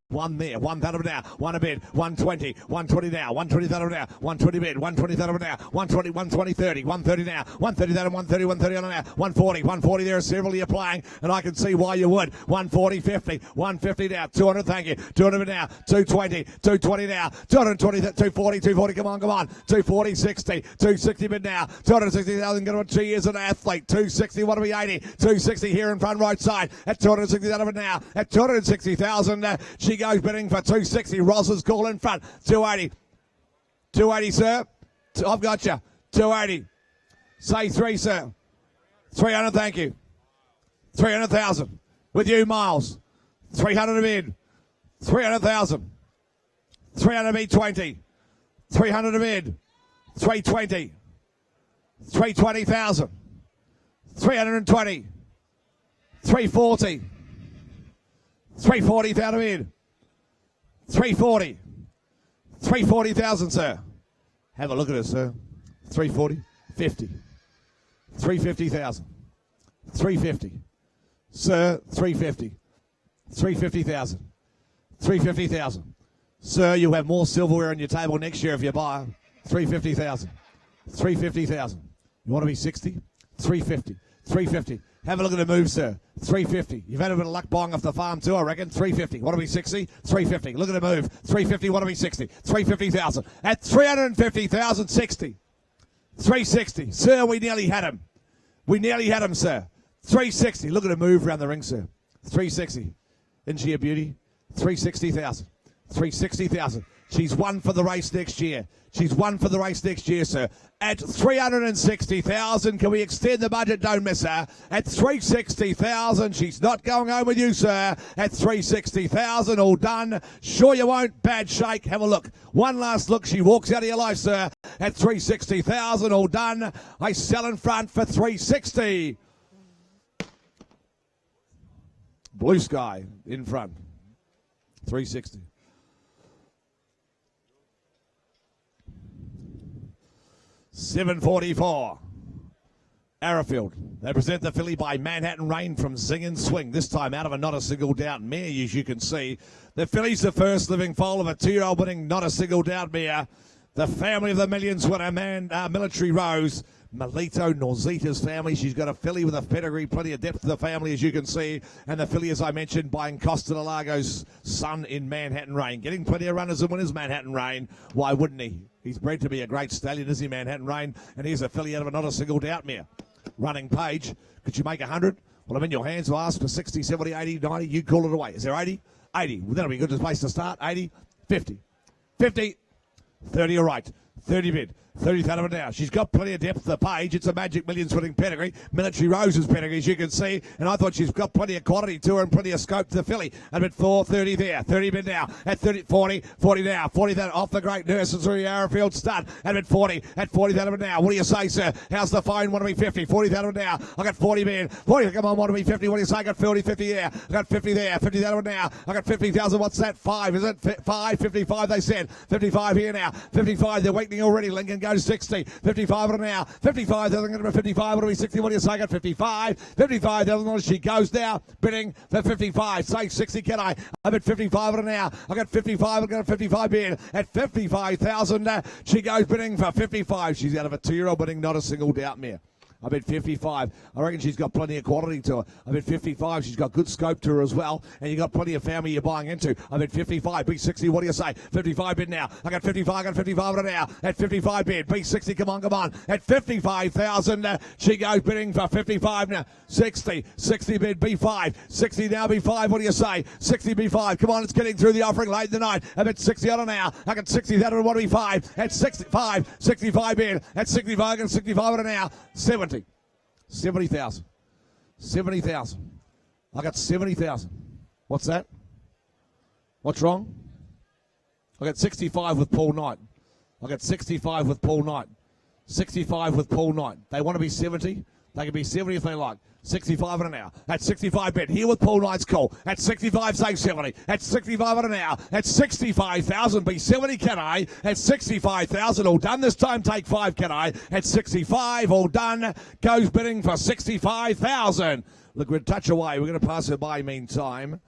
E: 1 there. 1,000 now. 1 a bid. 120. 120 now. 120,000 now. 120 bid. 120,000 now. 120, 120, 30. 130 now. 130,000, 130, 130 on now. 140 there are several you're playing, and I can see why you would. 140, 50. 150 now. 200, thank you. 200 now. 220. 220 now. 220. 240, come on. 240, 60, 260 bid now. 260,000, going to 2 years an athlete. 260, what to be 80. 260 here in front right side at 260,000 now. At 260,000, she goes bidding for 260. Ross is call in front. 280. 280, sir. I've got you. 280. Say 3, sir. 300, thank you. 300,000. With you, Miles. 300 a bid. 300,000. 300 bid 20. 300 a bid. 320. 320,000. 320. 340. 340,000 a bid. 340. 340,000, sir. Have a look at it, sir. 340. 50. 350,000. 350. Sir, 350. 350,000. 350,000. Sir, you'll have more silverware on your table next year if you buy. 350,000. 350,000. You want to be 60? 350. 350. Have a look at the move, sir. 350. You've had a bit of luck buying off the farm too, I reckon. 350. Want to be 60? 350. Look at the move. 350. Want to be 60? 350,000. At 350,000, 60. 360. Sir, we nearly had him. We nearly had him, sir. 360. Look at the move around the ring, sir. 360. Isn't she a beauty? 360,000. 360,000. She's won for the race next year. She's won for the race next year, sir. At 360,000, can we extend the budget? Don't miss her. At 360,000, she's not going home with you, sir. At 360,000, all done. Sure you won't. Bad shake. Have a look. One last look. She walks out of your life, sir. At 360,000, all done. I sell in front for 360. Blue Sky in front. 360. $7.44. Arrowfield. They present the filly by Manhattan Rain from Zing and Swing. This time out of a Not a Single Doubt mare, as you can see. The filly's the first living foal of a 2-year-old winning Not a Single Doubt mare. The family of the millions winner, Military Rose. Melito Norzita's family. She's got a filly with a pedigree, plenty of depth to the family, as you can see. And the filly, as I mentioned, buying Costa de Lago's son in Manhattan Rain. Getting plenty of runners and winners, Manhattan Rain. Why wouldn't he? He's bred to be a great stallion, is he, Manhattan Rain? And here's a filly out of a Not a Single Doubt mare. Running Page. Could you make 100? Well, I'm in your hands. I'll ask for 60, 70, 80, 90. You call it away. Is there 80? 80. Well, that'll be a good place to start. 80. 50. 50. 30, all right. 30 bid. 30,000 now. She's got plenty of depth to the Page. It's a Magic Millions winning pedigree. Military Rose's pedigree, as you can see. And I thought she's got plenty of quality to her and plenty of scope to the filly. And at 4:30 there. 30 bid now. At 30, 40, 40 now. 40 that off the great nurses through the Arrowfield stud. And at 40, at 40,000 now. What do you say, sir? How's the phone? Want to be 50? 40,000 now. I got 40 bid. 40, come on, want to be 50. What do you say? I got 40, 50 there. I got 50 there. 50,000 now. I got 50,000. What's that? 5. Is it 5? 55, they said. 55 here now. 55, they're weakening already. Lincoln goes 60. 55 on now. 55, they're going to be 55. It'll be 60. What do you say? I got 55. 55, she goes now. Bidding for 55. Say 60, can I? I'm at 55 on now. I got 55. I've got a 55 bid. At 55,000, she goes bidding for 55. She's out of a 2-year-old bidding, Not a Single Doubt mare. I bet 55. I reckon she's got plenty of quality to her. I bet 55. She's got good scope to her as well. And you got plenty of family you're buying into. I bet 55. B60. What do you say? 55 bid now. I got 55. I got 55 right now. At 55 bid. B60. Come on, come on. At 55,000. She goes bidding for 55 now. 60. 60 bid. B5. 60 now. B5. What do you say? 60 B5. Come on. It's getting through the offering late in the night. I bet 60 on her now. I got 60. That would want to be 5. At 65. 65 bid. At 65. I got 65 on her now. 70. 70,000. 70,000. I got 70,000. What's that? What's wrong? I got 65 with Paul Knight. I got 65 with Paul Knight. 65 with Paul Knight. They want to be 70. They can be 70 if they like. 65 on an hour. At 65 bet. Here with Paul Knight's call. At 65, say 70. At 65 on an hour. At 65,000, be 70, can I? At 65,000, all done. This time, take 5, can I? At 65, all done. Goes bidding for 65,000. Look, we're a touch away. We're going to pass her by meantime.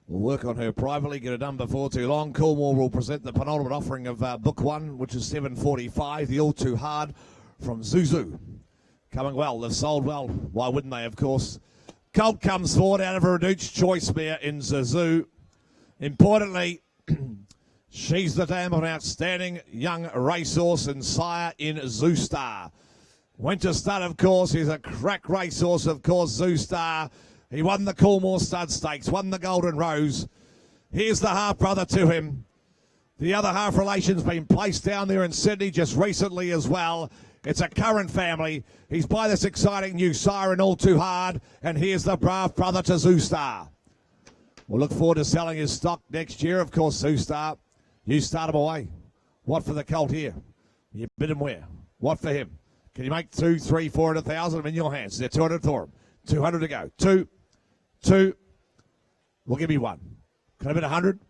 E: We'll work on her privately, get it done before too long. Coolmore will present the penultimate offering of Book 1, which is 7:45. The All Too Hard from Zuzu. Coming well, they've sold well. Why wouldn't they, of course? Colt comes forward out of a reduced choice mare in Zuzu. Importantly, she's the dam of an outstanding young racehorse and sire in Zoostar. Winter Stud, of course, is a crack racehorse, of course, Zoostar. He won the Coolmore Stud Stakes, won the Golden Rose. Here's the half-brother to him. The other half relation's been placed down there in Sydney just recently as well. It's a current family. He's by this exciting new siren, All Too Hard. And here's the brave brother to Zoostar. We'll look forward to selling his stock next year, of course, Zoostar. You start him away. What for the colt here? You bid him where? What for him? Can you make 2, 3, 400,000? I'm in your hands. They're 200 for him. 200 to go. Two. We'll give you one. Can I bid 100?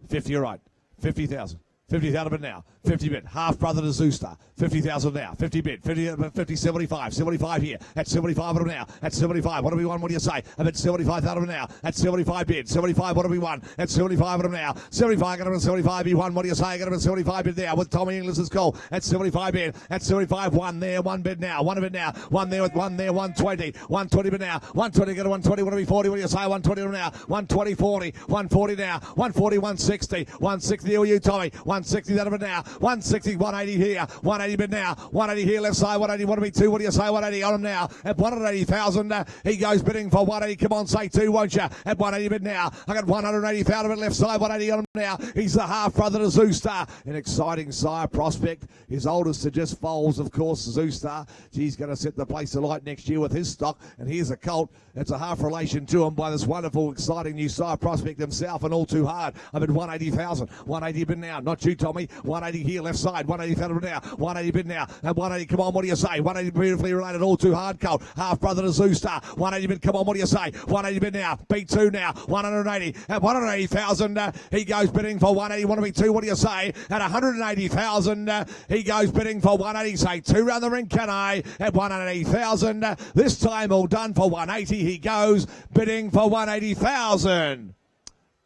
E: 50, all right. 50,000. 50,000 bid now. 50 bid. Half brother to Zoostar. 50,000 now. 50 bid. 50, 75. 75 here. At 75 of them now. At 75. What do we want? What do you say? I'm at 75,000 now. At 75 bid. 75. What do we want? At 75 of them now. 75. Got him at 75. He won. What do you say? Got him at 75 bid now. With Tommy Inglis's call. At 75 bid. At 75. One there. One bid now. One bid now. One there with one there. 120. 120 bid now. 120. Got a 120. What do we 40? What do you say? 120 of them now. 120. 40. 140 now. 140. 160. 160. Or you, Tommy. 160. That of it now. 160. 180 here. 180 bid now. 180 here, left side, 180, what do we two? What do you say? 180 on him now. At 180,000, he goes bidding for 180. Come on, say two, won't you? At 180 bid now. I got 180,000 at left side, 180 on him now. He's the half brother to Zoostar. An exciting sire prospect. His oldest to just foals, of course, Zoostar. He's going to set the place alight next year with his stock. And here's a colt. It's a half relation to him by this wonderful, exciting new sire prospect himself, and All Too Hard. I'm at 180,000. 180 bid now. Not you, Tommy. 180 here, left side. 180,000 now. 180 bid now. At 180, come on, what do you say? 180 beautifully related, All Too Hard colt. Half brother to Zoostar. 180 bid, come on, what do you say? 180 bid now. B2 now. 180. At 180,000, he goes bidding for 180. What do we two? What do you say? At 180,000, he goes bidding for 180. Say two round the ring, can I? At 180,000, this time all done for 180. He goes bidding for 180,000.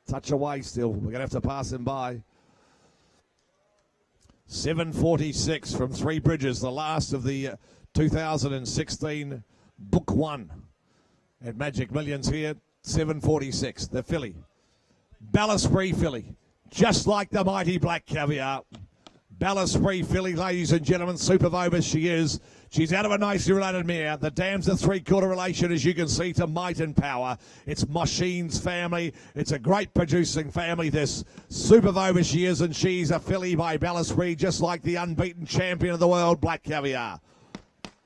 E: Touch away still. We're going to have to pass him by. 746 from Three Bridges, the last of the 2016 Book 1 at Magic Millions here. 746, the filly. Ballaspree filly, just like the mighty Black Caviar. Ballaspree filly, ladies and gentlemen, superb as she is. She's out of a nicely related mare. The dam's a three-quarter relation, as you can see, to Might and Power. It's Moshine's family. It's a great producing family, this. Superb as she is, and she's a filly by Ballaspree, just like the unbeaten champion of the world, Black Caviar.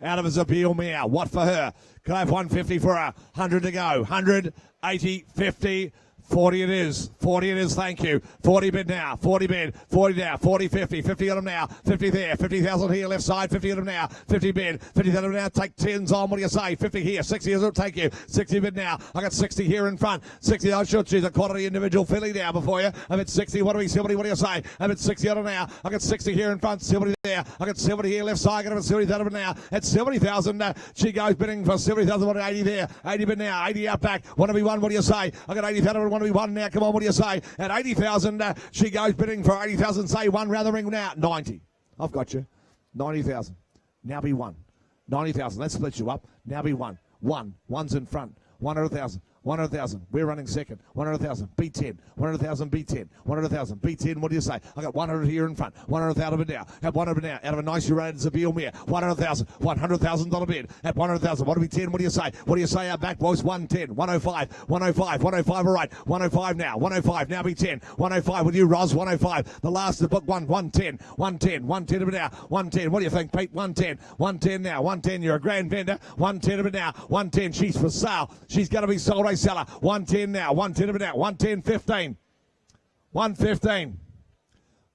E: Out of his appeal mare. What for her? Can I have 150 for her? 100 to go. 100, 80, 50. 40 it is. 40 it is, thank you. 40 bid now. 40 bid. 40 now. 40, 50. 50 on them now. 50 there. 50,000 here, left side. 50 on them now. 50 bid. 50,000 now. Take 10s on. What do you say? 50 here. 60 is it. Thank you. 60 bid now. I got 60 here in front. 60, I should choose a quality individual filly now before you. I'm at 60. What do we, 70? What do you say? I'm at 60 on them now. I got 60 here in front. 70 there. I got 70 here, left side. I got 70,000 now. At 70,000, she goes bidding for 70,000. What 80 there? 80 bid now. 80 out back. What do we won? What do you say? I got 80,000. What do we won now? Come on, what do you say? At 80,000, she goes bidding for 80,000. Say one round the ring now. 90. I've got you. 90,000. Now be one. 90,000. Let's split you up. Now be one. One's in front. 100,000. 100,000. We're running second. 100,000. B10. 100,000. B10. 100,000. B10. What do you say? I got 100 here in front. 100,000 bid now. At 100 now. Out of a nice rated Zabeel mare. 100,000. $100,000 bid. At 100,000. What do we 10? What do you say? What do you say? Our back boys. 110. 105. 105. 105. All right. 105 now. 105. Now B10. 105 with you, Roz. 105. The last of book one. 110. 110. 110 of it now. 110. What do you think, Pete? 110. 110 now. 110. You're a grand vendor. 110 of it now. 110. She's for sale. She's going to be sold. Seller. 110 now. 110 of it now. 110, 15. 115.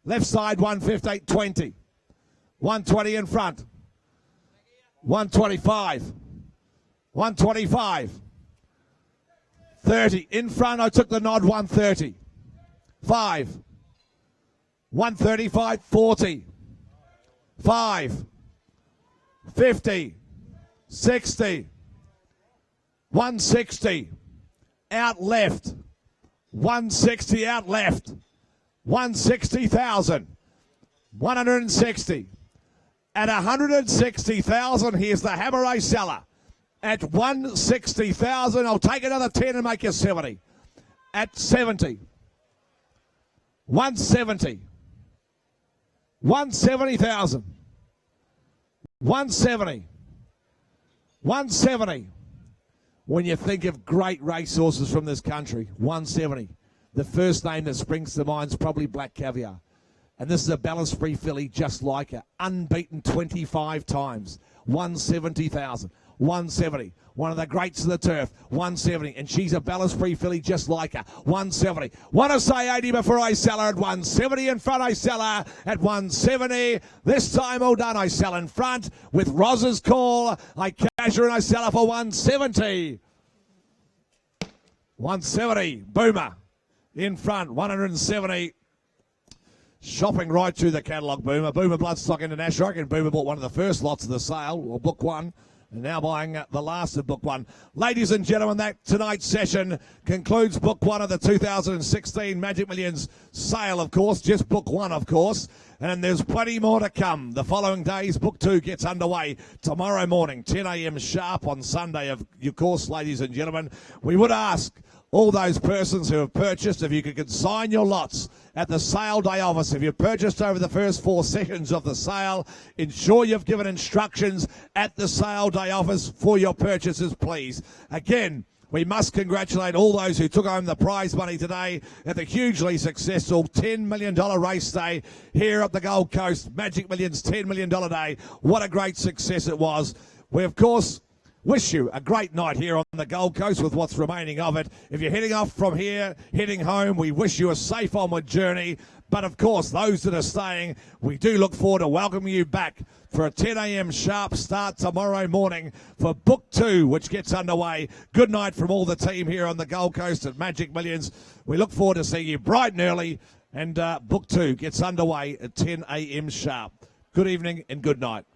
E: Left side, 115, 20. 120 in front. 125. 125. 30. In front, I took the nod, 130. 5. 135, 40. 5. 50. 60. 160. Out left. 160 out left. 160,000. 160. At 160,000, here's the Hammer Race seller. At 160,000, I'll take another 10 and make you 70. At 70. 170. 170,000. 170. 170. When you think of great racehorses from this country, 170. the first name that springs to mind is probably Black Caviar. And this is a balance-free filly just like her. Unbeaten 25 times. 170,000. 170. One of the greats of the turf. 170. And she's a ballast-free filly just like her. 170. Want to say 80 before I sell her at 170 in front. I sell her at 170. This time all done. I sell in front with Roz's call. I cash her and I sell her for 170. 170. Boomer in front. 170. Shopping right through the catalogue, Boomer. Boomer Bloodstock International. I reckon Boomer bought one of the first lots of the sale, or book one, and now buying the last of book one. Ladies and gentlemen, that tonight's session concludes book one of the 2016 Magic Millions sale, of course. Just book one, of course. And there's plenty more to come. The following days, book two gets underway tomorrow morning, 10 a.m. sharp on Sunday, of course, ladies and gentlemen. We would ask all those persons who have purchased, if you could consign your lots at the sale day office. If you've purchased over the first 4 sessions of the sale, ensure you've given instructions at the sale day office for your purchases, please. Again, we must congratulate all those who took home the prize money today at the hugely successful $10 million race day here at the Gold Coast. Magic Millions $10 million day. What a great success it was. We, of course, wish you a great night here on the Gold Coast with what's remaining of it. If you're heading off from here, heading home, we wish you a safe onward journey. But of course, those that are staying, we do look forward to welcoming you back for a 10 a.m. sharp start tomorrow morning for Book 2, which gets underway. Good night from all the team here on the Gold Coast at Magic Millions. We look forward to seeing you bright and early, and Book 2 gets underway at 10 a.m. sharp. Good evening and good night.